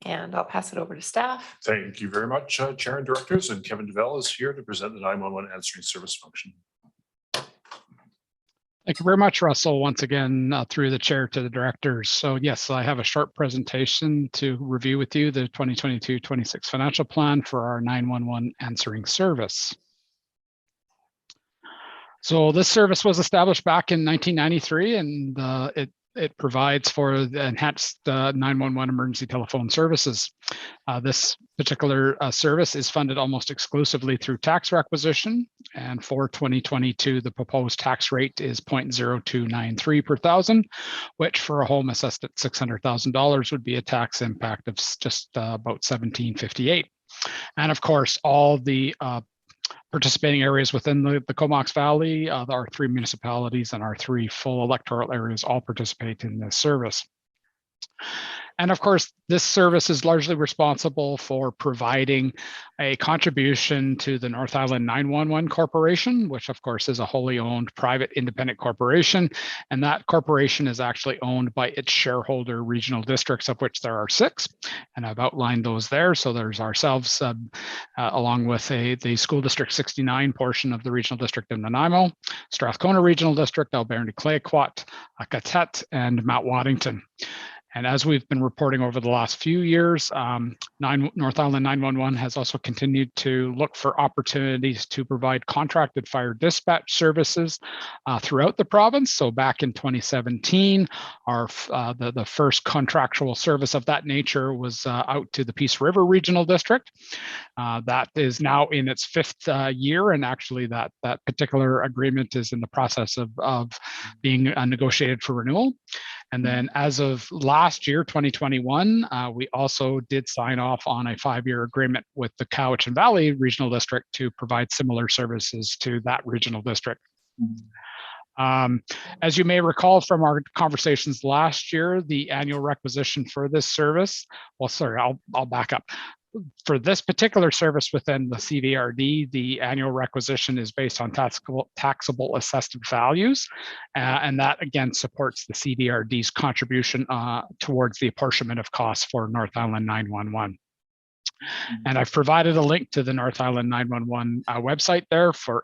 And I'll pass it over to staff. Thank you very much, Chair and Directors, and Kevin DeVell is here to present the 911 answering service function. Thank you very much, Russell, once again, through the chair to the directors. So yes, I have a short presentation to review with you the 2022-26 financial plan for our 911 answering service. So this service was established back in 1993, and it provides for the enhanced 911 emergency telephone services. This particular service is funded almost exclusively through tax requisition. And for 2022, the proposed tax rate is 0.0293 per thousand, which for a home assessed at $600,000 would be a tax impact of just about $17.58. And of course, all the participating areas within the Comox Valley, our 3 municipalities and our 3 full electoral areas all participate in this service. And of course, this service is largely responsible for providing a contribution to the North Island 911 Corporation, which of course is a wholly owned private independent corporation. And that corporation is actually owned by its shareholder regional districts, of which there are 6. And I've outlined those there. So there's ourselves, along with the School District 69 portion of the Regional District of Nanaimo, Strathcona Regional District, Alberni-Clayoquot, Catet, and Mount Waddington. And as we've been reporting over the last few years, North Island 911 has also continued to look for opportunities to provide contracted fire dispatch services throughout the province. So back in 2017, the first contractual service of that nature was out to the Peace River Regional District. That is now in its 5th year, and actually that particular agreement is in the process of being negotiated for renewal. And then as of last year, 2021, we also did sign off on a 5-year agreement with the Cowichan Valley Regional District to provide similar services to that regional district. As you may recall from our conversations last year, the annual requisition for this service, well, sorry, I'll back up. For this particular service within the CVRD, the annual requisition is based on taxable assessed values. And that again supports the CVRD's contribution towards the apportionment of costs for North Island 911. And I've provided a link to the North Island 911 website there for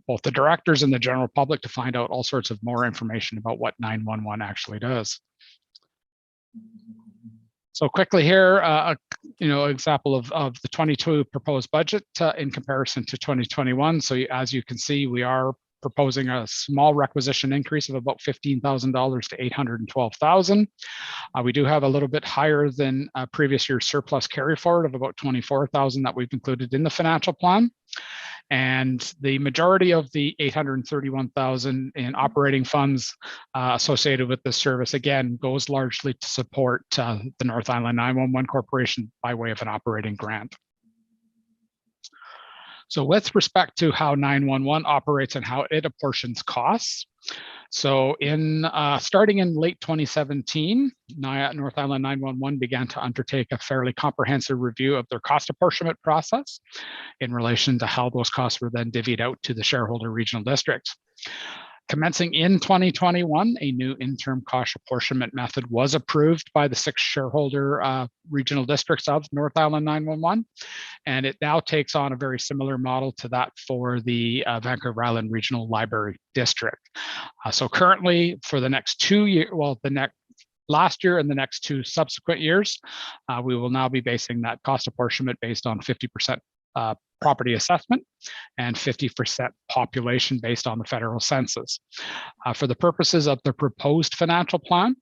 both the directors and the general public to find out all sorts of more information about what 911 actually does. So quickly here, example of the 22 proposed budget in comparison to 2021. So as you can see, we are proposing a small requisition increase of about $15,000 to $812,000. We do have a little bit higher than previous year's surplus carry forward of about $24,000 that we've included in the financial plan. And the majority of the $831,000 in operating funds associated with this service, again, goes largely to support the North Island 911 Corporation by way of an operating grant. So with respect to how 911 operates and how it apportions costs, so starting in late 2017, North Island 911 began to undertake a fairly comprehensive review of their cost apportionment process in relation to how those costs were then divvied out to the shareholder regional districts. Commencing in 2021, a new interim cost apportionment method was approved by the 6 shareholder regional districts of North Island 911, and it now takes on a very similar model to that for the Vancouver Island Regional Library District. So currently, for the next 2 years, last year and the next 2 subsequent years, we will now be basing that cost apportionment based on 50% property assessment and 50% population based on the federal census. For the purposes of the proposed financial plan,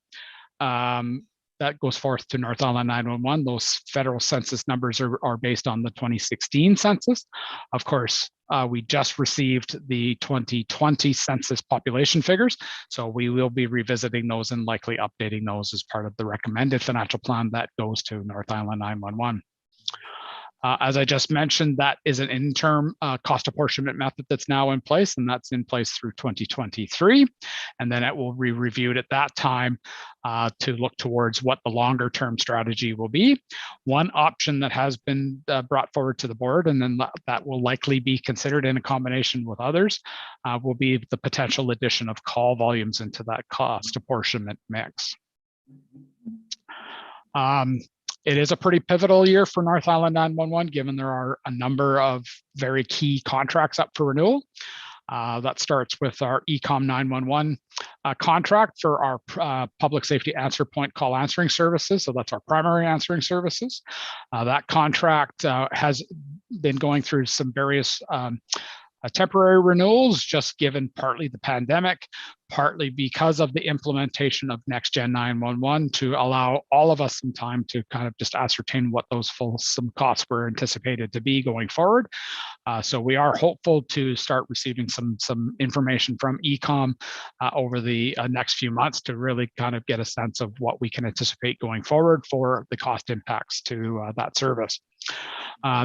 that goes forth to North Island 911. Those federal census numbers are based on the 2016 census. Of course, we just received the 2020 census population figures, so we will be revisiting those and likely updating those as part of the recommended financial plan that goes to North Island 911. As I just mentioned, that is an interim cost apportionment method that's now in place, and that's in place through 2023. And then it will be reviewed at that time to look towards what the longer term strategy will be. One option that has been brought forward to the board, and then that will likely be considered in a combination with others, will be the potential addition of call volumes into that cost apportionment mix. It is a pretty pivotal year for North Island 911, given there are a number of very key contracts up for renewal. That starts with our ECOM 911 contract for our public safety answer point call answering services. So that's our primary answering services. That contract has been going through some various temporary renewals, just given partly the pandemic, partly because of the implementation of Next Gen 911 to allow all of us some time to kind of just ascertain what those fulsome costs were anticipated to be going forward. So we are hopeful to start receiving some information from ECOM over the next few months to really kind of get a sense of what we can anticipate going forward for the cost impacts to that service.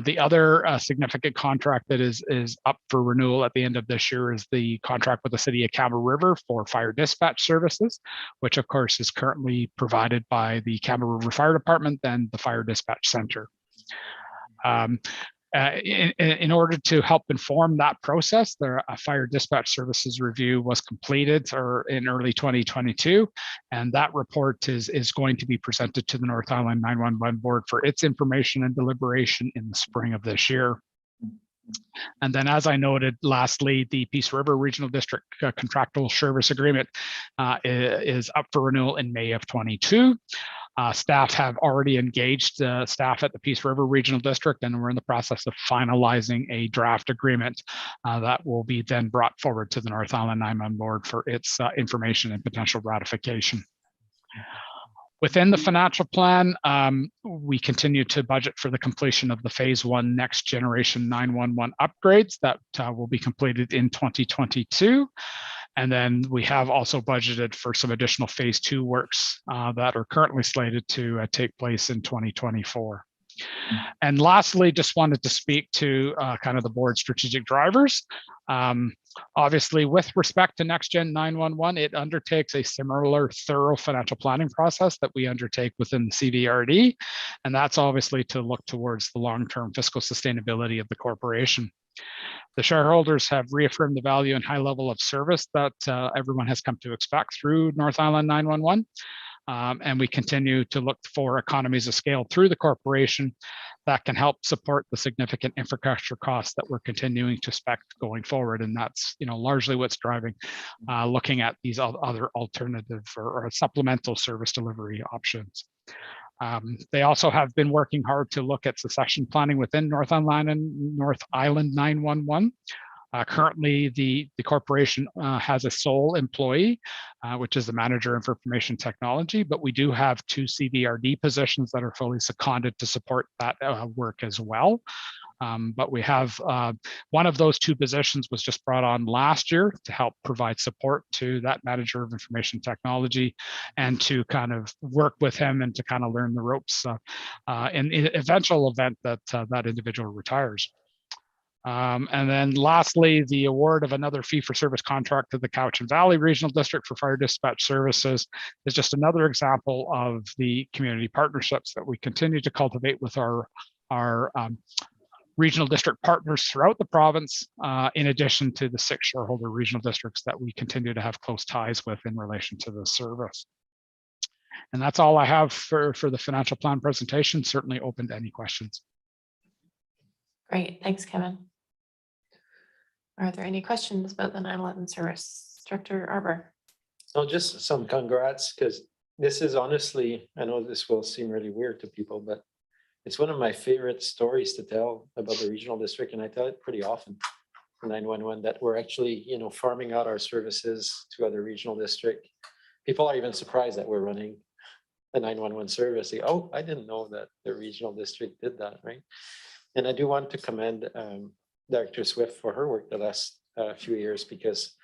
The other significant contract that is up for renewal at the end of this year is the contract with the City of Campbell River for fire dispatch services, which of course is currently provided by the Campbell River Fire Department and the Fire Dispatch Center. In order to help inform that process, a fire dispatch services review was completed in early 2022, and that report is going to be presented to the North Island 911 board for its information and deliberation in the spring of this year. And then, as I noted, lastly, the Peace River Regional District contractual service agreement is up for renewal in May of 22. Staff have already engaged staff at the Peace River Regional District, and we're in the process of finalizing a draft agreement that will be then brought forward to the North Island 911 board for its information and potential ratification. Within the financial plan, we continue to budget for the completion of the phase 1 next generation 911 upgrades that will be completed in 2022. And then we have also budgeted for some additional phase 2 works that are currently slated to take place in 2024. And lastly, just wanted to speak to kind of the board's strategic drivers. Obviously, with respect to Next Gen 911, it undertakes a similar thorough financial planning process that we undertake within the Cvrd. And that's obviously to look towards the long-term fiscal sustainability of the corporation. The shareholders have reaffirmed the value and high level of service that everyone has come to expect through North Island 911. And we continue to look for economies of scale through the corporation that can help support the significant infrastructure costs that we're continuing to expect going forward. And that's largely what's driving looking at these other alternative or supplemental service delivery options. They also have been working hard to look at succession planning within North Island 911. Currently, the corporation has a sole employee, which is the manager of information technology, but we do have 2 Cvrd positions that are fully seconded to support that work as well. But we have one of those 2 positions was just brought on last year to help provide support to that manager of information technology and to kind of work with him and to kind of learn the ropes in the eventual event that that individual retires. And then lastly, the award of another fee-for-service contract to the Cowichan Valley Regional District for fire dispatch services is just another example of the community partnerships that we continue to cultivate with our regional district partners throughout the province, in addition to the 6 shareholder regional districts that we continue to have close ties with in relation to the service. And that's all I have for the financial plan presentation. Certainly open to any questions. Great, thanks, Kevin. Are there any questions about the 911 service? Director Arbor. So just some congrats, because this is honestly, I know this will seem really weird to people, but it's one of my favorite stories to tell about the regional district, and I tell it pretty often. 911, that we're actually, farming out our services to other regional district. People are even surprised that we're running the 911 service. Say, oh, I didn't know that the regional district did that, right? And I do want to commend Dr. Swift for her work the last few years, because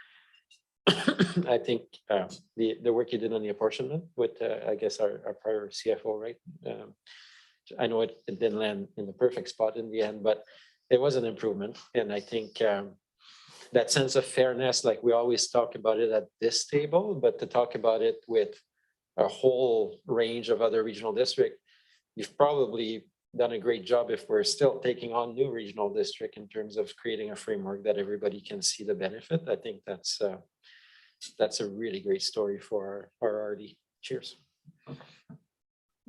I think the work you did on the apportionment with, I guess, our prior CFO, right? I know it didn't land in the perfect spot in the end, but it was an improvement. And I think that sense of fairness, like we always talk about it at this table, but to talk about it with a whole range of other regional districts, you've probably done a great job if we're still taking on new regional district in terms of creating a framework that everybody can see the benefit. I think that's a really great story for our RD. Cheers.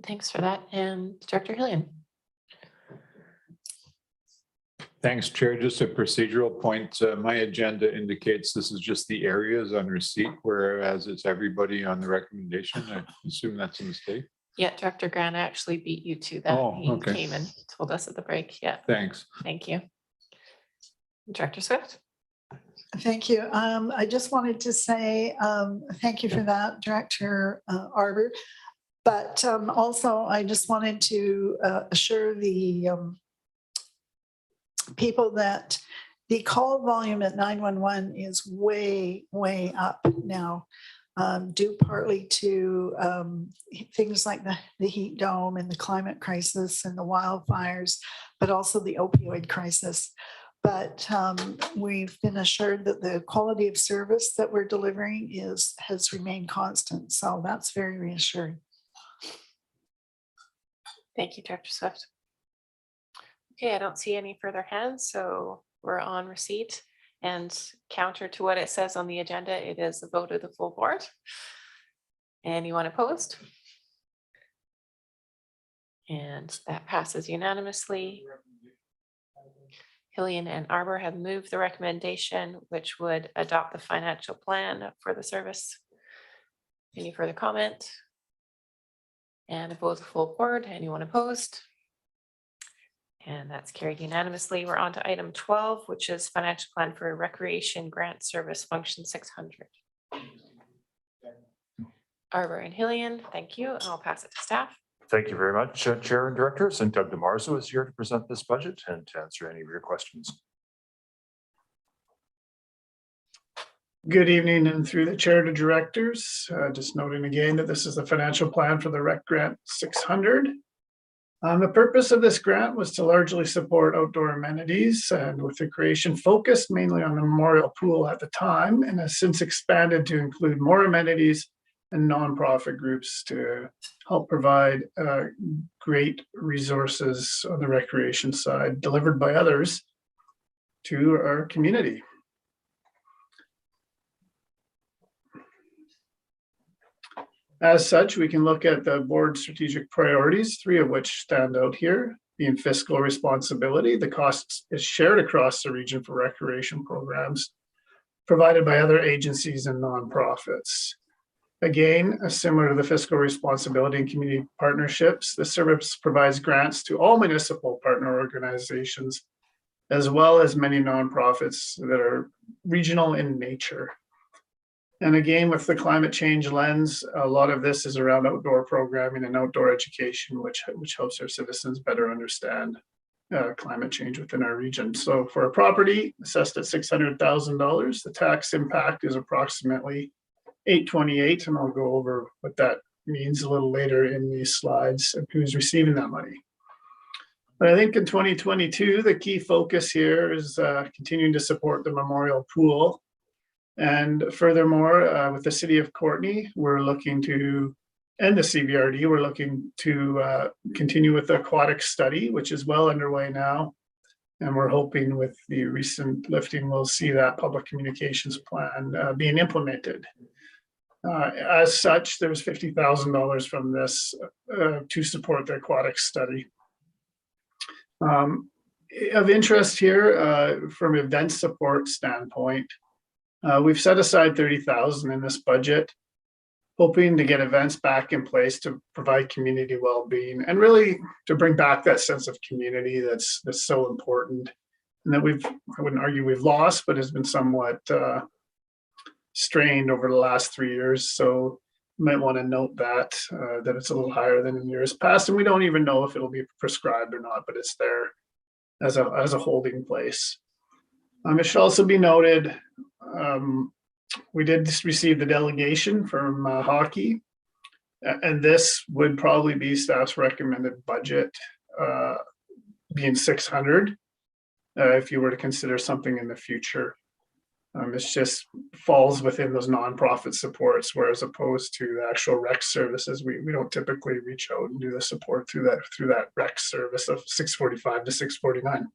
Thanks for that. And Director Hillian. Thanks, Chair. Just a procedural point. My agenda indicates this is just the areas on receipt, whereas it's everybody on the recommendation. I assume that's a mistake. Yeah, Director Grant actually beat you to that. Oh, He okay. came and told us at the break. Yeah. Thanks. Thank you. Director Swift. Thank you. I just wanted to say thank you for that, Director Arbor. But also, I just wanted to assure the people that the call volume at 911 is way, way up now, due partly to things like the heat dome and the climate crisis and the wildfires, but also the opioid crisis. But we've been assured that the quality of service that we're delivering has remained constant. So that's very reassuring. Thank you, Director Swift. Okay, I don't see any further hands, so we're on receipt. And counter to what it says on the agenda, it is a vote of the full board. Anyone opposed? And that passes unanimously. Hillian and Arbor have moved the recommendation, which would adopt the financial plan for the service. Any further comment? And a vote of the full board. Anyone opposed? And that's carried unanimously. We're on to item 12, which is financial plan for recreation grant service function 600. Arbor and Hillian, thank you. And I'll pass it to staff. Thank you very much, Chair and Directors. And Doug DeMarzo is here to present this budget and to answer any of your questions. Good evening, and through the chair to directors, just noting again that this is the financial plan for the Rec Grant 600. The purpose of this grant was to largely support outdoor amenities, and with the creation focused mainly on the memorial pool at the time, and has since expanded to include more amenities and nonprofit groups to help provide great resources on the recreation side delivered by others to our community. As such, we can look at the board's strategic priorities, 3 of which stand out here, being fiscal responsibility. The cost is shared across the region for recreation programs provided by other agencies and nonprofits. Again, similar to the fiscal responsibility and community partnerships, the service provides grants to all municipal partner organizations, as well as many nonprofits that are regional in nature. And again, with the climate change lens, a lot of this is around outdoor programming and outdoor education, which helps our citizens better understand climate change within our region. So for a property assessed at $600,000, the tax impact is approximately $828, and I'll go over what that means a little later in these slides and who's receiving that money. But I think in 2022, the key focus here is continuing to support the memorial pool. And furthermore, with the city of Courtenay, we're looking to, and the Cvrd, we're looking to continue with the aquatic study, which is well underway now. And we're hoping with the recent lifting, we'll see that public communications plan being implemented. As such, there's $50,000 from this to support the aquatic study. Of interest here, from event support standpoint, we've set aside $30,000 in this budget, hoping to get events back in place to provide community well-being and really to bring back that sense of community that's so important, and that I wouldn't argue we've lost, but has been somewhat strained over the last 3 years. So might want to note that, that it's a little higher than in years past, and we don't even know if it'll be prescribed or not, but it's there as a holding place. It should also be noted, we did receive the delegation from hockey, and this would probably be staff's recommended budget, being 600, if you were to consider something in the future. It's just falls within those nonprofit supports, whereas opposed to the actual rec services, we don't typically reach out and do the support through that rec service of 645 to 649.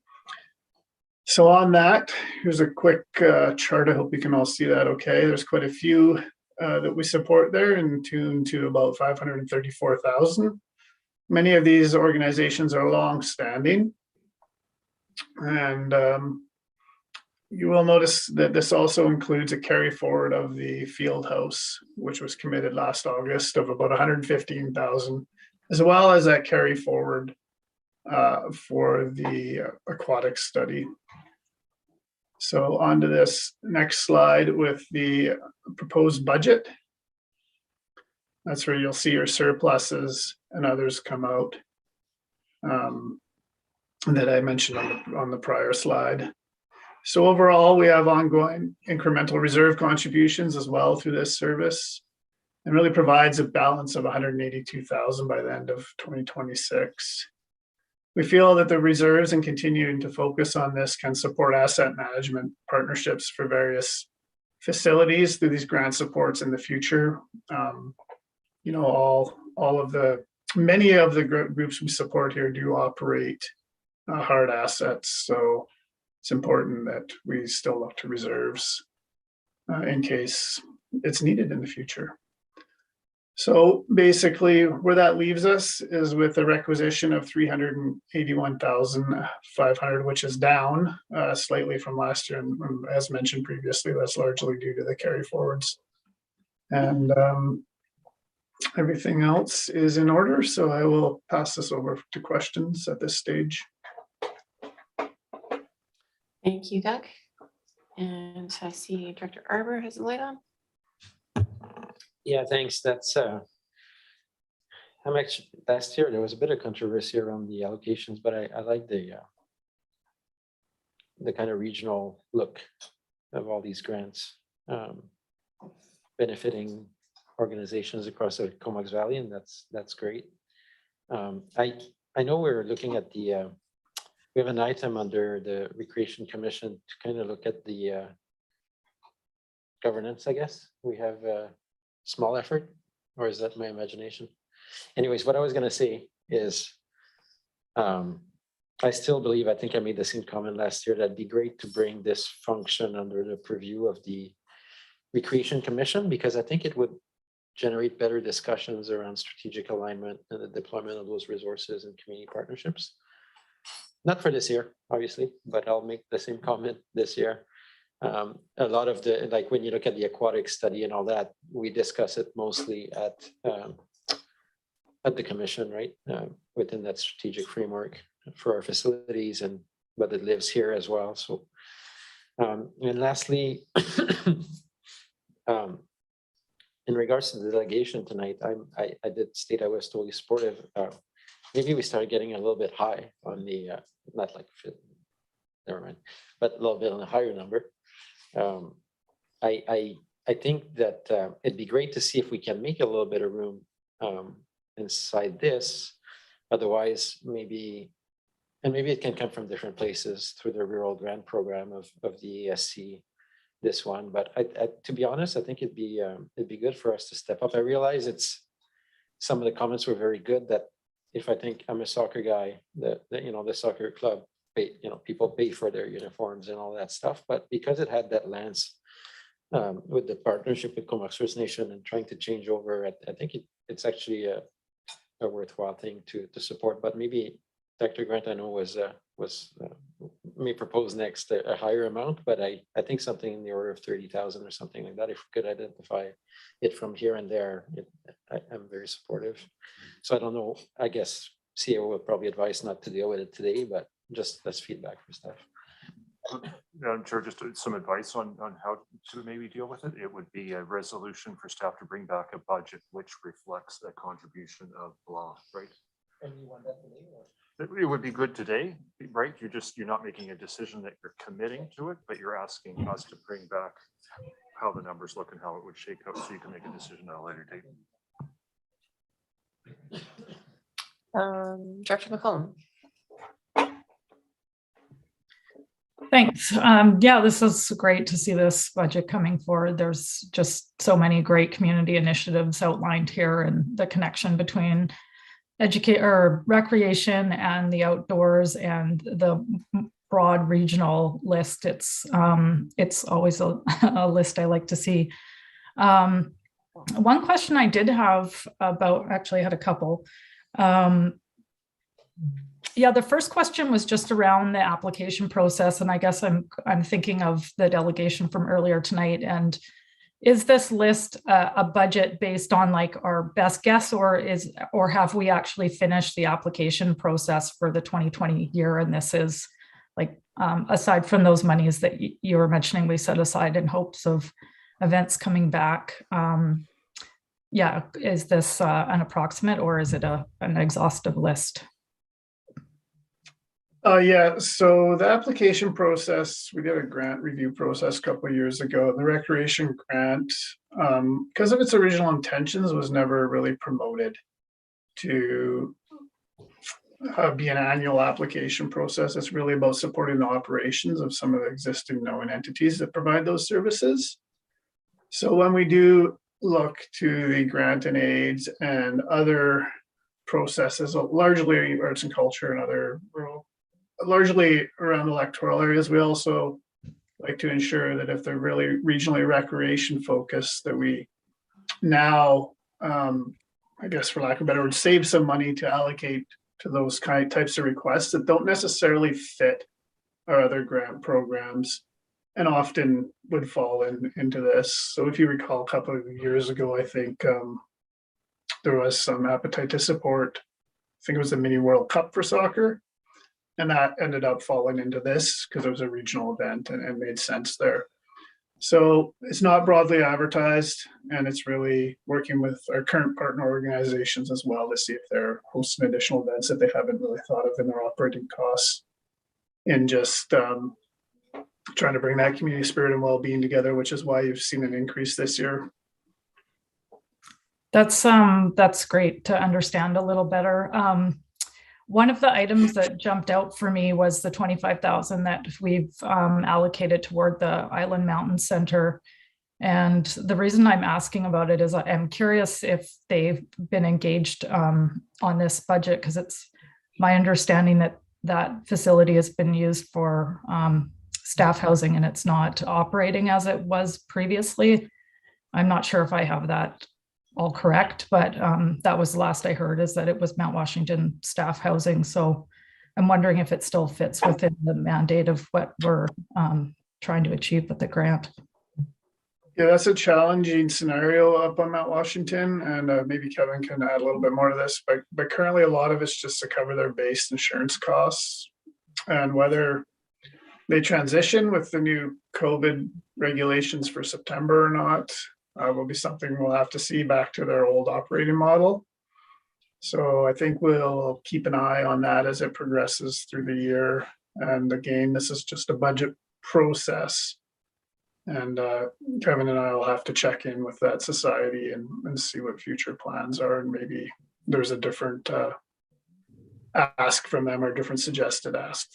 So on that, here's a quick chart. I hope you can all see that okay. There's quite a few that we support there, in tune to about 534,000. Many of these organizations are long-standing, and you will notice that this also includes a carry forward of the field house, which was committed last August, of about 115,000, as well as that carry forward for the aquatic study. So on to this next slide with the proposed budget. That's where you'll see your surpluses and others come out that I mentioned on the prior slide. So overall, we have ongoing incremental reserve contributions as well through this service, and really provides a balance of 182,000 by the end of 2026. We feel that the reserves and continuing to focus on this can support asset management partnerships for various facilities through these grant supports in the future. You know, many of the groups we support here do operate hard assets, so it's important that we still look to reserves in case it's needed in the future. So basically where that leaves us is with a requisition of 381,500, which is down slightly from last year. And as mentioned previously, that's largely due to the carry forwards. And everything else is in order. So I will pass this over to questions at this stage. Thank you, Doug. And I see Director Arbor has the light on. Yeah, thanks. That's I'm actually, last year there was a bit of controversy around the allocations, but I like the kind of regional look of all these grants benefiting organizations across the Comox Valley, and that's great. I know we're looking at the we have an item under the Recreation Commission to kind of look at the governance, I guess. We have a small effort, or is that my imagination? Anyways, what I was going to say is I still believe, I think I made the same comment last year, that'd be great to bring this function under the purview of the Recreation Commission, because I think it would generate better discussions around strategic alignment and the deployment of those resources and community partnerships. Not for this year, obviously, but I'll make the same comment this year. A lot of the, like when you look at the aquatic study and all that, we discuss it mostly at the commission, right? Within that strategic framework for our facilities, and but it lives here as well. So, and lastly, in regards to the delegation tonight, I did state I was totally supportive. Maybe we started getting a little bit high on the, not like, never mind, but a little bit on a higher number. I think that it'd be great to see if we can make a little bit of room inside this. Otherwise, maybe, and maybe it can come from different places through the rural grant program of the ESC, this one. But to be honest, I think it'd be good for us to step up. I realize some of the comments were very good, that if I think I'm a soccer guy, that you know, the soccer club, people pay for their uniforms and all that stuff. But because it had that lens with the partnership with Comox First Nation and trying to change over, I think it's actually a worthwhile thing to support. But maybe Dr. Grant, I know may propose next a higher amount, but I think something in the order of 30,000 or something like that. If we could identify it from here and there, I'm very supportive. So I don't know, I guess CEO would probably advise not to deal with it today, but just as feedback for staff. I'm sure just some advice on how to maybe deal with it. It would be a resolution for staff to bring back a budget which reflects a contribution of blah, right? And you want that today? It would be good today, right? You're not making a decision that you're committing to it, but you're asking us to bring back how the numbers look and how it would shake out so you can make a decision at a later date. Director McCollum. Thanks. Yeah, this is great to see this budget coming forward. There's just so many great community initiatives outlined here, and the connection between recreation and the outdoors and the broad regional list. It's always a list I like to see. One question I did have about, actually I had a couple. Yeah, the first question was just around the application process, and I guess I'm thinking of the delegation from earlier tonight. And is this list a budget based on like our best guess, or have we actually finished the application process for the 2020 year? And this is like aside from those monies that you were mentioning, we set aside in hopes of events coming back. Yeah, is this an approximate, or is it an exhaustive list? Yeah, so the application process, we did a grant review process a couple of years ago. The recreation grant, because of its original intentions, was never really promoted to be an annual application process. It's really about supporting the operations of some of the existing known entities that provide those services. So when we do look to the grant and aids and other processes, largely arts and culture and other rural, largely around electoral areas, we also like to ensure that if they're really regionally recreation focused, that we now, I guess for lack of a better word, save some money to allocate to those types of requests that don't necessarily fit our other grant programs and often would fall into this. So if you recall, a couple of years ago, I think there was some appetite to support, I think it was the Mini World Cup for soccer. And that ended up falling into this because it was a regional event and made sense there. So it's not broadly advertised, and it's really working with our current partner organizations as well to see if they're hosting additional events that they haven't really thought of in their operating costs, and just trying to bring that community spirit and well-being together, which is why you've seen an increase this year. That's great to understand a little better. One of the items that jumped out for me was the 25,000 that we've allocated toward the Island Mountain Center. And the reason I'm asking about it is I'm curious if they've been engaged on this budget, because it's my understanding that that facility has been used for staff housing and it's not operating as it was previously. I'm not sure if I have that all correct, but that was the last I heard, is that it was Mount Washington staff housing. So I'm wondering if it still fits within the mandate of what we're trying to achieve with the grant. Yeah, that's a challenging scenario up on Mount Washington, and maybe Kevin can add a little bit more to this, but currently a lot of it's just to cover their base insurance costs, and whether they transition with the new COVID regulations for September or not will be something we'll have to see back to their old operating model. So I think we'll keep an eye on that as it progresses through the year. And again, this is just a budget process. And Kevin and I will have to check in with that society and see what future plans are. And maybe there's a different ask from them, or different suggested ask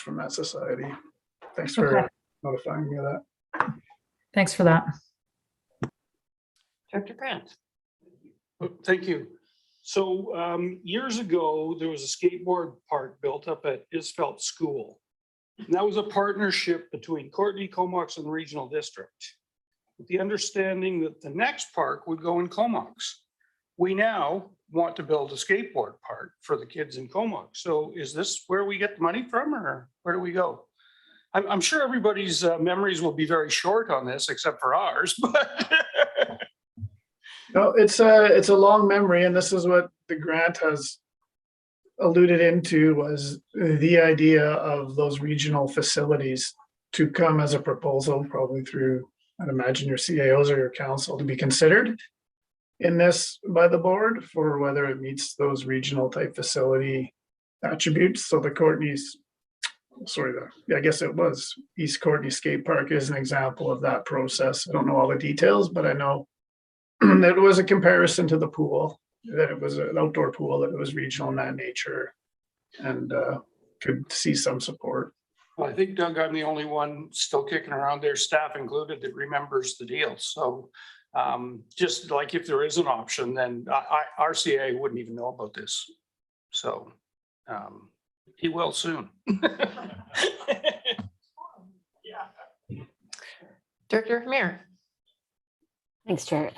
from that society. Thanks for notifying me of that. Thanks for that. Director Grant. Thank you. So years ago, there was a skateboard park built up at Isfeld School. And that was a partnership between Courtney, Comox, and the regional district, with the understanding that the next park would go in Comox. We now want to build a skateboard park for the kids in Comox. So is this where we get the money from, or where do we go? I'm sure everybody's memories will be very short on this, except for ours, but no, it's a long memory, and this is what the grant has alluded into, was the idea of those regional facilities to come as a proposal, probably through, I'd imagine your CAOs or your council, to be considered in this by the board for whether it meets those regional type facility attributes. So the Courtney's, I guess it was East Courtney Skate Park is an example of that process. I don't know all the details, but I know that it was a comparison to the pool, that it was an outdoor pool, that it was regional in that nature, and could see some support. I think, Doug, I'm the only one still kicking around there, staff included, that remembers the deal. So just like if there is an option, then our CA wouldn't even know about this. So he will soon. Director Hamir. Thanks, Chair.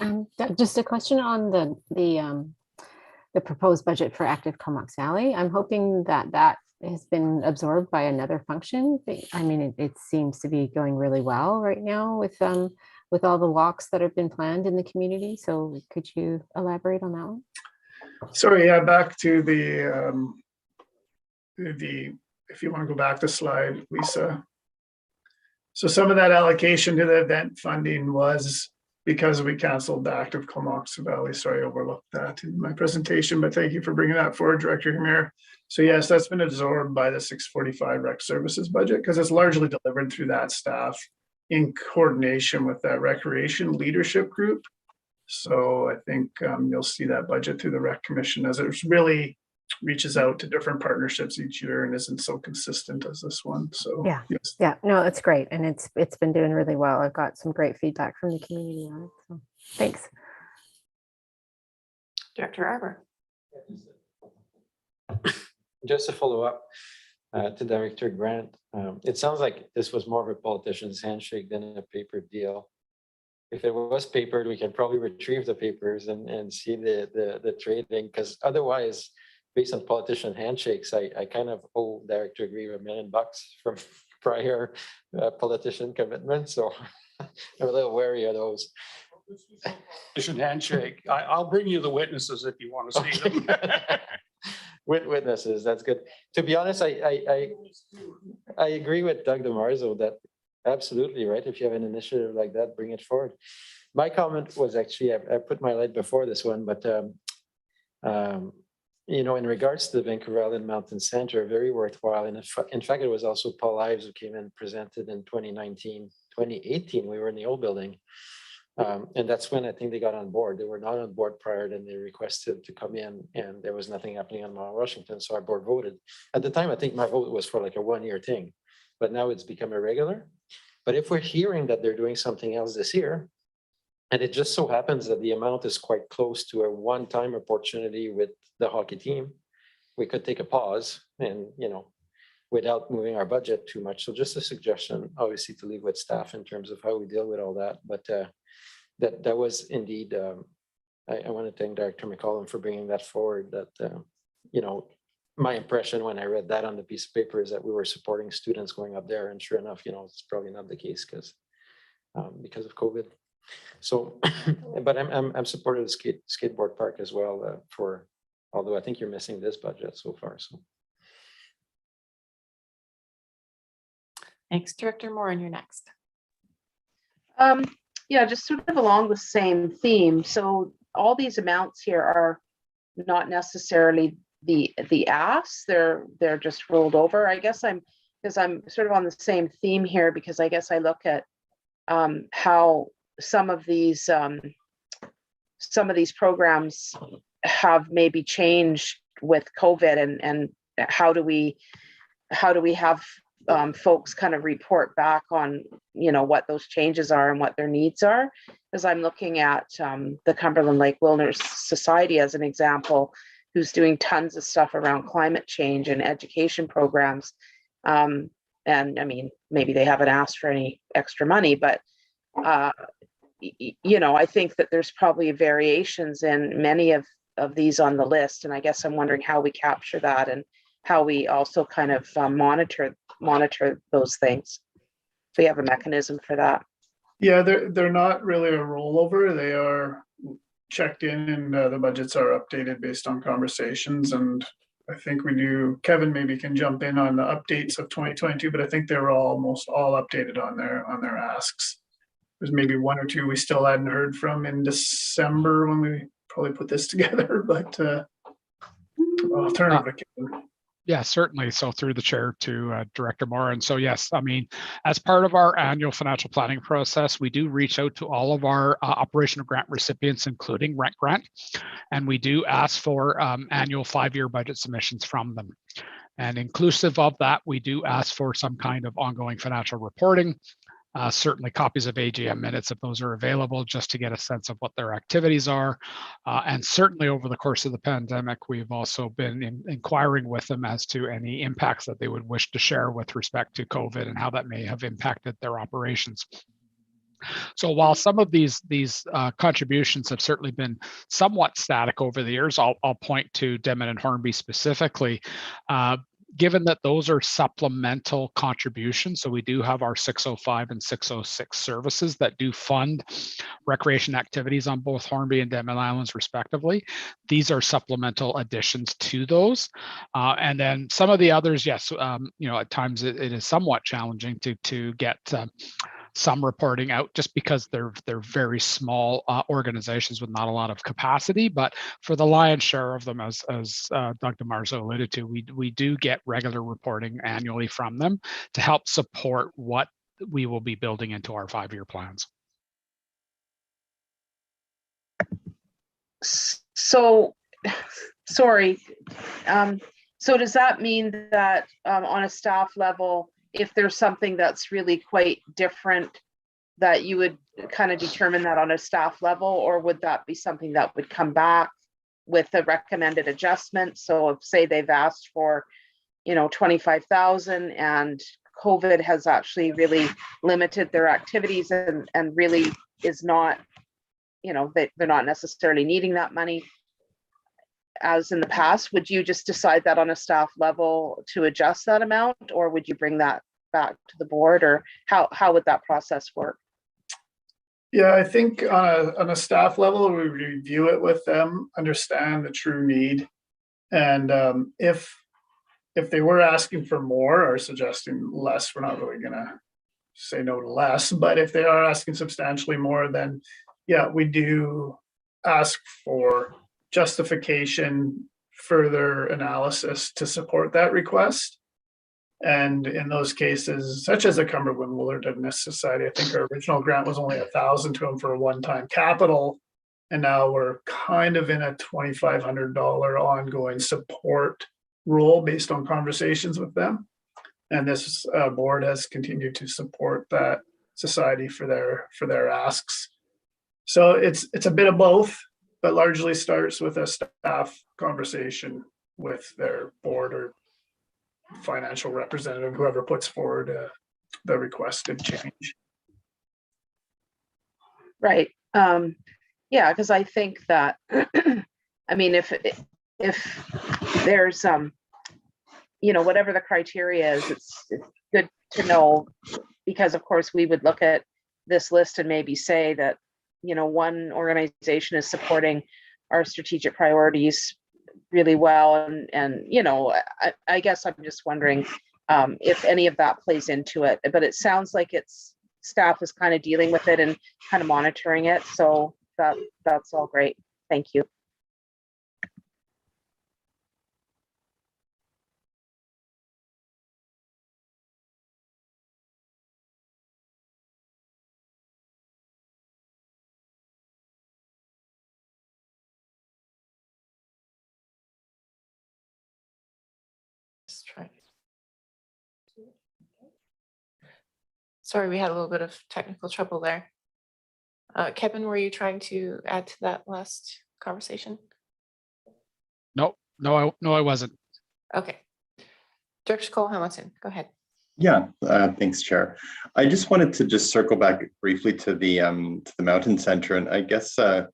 Just a question on the proposed budget for active Comox Valley. I'm hoping that that has been absorbed by another function. I mean, it seems to be going really well right now with all the walks that have been planned in the community. So could you elaborate on that one? Sorry, yeah, back to the if you want to go back the slide, Lisa. So some of that allocation to the event funding was because we canceled the active Comox Valley. Sorry, I overlooked that in my presentation, but thank you for bringing that forward, Director Hamir. So yes, that's been absorbed by the 645 rec services budget because it's largely delivered through that staff in coordination with that recreation leadership group. So I think you'll see that budget through the rec commission as it really reaches out to different partnerships each year and isn't so consistent as this one. So yeah, yes. yeah, no, it's great, and it's been doing really well. I've got some great feedback from the community on it. So thanks, Director Arbor. Just to follow up to Director Grant, it sounds like this was more of a politician's handshake than a paper deal. If it was papered, we can probably retrieve the papers and see the trading, because otherwise, based on politician handshakes, I kind of owe Director Grieve $1 million from prior politician commitments. So I'm a little wary of those. Handshake. I'll bring you the witnesses if you want to see them. With witnesses, that's good. To be honest, I agree with Doug DeMarzo that absolutely, right? If you have an initiative like that, bring it forward. My comment was actually, I put my light before this one, but you know, in regards to the Vancouver Island Mountain Center, very worthwhile. And in fact, it was also Paul Ives who came and presented in 2019, 2018, we were in the old building. And that's when I think they got on board. They were not on board prior, then they requested to come in and there was nothing happening on Mount Washington. So our board voted. At the time, I think my vote was for like a 1-year thing, but now it's become irregular. But if we're hearing that they're doing something else this year, and it just so happens that the amount is quite close to a one-time opportunity with the hockey team, we could take a pause and, you know, without moving our budget too much. So just a suggestion, obviously, to leave with staff in terms of how we deal with all that. But that was indeed, I want to thank Director McCollum for bringing that forward. That, you know, my impression when I read that on the piece of paper is that we were supporting students going up there. And sure enough, you know, it's probably not the case because of COVID. So, but I'm supportive of the skateboard park as well although I think you're missing this budget so far. So. Thanks, Director Morin, you're next. Yeah, just sort of along the same theme. So all these amounts here are not necessarily the asks, they're just rolled over. I guess I'm sort of on the same theme here because I guess I look at how some of these programs have maybe changed with COVID and how do we have folks kind of report back on, you know, what those changes are and what their needs are. As I'm looking at the Cumberland Lake Wilderness Society as an example, who's doing tons of stuff around climate change and education programs. And I mean, maybe they haven't asked for any extra money, but you know, I think that there's probably variations in many of these on the list. And I guess I'm wondering how we capture that and how we also kind of monitor those things. So you have a mechanism for that. Yeah, they're not really a rollover. They are checked in and the budgets are updated based on conversations. And I think we do. Kevin maybe can jump in on the updates of 2022, but I think they were almost all updated on their asks. There's maybe one or two we still hadn't heard from in December when we probably put this together, but I'll turn it over to Kevin. Yeah, certainly. So through the chair to Director Morin. So yes, I mean, as part of our annual financial planning process, we do reach out to all of our operational grant recipients, including Rent Grant, and we do ask for annual 5-year budget submissions from them. And inclusive of that, we do ask for some kind of ongoing financial reporting. Certainly copies of AGM minutes if those are available, just to get a sense of what their activities are. And certainly over the course of the pandemic, we've also been inquiring with them as to any impacts that they would wish to share with respect to COVID and how that may have impacted their operations. So while some of these contributions have certainly been somewhat static over the years, I'll point to Denman and Hornby specifically. Given that those are supplemental contributions, so we do have our 605 and 606 services that do fund recreation activities on both Hornby and Denman Islands respectively. These are supplemental additions to those. And then some of the others, yes, at times it is somewhat challenging to get some reporting out just because they're very small organizations with not a lot of capacity. But for the lion's share of them, as Doug DeMarzo alluded to, we do get regular reporting annually from them to help support what we will be building into our 5-year plans. So, sorry. So does that mean that on a staff level, if there's something that's really quite different, that you would kind of determine that on a staff level, or would that be something that would come back with a recommended adjustment? So if, say, they've asked for, 25,000 and COVID has actually really limited their activities and really is not, they're not necessarily needing that money as in the past, would you just decide that on a staff level to adjust that amount, or would you bring that back to the board, or how would that process work? Yeah, I think on a staff level, we review it with them, understand the true need. And if they were asking for more or suggesting less, we're not really gonna say no to less. But if they are asking substantially more, then yeah, we do ask for justification, further analysis to support that request. And in those cases, such as the Cumberland Wilderness Society, I think our original grant was only $1,000 to them for a one-time capital. And now we're kind of in a $2,500 ongoing support role based on conversations with them. And this board has continued to support that society for their asks. So it's a bit of both, but largely starts with a staff conversation with their board or financial representative, whoever puts forward the requested change. Right. Yeah, because I think that, I mean, if there's whatever the criteria is, it's good to know, because of course we would look at this list and maybe say that, one organization is supporting our strategic priorities really well. And I guess I'm just wondering if any of that plays into it, but it sounds like staff is kind of dealing with it and kind of monitoring it. So that's all great. Thank you. Sorry, we had a little bit of technical trouble there. Kevin, were you trying to add to that last conversation? No, I wasn't. Okay. Director Cole-Hamilton, go ahead. Yeah, thanks, Chair. I just wanted to circle back briefly to the Mountain Center, and I guess I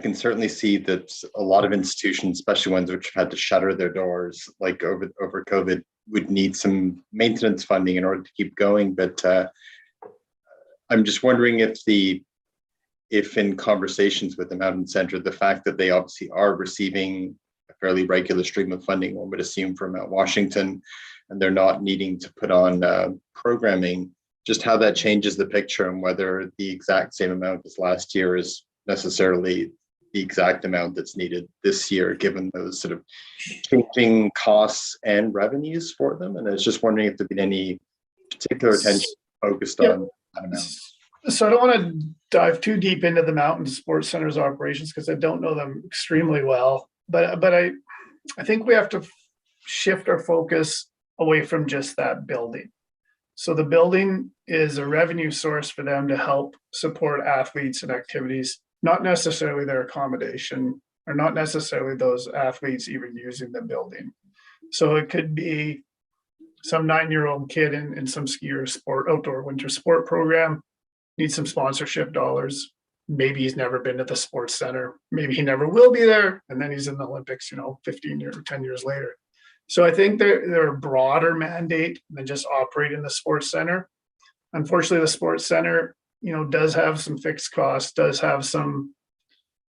can certainly see that a lot of institutions, especially ones which have had to shutter their doors, like over COVID, would need some maintenance funding in order to keep going. But I'm just wondering if in conversations with the Mountain Center, the fact that they obviously are receiving a fairly regular stream of funding, one would assume, from Washington, and they're not needing to put on programming, just how that changes the picture and whether the exact same amount as last year is necessarily the exact amount that's needed this year, given those sort of changing costs and revenues for them. And I was just wondering if there'd been any particular attention focused on that amount. So I don't want to dive too deep into the Mountain Sports Center's operations because I don't know them extremely well. But I think we have to shift our focus away from just that building. So the building is a revenue source for them to help support athletes and activities, not necessarily their accommodation, or not necessarily those athletes even using the building. So it could be some 9-year-old kid in some skier sport, outdoor winter sport program, needs some sponsorship dollars. Maybe he's never been to the sports center. Maybe he never will be there. And then he's in the Olympics, 15 or 10 years later. So I think they're a broader mandate than just operate in the sports center. Unfortunately, the sports center, does have some fixed costs, does have some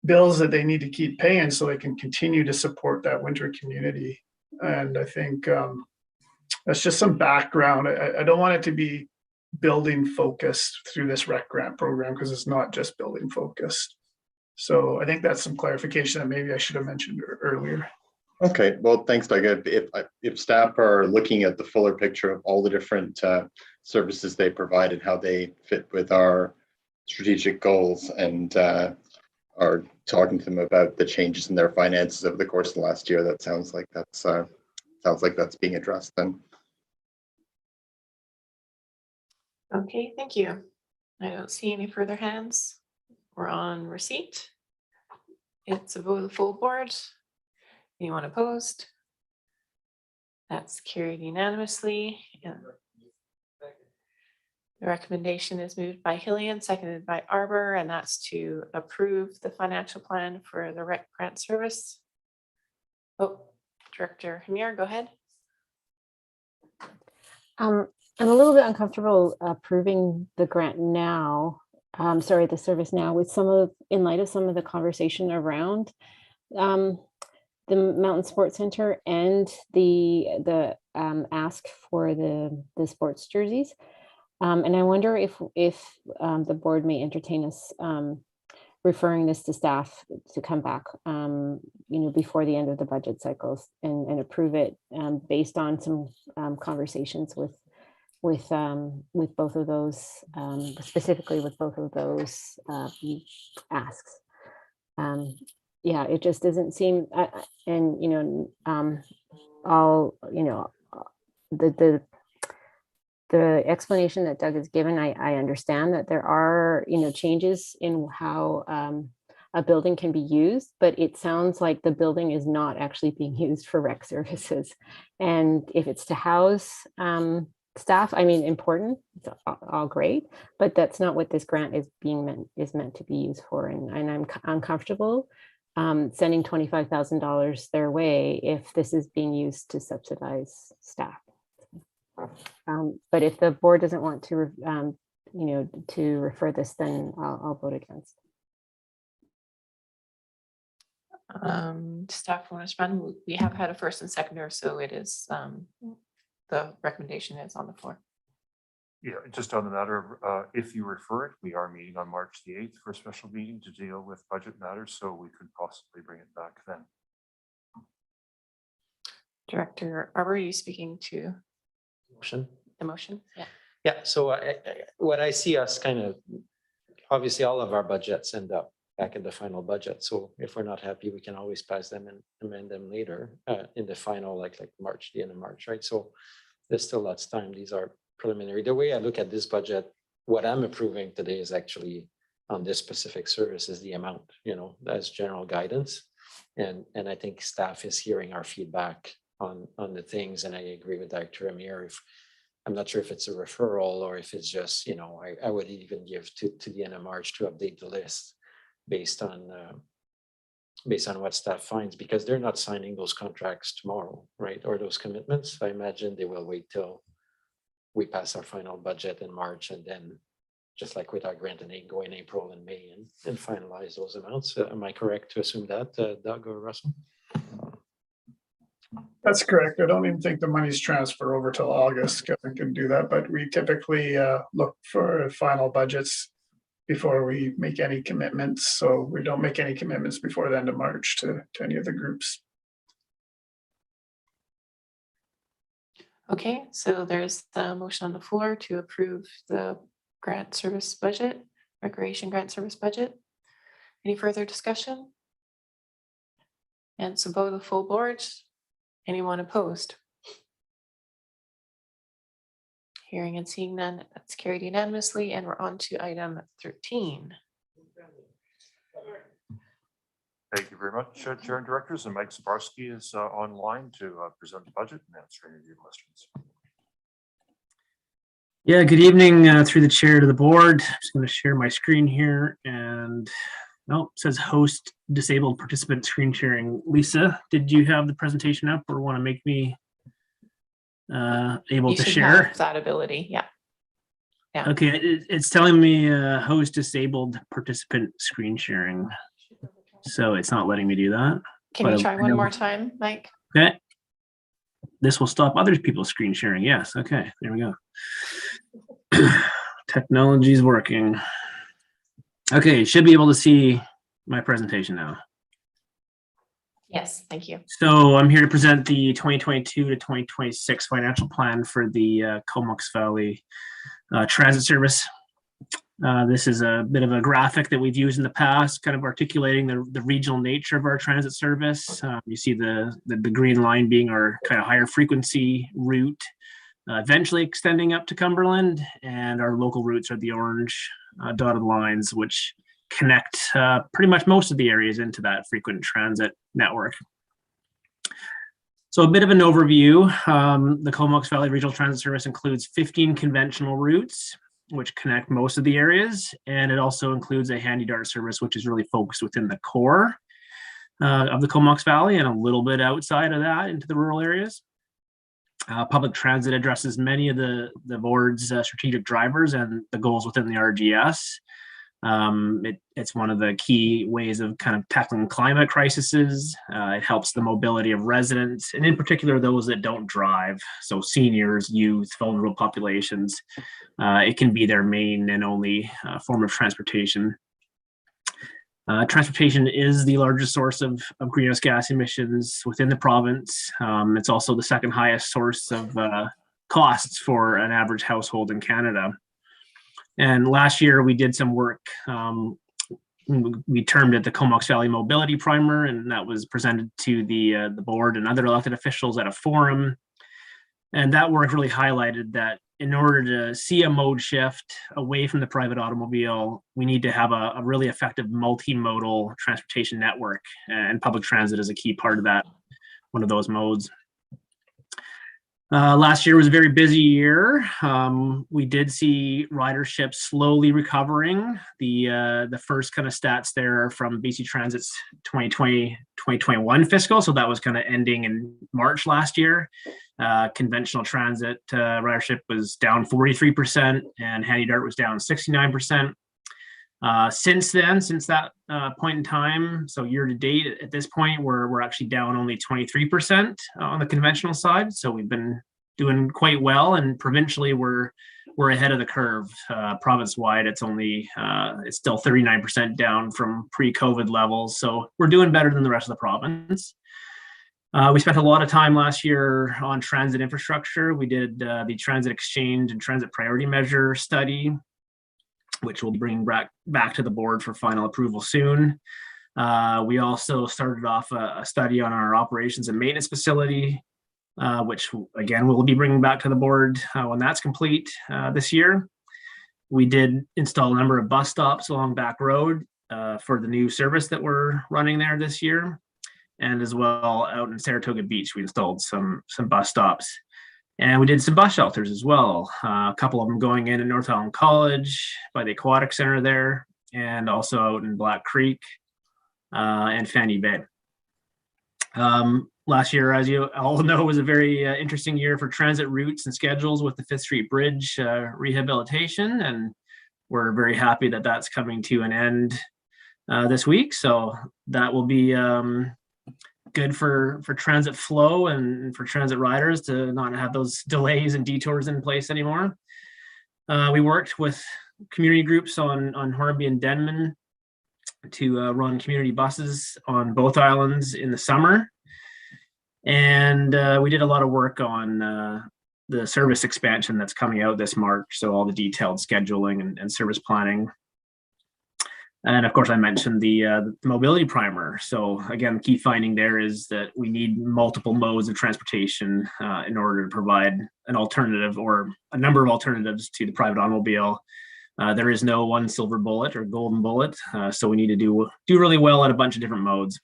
bills that they need to keep paying so they can continue to support that winter community. And I think that's just some background. I don't want it to be building focused through this rec grant program because it's not just building focused. So I think that's some clarification that maybe I should have mentioned earlier. Okay, well, thanks, Doug. If staff are looking at the fuller picture of all the different services they provide and how they fit with our strategic goals, and are talking to them about the changes in their finances over the course of the last year, that sounds like that's being addressed then. Okay, thank you. I don't see any further hands. We're on receipt. It's a vote of the full board. Anyone opposed? That's carried unanimously. Yeah. The recommendation is moved by Hillian, seconded by Arbor, and that's to approve the financial plan for the rec grant service. Oh, Director Hamir, go ahead. I'm a little bit uncomfortable approving the grant now. The service now in light of some of the conversation around the Mountain Sports Center and the ask for the sports jerseys. And I wonder if the board may entertain us referring this to staff to come back, before the end of the budget cycles and approve it based on some conversations with both of those, specifically with both of those asks. Yeah, it just doesn't seem, the explanation that Doug has given, I understand that there are, changes in how a building can be used, but it sounds like the building is not actually being used for rec services. And if it's to house staff, important, it's all great, but that's not what this grant is meant to be used for. And I'm uncomfortable sending $25,000 their way if this is being used to subsidize staff. But if the board doesn't want to, to refer this, then I'll vote against. Staff want to respond? We have had a first and seconder, so it is the recommendation is on the floor. Yeah, just on the matter of if you refer it, we are meeting on March the 8th for a special meeting to deal with budget matters, so we could possibly bring it back then. Director Arbor, are you speaking to Motion. the motion? Yeah. Yeah, so what I see us obviously all of our budgets end up back in the final budget. So if we're not happy, we can always pass them and amend them later in the final, like March, the end of March, right? So there's still lots of time. These are preliminary. The way I look at this budget, what I'm approving today is actually on this specific service is the amount, as general guidance. And I think staff is hearing our feedback on the things. And I agree with Dr. Amir. I'm not sure if it's a referral or if it's just, I would even give to the end of March to update the list based on what staff finds, because they're not signing those contracts tomorrow, right? Or those commitments. I imagine they will wait till we pass our final budget in March, and then just like with our grant and aid, go in April and May and finalize those amounts. Am I correct to assume that, Doug or Russell? That's correct. I don't even think the money's transfer over till August. Kevin can do that, but we typically look for final budgets before we make any commitments. So we don't make any commitments before the end of March to any of the groups. Okay, so there's the motion on the floor to approve the grant service budget, recreation grant service budget. Any further discussion? And so vote of the full board. Anyone opposed? Hearing and seeing none, that's carried unanimously, and we're on to item 13. Thank you very much, Chair and Directors, and Mike Zabarski is online to present the budget and answer any of your questions. Yeah, good evening through the chair to the board. I'm just going to share my screen here, and it says host disabled participant screen sharing. Lisa, did you have the presentation up or want to make me able You to should share? have that ability, yeah. Yeah. Okay, it's telling me host disabled participant screen sharing. So it's not letting me do that. Can you try one more time, Mike? Okay. This will stop other people's screen sharing. Yes. Okay. There we go. Technology is working. Okay. Should be able to see my presentation now. Yes. Thank you. So I'm here to present the 2022 to 2026 financial plan for the Comox Valley Transit Service. This is a bit of a graphic that we've used in the past, kind of articulating the regional nature of our transit service. You see the green line being our kind of higher frequency route, eventually extending up to Cumberland, and our local routes are the orange dotted lines, which connect pretty much most of the areas into that frequent transit network. So a bit of an overview. The Comox Valley Regional Transit Service includes 15 conventional routes, which connect most of the areas. And it also includes a handy dart service, which is really focused within the core of the Comox Valley and a little bit outside of that into the rural areas. Public transit addresses many of the board's strategic drivers and the goals within the RGS. It's one of the key ways of kind of tackling climate crises. It helps the mobility of residents, and in particular, those that don't drive. So seniors, youth, vulnerable populations. It can be their main and only form of transportation. Transportation is the largest source of greenhouse gas emissions within the province. It's also the second highest source of costs for an average household in Canada. And last year we did some work, we termed it the Comox Valley Mobility Primer, and that was presented to the board and other elected officials at a forum. And that work really highlighted that in order to see a mode shift away from the private automobile, we need to have a really effective multimodal transportation network, and public transit is a key part of that, one of those modes. Last year was a very busy year. We did see ridership slowly recovering. The first kind of stats there are from BC Transit's 2020-2021 fiscal. So that was kind of ending in March last year. Conventional transit ridership was down 43% and handy dart was down 69%. Since then, since that point in time, so year to date at this point, we're actually down only 23% on the conventional side. So we've been doing quite well, and provincially we're ahead of the curve. Province-wide, it's still 39% down from pre-COVID levels. So we're doing better than the rest of the province. We spent a lot of time last year on transit infrastructure. We did the Transit Exchange and Transit Priority Measure study, which we'll bring back to the board for final approval soon. We also started off a study on our operations and maintenance facility, which again, we'll be bringing back to the board when that's complete this year. We did install a number of bus stops along Back Road for the new service that we're running there this year. And as well out in Saratoga Beach, we installed some bus stops. And we did some bus shelters as well. A couple of them going in at North Island College by the Aquatic Center there, and also out in Black Creek and Fanny Bay. Last year, as you all know, was a very interesting year for transit routes and schedules with the 5th Street Bridge rehabilitation. And we're very happy that that's coming to an end this week. So that will be good for transit flow and for transit riders to not have those delays and detours in place anymore. We worked with community groups on Hornby and Denman to run community buses on both islands in the summer. And we did a lot of work on the service expansion that's coming out this March. So all the detailed scheduling and service planning. And of course, I mentioned the mobility primer. So again, the key finding there is that we need multiple modes of transportation in order to provide an alternative or a number of alternatives to the private automobile. There is no one silver bullet or golden bullet. So we need to do really well at a bunch of different modes.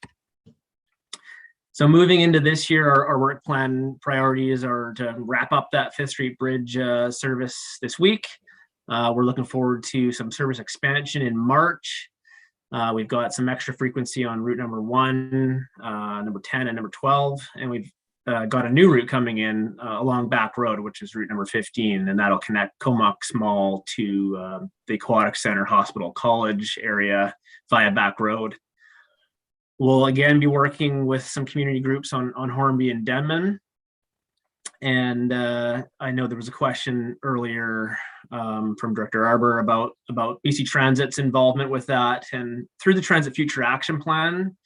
So moving into this year, our work plan priorities are to wrap up that 5th Street Bridge service this week. We're looking forward to some service expansion in March. We've got some extra frequency on route number 1, number 10, and number 12. And we've got a new route coming in along Back Road, which is route number 15. And that'll connect Comox Mall to the Aquatic Center Hospital College area via Back Road. We'll again be working with some community groups on Hornby and Denman. And I know there was a question earlier from Director Arbor about BC Transit's involvement with that. And through the Transit Future Action Plan,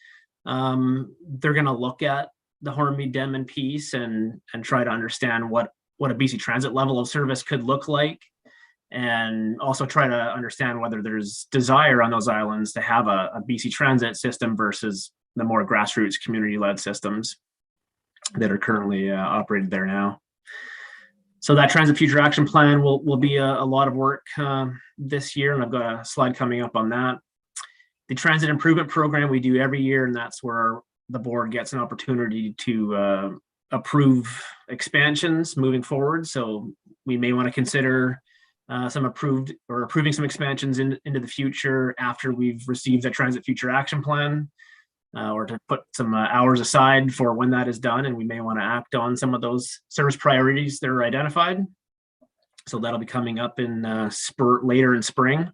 they're going to look at the Hornby Denman piece and try to understand what a BC Transit level of service could look like, and also try to understand whether there's desire on those islands to have a BC Transit system versus the more grassroots community-led systems that are currently operated there now. So that Transit Future Action Plan will be a lot of work this year, and I've got a slide coming up on that. The Transit Improvement Program we do every year, and that's where the board gets an opportunity to approve expansions moving forward. So we may want to consider approving some expansions into the future after we've received the Transit Future Action Plan, or to put some hours aside for when that is done, and we may want to act on some of those service priorities that are identified. So that'll be coming up in later in spring.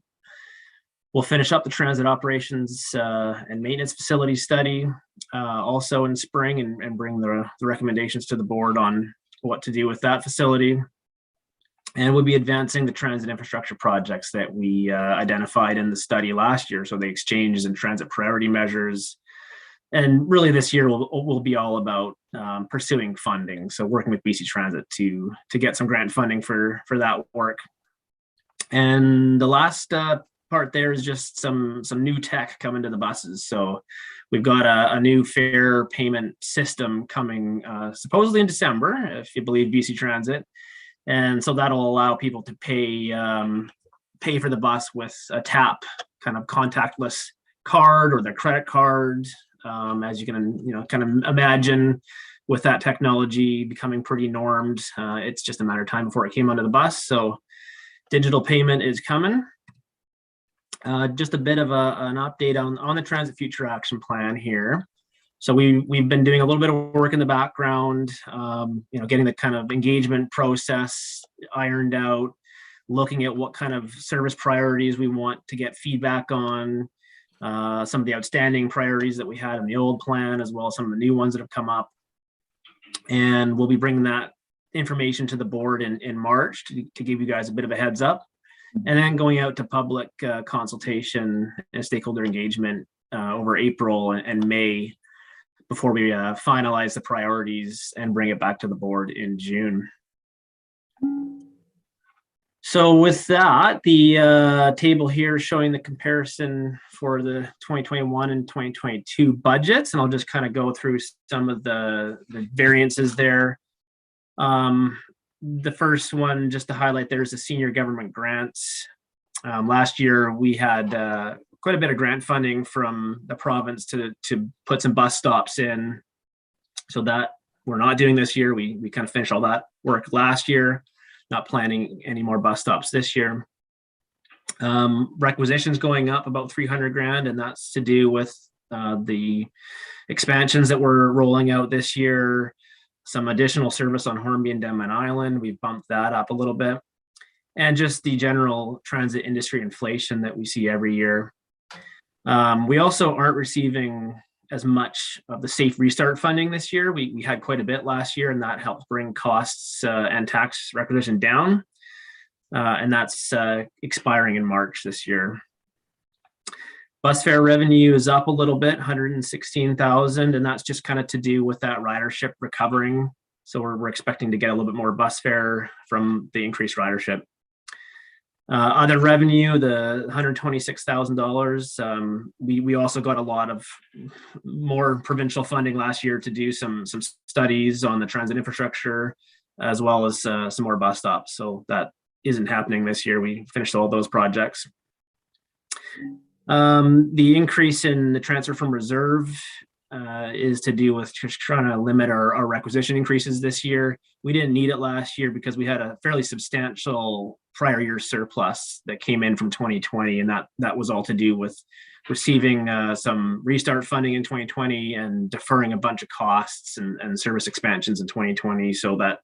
We'll finish up the transit operations and maintenance facility study also in spring, and bring the recommendations to the board on what to do with that facility. And we'll be advancing the transit infrastructure projects that we identified in the study last year. So the exchanges and transit priority measures. And really this year will be all about pursuing funding. So working with BC Transit to get some grant funding for that work. And the last part there is just some new tech coming to the buses. So we've got a new fare payment system coming supposedly in December, if you believe BC Transit. And so that'll allow people to pay for the bus with a tap, kind of contactless card or their credit card. As you can kind of imagine, with that technology becoming pretty normed, it's just a matter of time before it came onto the bus. So digital payment is coming. Just a bit of an update on the Transit Future Action Plan here. So we've been doing a little bit of work in the background, getting the kind of engagement process ironed out, looking at what kind of service priorities we want to get feedback on, some of the outstanding priorities that we had in the old plan, as well as some of the new ones that have come up. And we'll be bringing that information to the board in March to give you guys a bit of a heads up, and then going out to public consultation and stakeholder engagement over April and May, before we finalize the priorities and bring it back to the board in June. So with that, the table here showing the comparison for the 2021 and 2022 budgets, and I'll just kind of go through some of the variances there. The first one, just to highlight, there's the senior government grants. Last year, we had quite a bit of grant funding from the province to put some bus stops in. So that we're not doing this year. We kind of finished all that work last year, not planning any more bus stops this year. Requisitions going up about 300 grand, and that's to do with the expansions that we're rolling out this year. Some additional service on Hornby and Denman Island. We've bumped that up a little bit. And just the general transit industry inflation that we see every year. We also aren't receiving as much of the safe restart funding this year. We had quite a bit last year, and that helped bring costs and tax requisition down. And that's expiring in March this year. Bus fare revenue is up a little bit, 116,000, and that's just kind of to do with that ridership recovering. So we're expecting to get a little bit more bus fare from the increased ridership. Other revenue, the $126,000. We also got a lot of more provincial funding last year to do some studies on the transit infrastructure, as well as some more bus stops. So that isn't happening this year. We finished all those projects. The increase in the transfer from reserve is to do with just trying to limit our requisition increases this year. We didn't need it last year because we had a fairly substantial prior year surplus that came in from 2020, and that was all to do with receiving some restart funding in 2020 and deferring a bunch of costs and service expansions in 2020. So that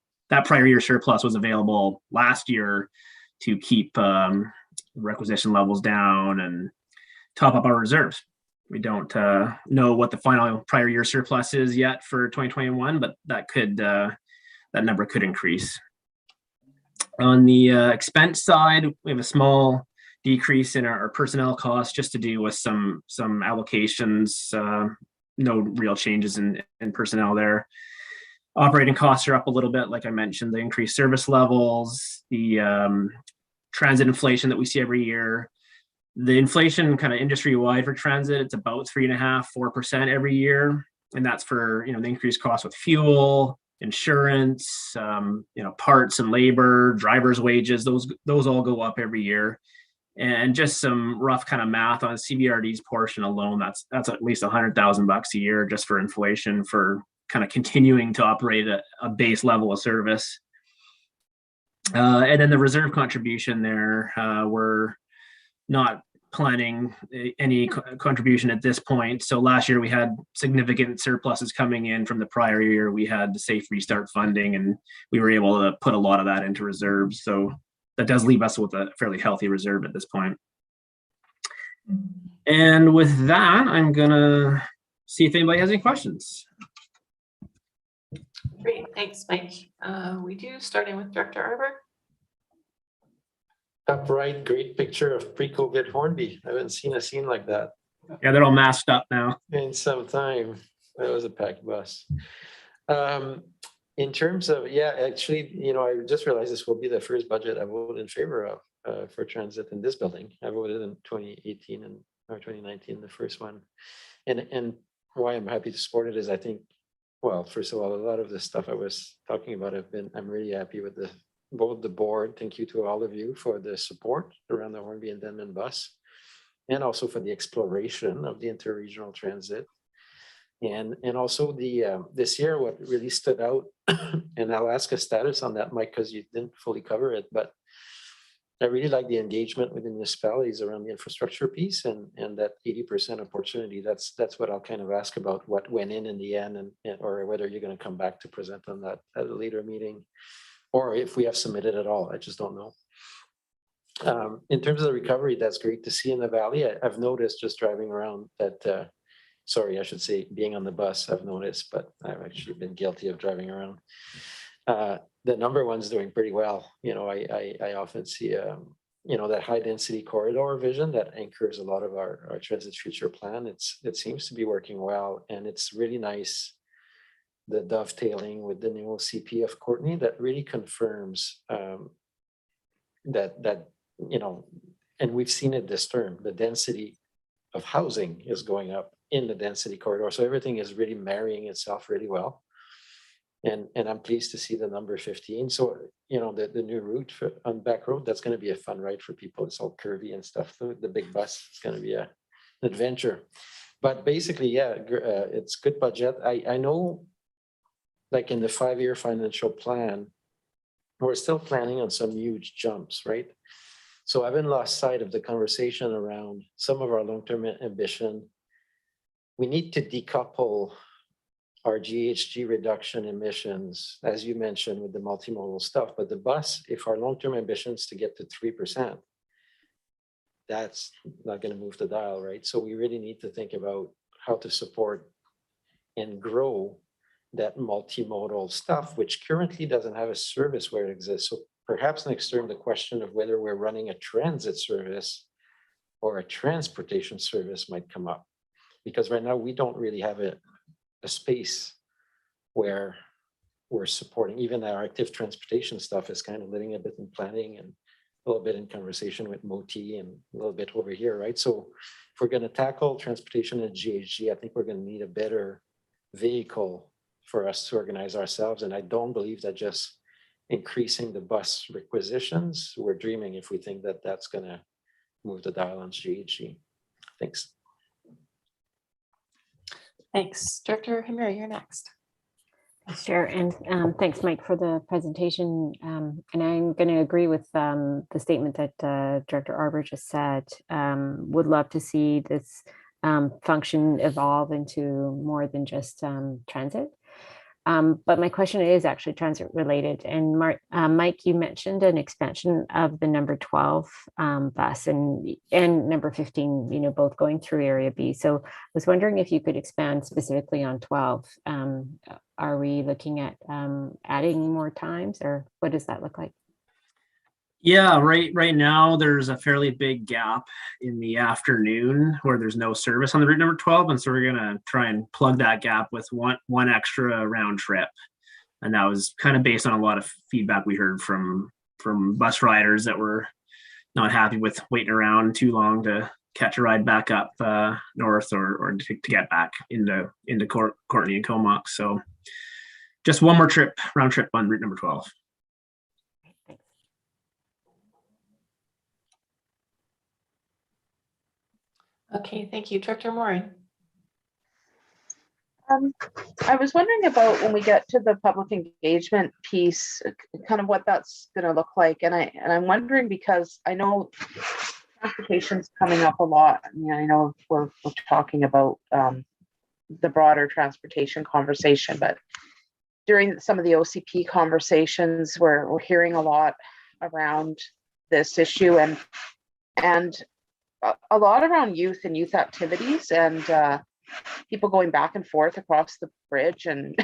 prior year surplus was available last year to keep requisition levels down and top up our reserves. We don't know what the final prior year surplus is yet for 2021, but that number could increase. On the expense side, we have a small decrease in our personnel costs, just to do with some allocations. No real changes in personnel there. Operating costs are up a little bit, like I mentioned, the increased service levels, the transit inflation that we see every year. The inflation kind of industry-wide for transit, it's about 3.5–4% every year. And that's for, the increased cost with fuel, insurance, parts and labor, drivers' wages, those all go up every year. And just some rough kind of math on CvrD's portion alone, that's at least $100,000 a year just for inflation, for kind of continuing to operate a base level of service. And then the reserve contribution there, we're not planning any contribution at this point. So last year we had significant surpluses coming in from the prior year. We had the safe restart funding, and we were able to put a lot of that into reserves. So that does leave us with a fairly healthy reserve at this point. And with that, I'm gonna see if anybody has any questions. Great, thanks, Mike. We do, starting with Director Arbor. Top right, great picture of pre-COVID Hornby. I haven't seen a scene like that Yeah, they're all masked up now. in some time. That was a packed bus. In terms of, actually, I just realized this will be the first budget I voted in favor of for transit in this building. I voted in 2018 or 2019, the first one. And why I'm happy to support it is I think, well, first of all, a lot of the stuff I was talking about, I'm really happy with both the board. Thank you to all of you for the support around the Hornby and Denman bus, and also for the exploration of the interregional transit. And also this year, what really stood out, and I'll ask a status on that, Mike, because you didn't fully cover it, but I really like the engagement with the municipalities around the infrastructure piece and that 80% opportunity. That's what I'll kind of ask about, what went in the end, or whether you're going to come back to present on that at a later meeting, or if we have submitted at all. I just don't know. In terms of the recovery, that's great to see in the valley. I've noticed just driving around that, sorry, I should say being on the bus, I've noticed, but I've actually been guilty of driving around. The number one's doing pretty well. I often see, that high density corridor vision that anchors a lot of our transit future plan. It seems to be working well, and it's really nice, the dovetailing with the new OCP of Courtney, that really confirms that, and we've seen it this term, the density of housing is going up in the density corridor. So everything is really marrying itself really well. And I'm pleased to see the number 15. So, the new route on back road, that's going to be a fun ride for people. It's all curvy and stuff. The big bus is going to be an adventure. But basically, it's good budget. I know, like in the 5-year financial plan, we're still planning on some huge jumps, right? So I haven't lost sight of the conversation around some of our long-term ambition. We need to decouple our GHG reduction emissions, as you mentioned, with the multimodal stuff. But the bus, if our long-term ambitions to get to 3%, that's not going to move the dial, right? So we really need to think about how to support and grow that multimodal stuff, which currently doesn't have a service where it exists. So perhaps next term, the question of whether we're running a transit service or a transportation service might come up. Because right now we don't really have a space where we're supporting. Even our active transportation stuff is kind of living a bit in planning and a little bit in conversation with MOTI and a little bit over here, right? So if we're going to tackle transportation at GHG, I think we're going to need a better vehicle for us to organize ourselves. And I don't believe that just increasing the bus requisitions, we're dreaming if we think that that's going to move the dial on GHG. Thanks. Thanks. Director Hamira, you're next. Thanks, Chair, and thanks, Mike, for the presentation. And I'm going to agree with the statement that Director Arbor just said. Would love to see this function evolve into more than just transit. But my question is actually transit related. And Mike, you mentioned an expansion of the number 12 bus and number 15, you know, both going through Area B. So I was wondering if you could expand specifically on 12. Are we looking at adding more times, or what does that look like? Yeah, right now there's a fairly big gap in the afternoon where there's no service on the route number 12. And so we're gonna try and plug that gap with one extra round trip. And that was kind of based on a lot of feedback we heard from bus riders that were not happy with waiting around too long to catch a ride back up north or to get back into Courtney and Comox. So just one more round trip on route number 12. Okay, thank you. Director Morin. I was wondering about when we get to the public engagement piece, kind of what that's going to look like. And I'm wondering because I know transportation's coming up a lot. I mean, I know we're talking about the broader transportation conversation, but during some of the OCP conversations, we're hearing a lot around this issue and a lot around youth and youth activities and people going back and forth across the bridge and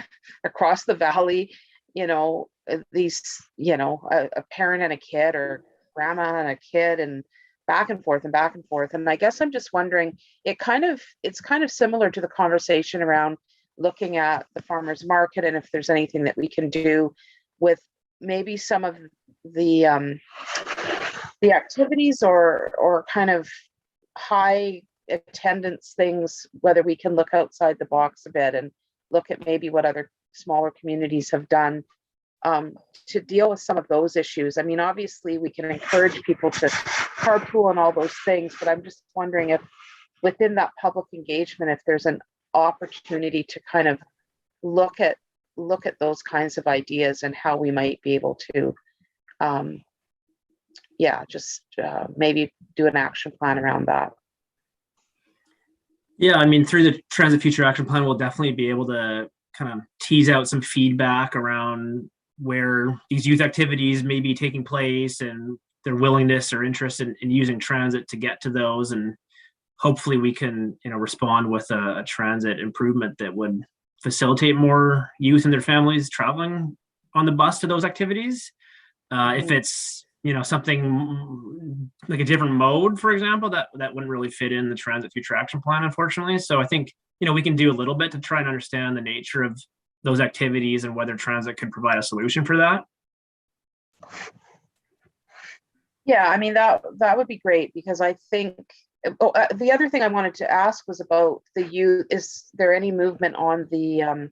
across the valley, you know, these, you know, a parent and a kid or grandma and a kid and back and forth and back and forth. And I guess I'm just wondering, it's kind of similar to the conversation around looking at the farmers market and if there's anything that we can do with maybe some of the activities or kind of high attendance things, whether we can look outside the box a bit and look at maybe what other smaller communities have done to deal with some of those issues. I mean, obviously we can encourage people to carpool and all those things, but I'm just wondering if within that public engagement, if there's an opportunity to kind of look at those kinds of ideas and how we might be able to maybe do an action plan around that. Yeah, I mean, through the Transit Future Action Plan, we'll definitely be able to kind of tease out some feedback around where these youth activities may be taking place and their willingness or interest in using transit to get to those. And hopefully we can, you know, respond with a transit improvement that would facilitate more youth and their families traveling on the bus to those activities. If it's, you know, something like a different mode, for example, that wouldn't really fit in the Transit Future Action Plan, unfortunately. So I think, you know, we can do a little bit to try and understand the nature of those activities and whether transit could provide a solution for that. Yeah, I mean, that would be great because I think the other thing I wanted to ask was about the youth. Is there any movement on the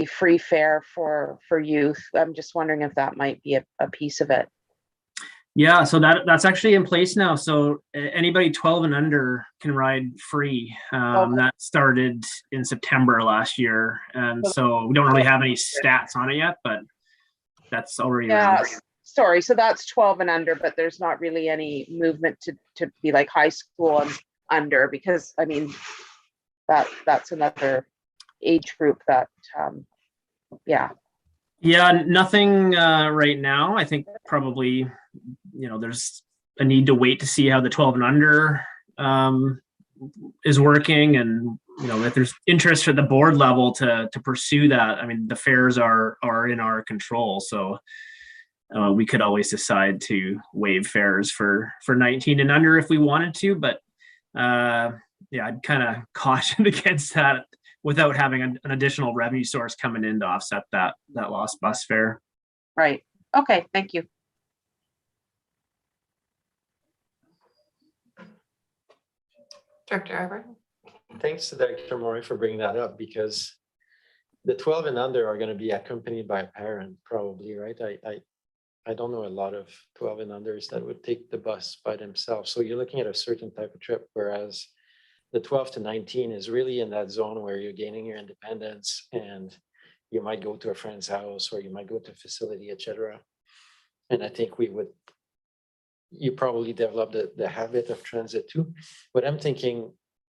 free fare for youth? I'm just wondering if that might be a piece of it. Yeah, so that's actually in place now. So anybody 12 and under can ride free. That started in September last year. And so we don't really have any stats on it yet, but that's already around. Sorry, so that's 12 and under, but there's not really any movement to be like high school and under, because I mean, that's another age group that, yeah. Yeah, nothing right now. I think probably, you know, there's a need to wait to see how the 12 and under is working and if there's interest at the board level to pursue that, I mean, the fares are in our control. So we could always decide to waive fares for 19 and under if we wanted to, but yeah, I'd kind of caution against that without having an additional revenue source coming in to offset that lost bus fare. Right. Okay, thank you. Director Arbor. Thanks to Director Morin for bringing that up, because the 12 and under are going to be accompanied by a parent, probably, right? I don't know a lot of 12 and unders that would take the bus by themselves. So you're looking at a certain type of trip, whereas the 12 to 19 is really in that zone where you're gaining your independence, and you might go to a friend's house, or you might go to a facility, etc. And I think you probably develop the habit of transit too. But I'm thinking,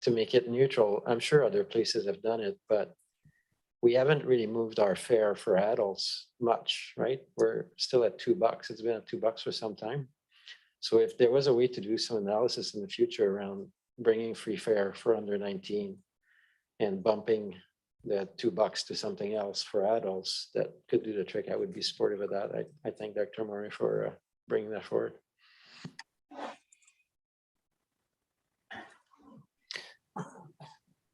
to make it neutral, I'm sure other places have done it, but we haven't really moved our fare for adults much, right? We're still at $2. It's been at $2 for some time. So if there was a way to do some analysis in the future around bringing free fare for under 19 and bumping the $2 to something else for adults that could do the trick, I would be supportive of that. I thank Dr. Morin for bringing that forward.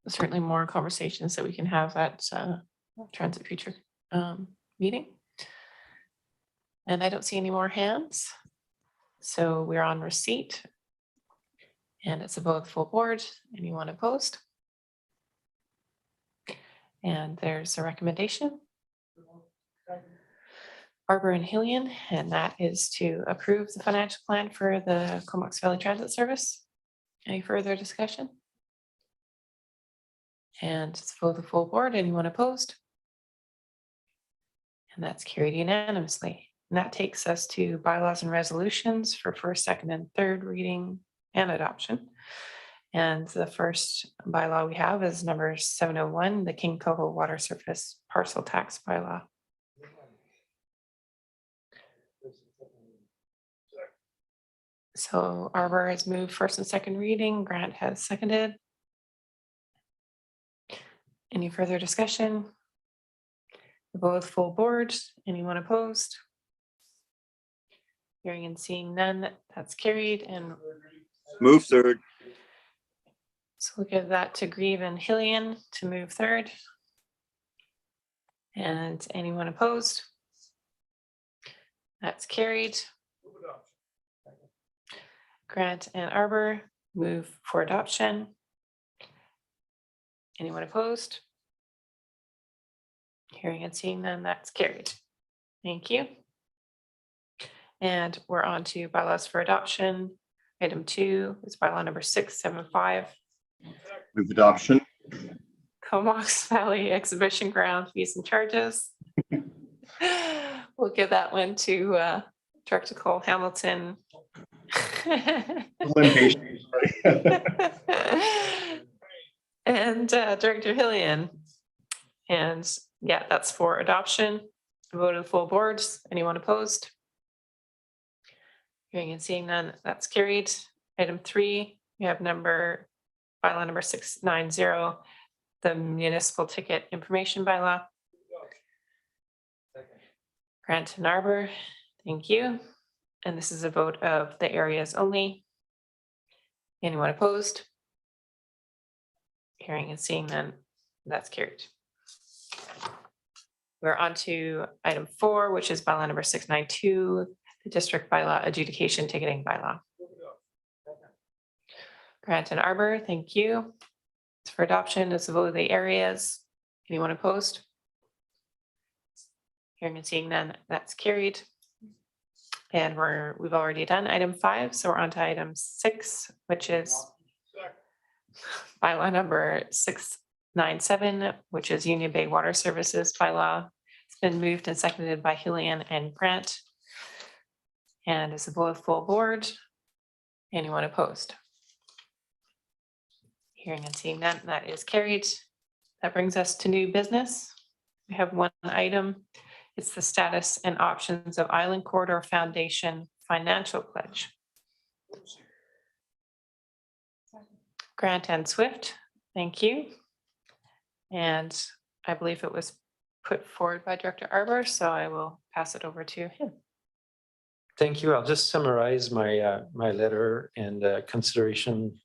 Certainly more conversations that we can have at Transit Future meeting. And I don't see any more hands. So we're on receipt. And it's above full board. Anyone opposed? And there's a recommendation. Arbor and Hillian, and that is to approve the financial plan for the Comox Valley Transit Service. Any further discussion? And it's for the full board. Anyone opposed? And that's carried unanimously. And that takes us to bylaws and resolutions for first, second, and third reading and adoption. And the first bylaw we have is number 701, the King Coho Water Surface Parcel Tax Bylaw. So Arbor has moved first and second reading. Grant has seconded. Any further discussion? Both full board. Anyone opposed? Hearing and seeing none, that's carried. And move third. So we'll give that to Grieve and Hillian to move third. And anyone opposed? That's carried. Grant and Arbor move for adoption. Anyone opposed? Hearing and seeing none, that's carried. Thank you. And we're on to bylaws for adoption. Item 2 is bylaw number 675. Move adoption. Comox Valley Exhibition Ground fees and charges. We'll give that one to Director Cole Hamilton. And Director Hillian. And yeah, that's for adoption. Voted full boards. Anyone opposed? Hearing and seeing none, that's carried. Item 3, we have bylaw number 690, the municipal ticket information bylaw. Grant and Arbor, thank you. And this is a vote of the areas only. Anyone opposed? Hearing and seeing none, that's carried. We're on to item 4, which is bylaw number 692, the district bylaw adjudication ticketing bylaw. Grant and Arbor, thank you. It's for adoption. It's a vote of the areas. Anyone opposed? Hearing and seeing none, that's carried. And we've already done item 5, so we're on to item 6, which is bylaw number 697, which is Union Bay Water Services bylaw. It's been moved and seconded by Hillian and Grant. And is a vote of full board. Anyone opposed? Hearing and seeing none, that is carried. That brings us to new business. We have one item. It's the status and options of Island Corridor Foundation financial pledge. Grant and Swift, thank you. And I believe it was put forward by Director Arbor, so I will pass it over to him. Thank you. I'll just summarize my my letter and consideration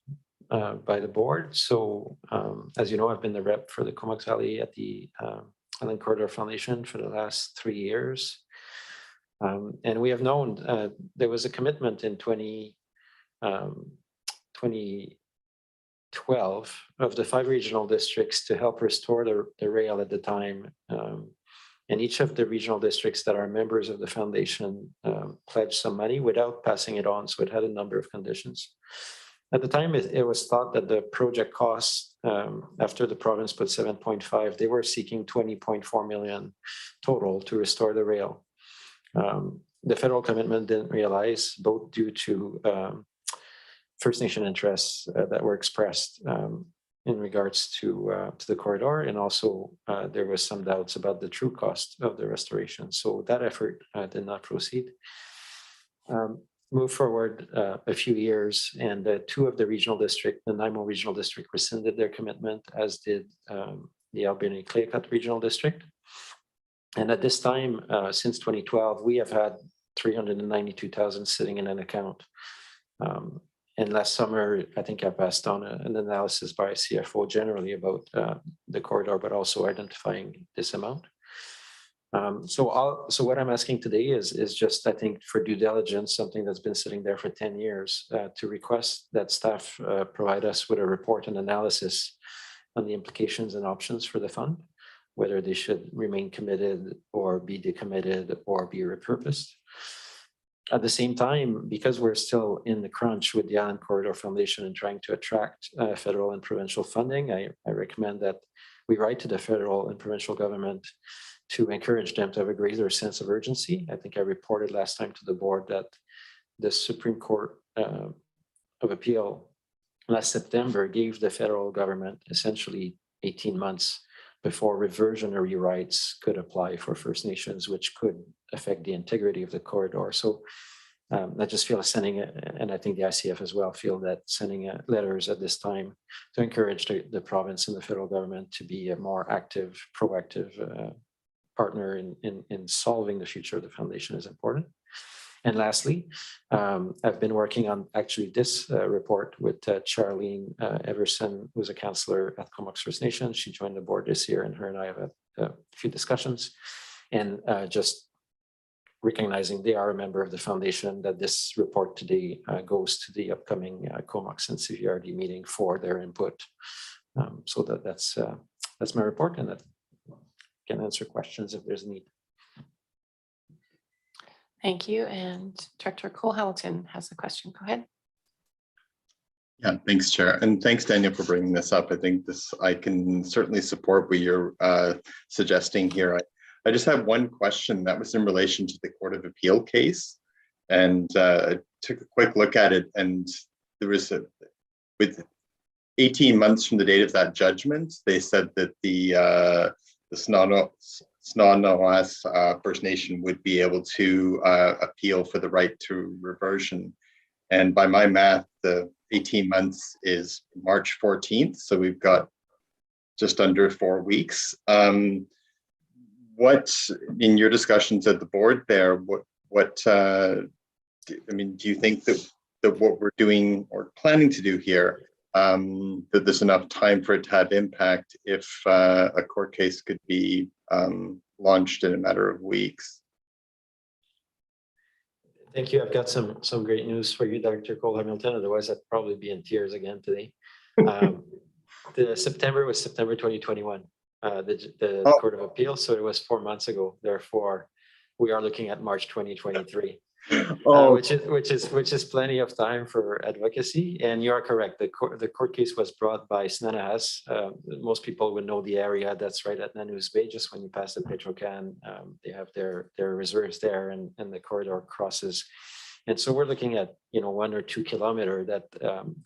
by the board. So as you know, I've been the rep for the Comox Valley at the Island Corridor Foundation for the last 3 years. And we have known there was a commitment in 2012 of the 5 regional districts to help restore the rail at the time. And each of the regional districts that are members of the foundation pledged some money without passing it on. So it had a number of conditions. At the time, it was thought that the project costs, after the province put 7.5, they were seeking 20.4 million total to restore the rail. The federal commitment didn't realize, both due to First Nation interests that were expressed in regards to the corridor, and also there was some doubts about the true cost of the restoration. So that effort did not proceed. Move forward a few years, and 2 of the regional district, the Nanaimo Regional District, rescinded their commitment, as did the Albany Claycut Regional District. And at this time, since 2012, we have had 392,000 sitting in an account. And last summer, I think I passed on an analysis by CFO generally about the corridor, but also identifying this amount. So what I'm asking today is just, I think, for due diligence, something that's been sitting there for 10 years, to request that staff provide us with a report and analysis on the implications and options for the fund, whether they should remain committed or be decommitted or be repurposed. At the same time, because we're still in the crunch with the Island Corridor Foundation and trying to attract federal and provincial funding, I recommend that we write to the federal and provincial government to encourage them to have a greater sense of urgency. I think I reported last time to the board that the Supreme Court of Appeal last September gave the federal government essentially 18 months before reversionary rights could apply for First Nations, which could affect the integrity of the corridor. So I just feel sending, and I think the ICF as well, feel that sending letters at this time to encourage the province and the federal government to be a more active, proactive partner in solving the future of the foundation is important. And lastly, I've been working on actually this report with Charlene Everson, who's a counselor at Comox First Nation. She joined the board this year, and her and I have had a few discussions, and just recognizing they are a member of the foundation, that this report today goes to the upcoming Comox and Cvrd meeting for their input. So that's my report, and that can answer questions if there's need. Thank you. And Director Cole Hamilton has a question. Go ahead. Yeah, thanks, Chair. And thanks, Daniel, for bringing this up. I think I can certainly support what you're suggesting here. I just have one question that was in relation to the Court of Appeal case. And I took a quick look at it, and there was with 18 months from the date of that judgment, they said that the Snow-Noas First Nation would be able to appeal for the right to reversion. And by my math, the 18 months is March 14th. So we've got just under 4 weeks. What, in your discussions at the board there, do you think that what we're doing or planning to do here, that there's enough time for it to have impact if a court case could be launched in a matter of weeks? Thank you. I've got some great news for you, Dr. Cole Hamilton. Otherwise, I'd probably be in tears again today. The September was September 2021, the Court of Appeal. So it was 4 months ago. Therefore, we are looking at March 2023. Which is plenty of time for advocacy. And you are correct. The court case was brought by Snanaas. Most people would know the area that's right at Nanu's Bay. Just when you pass the Petrocan, they have their reserves there, and the corridor crosses. And so we're looking at 1 or 2 kilometer that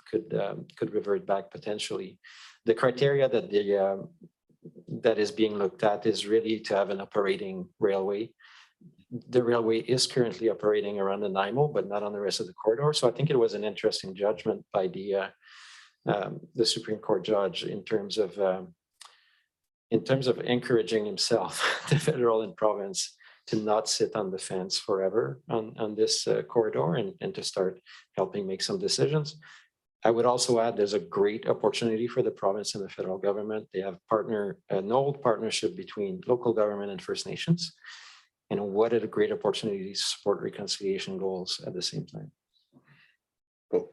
could revert back potentially. The criteria that is being looked at is really to have an operating railway. The railway is currently operating around the Nanaimo, but not on the rest of the corridor. So I think it was an interesting judgment by the Supreme Court judge in terms of in terms of encouraging himself, the federal and province, to not sit on the fence forever on this corridor and to start helping make some decisions. I would also add there's a great opportunity for the province and the federal government. They have an old partnership between local government and First Nations. And what a great opportunity to support reconciliation goals at the same time. Cool.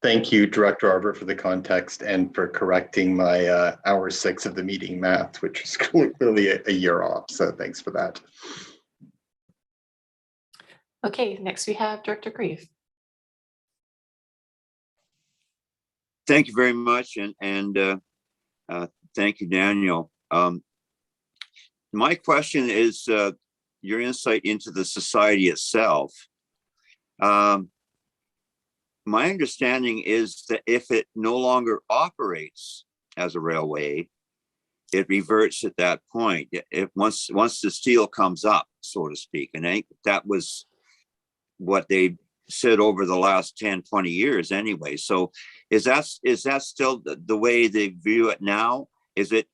Thank you, Director Arbor, for the context and for correcting my hour 6 of the meeting math, which is clearly a year off. So thanks for that. Okay, next we have Director Grieve. Thank you very much, and thank you, Daniel. My question is your insight into the society itself. My understanding is that if it no longer operates as a railway, it reverts at that point. Once the steel comes up, so to speak, and I think that was what they said over the last 10, 20 years anyway. So is that still the way they view it now? Is it,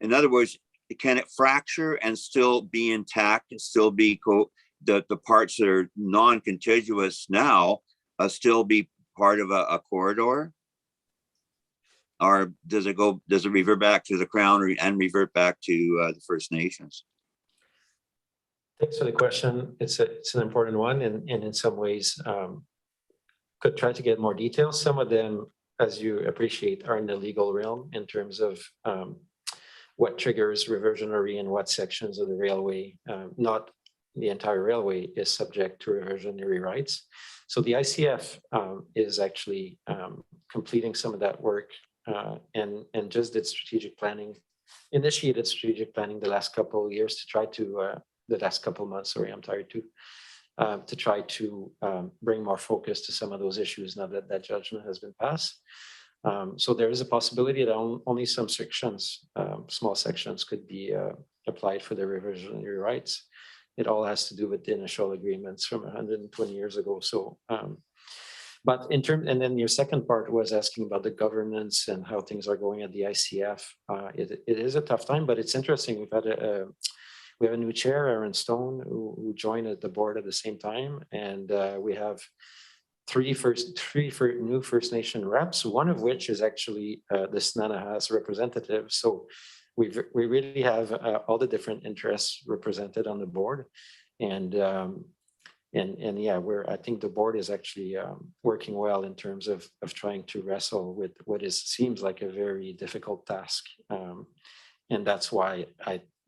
in other words, can it fracture and still be intact and still be the parts that are non-contiguous now still be part of a corridor? Or does it revert back to the Crown and revert back to the First Nations? Thanks for the question. It's an important one, and in some ways could try to get more details. Some of them, as you appreciate, are in the legal realm in terms of what triggers reversionary and what sections of the railway, not the entire railway, is subject to reversionary rights. So the ICF is actually completing some of that work and just did strategic planning, initiated strategic planning the last couple of years to try to the last couple of months, sorry, I'm tired too, to try to bring more focus to some of those issues now that that judgment has been passed. So there is a possibility that only some sections, small sections, could be applied for the reversionary rights. It all has to do with the initial agreements from 120 years ago. So, but in terms, and then your second part was asking about the governance and how things are going at the ICF. It is a tough time, but it's interesting. We have a new chair, Aaron Stone, who joined at the board at the same time, and we have three new First Nation reps, one of which is actually the Snanahas representative. So we really have all the different interests represented on the board, and yeah, I think the board is actually working well in terms of trying to wrestle with what seems like a very difficult task, and that's why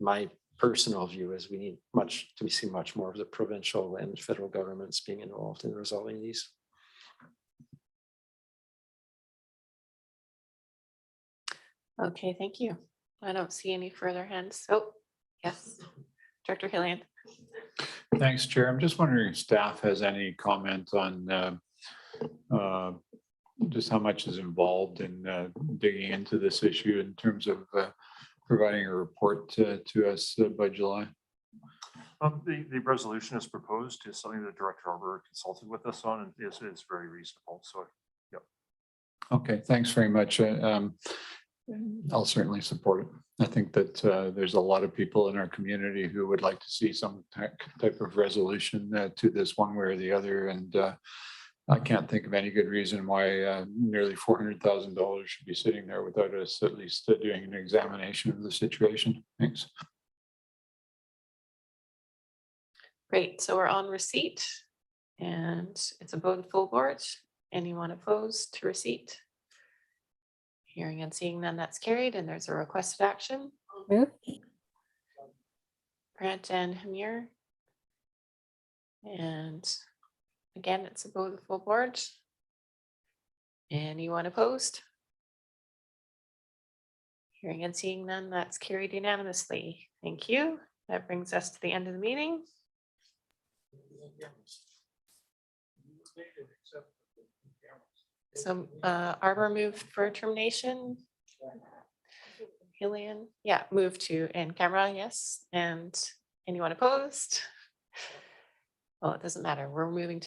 my personal view is we need to see much more of the provincial and federal governments being involved in resolving these. Okay, thank you. I don't see any further hands. Oh, yes, Director Hillian. Thanks, Chair. I'm just wondering if staff has any comment on just how much is involved in digging into this issue in terms of providing a report to us by July. The resolution is proposed is something that Director Arbor consulted with us on, and is very reasonable. So, yeah. Okay, thanks very much. I'll certainly support it. I think that there's a lot of people in our community who would like to see some type of resolution to this one way or the other. And I can't think of any good reason why nearly $400,000 should be sitting there without us at least doing an examination of the situation. Thanks. Great, so we're on receipt and it's a vote full board. Anyone opposed to receipt? Hearing and seeing none, that's carried, and there's a requested action. Grant and Hamir. And again, it's a vote full board. Anyone opposed? Hearing and seeing none, that's carried unanimously. Thank you. That brings us to the end of the meeting. So Arbor moved for termination. Hillian, yeah, moved to in camera, yes. And anyone opposed? Well, it doesn't matter. We're moving to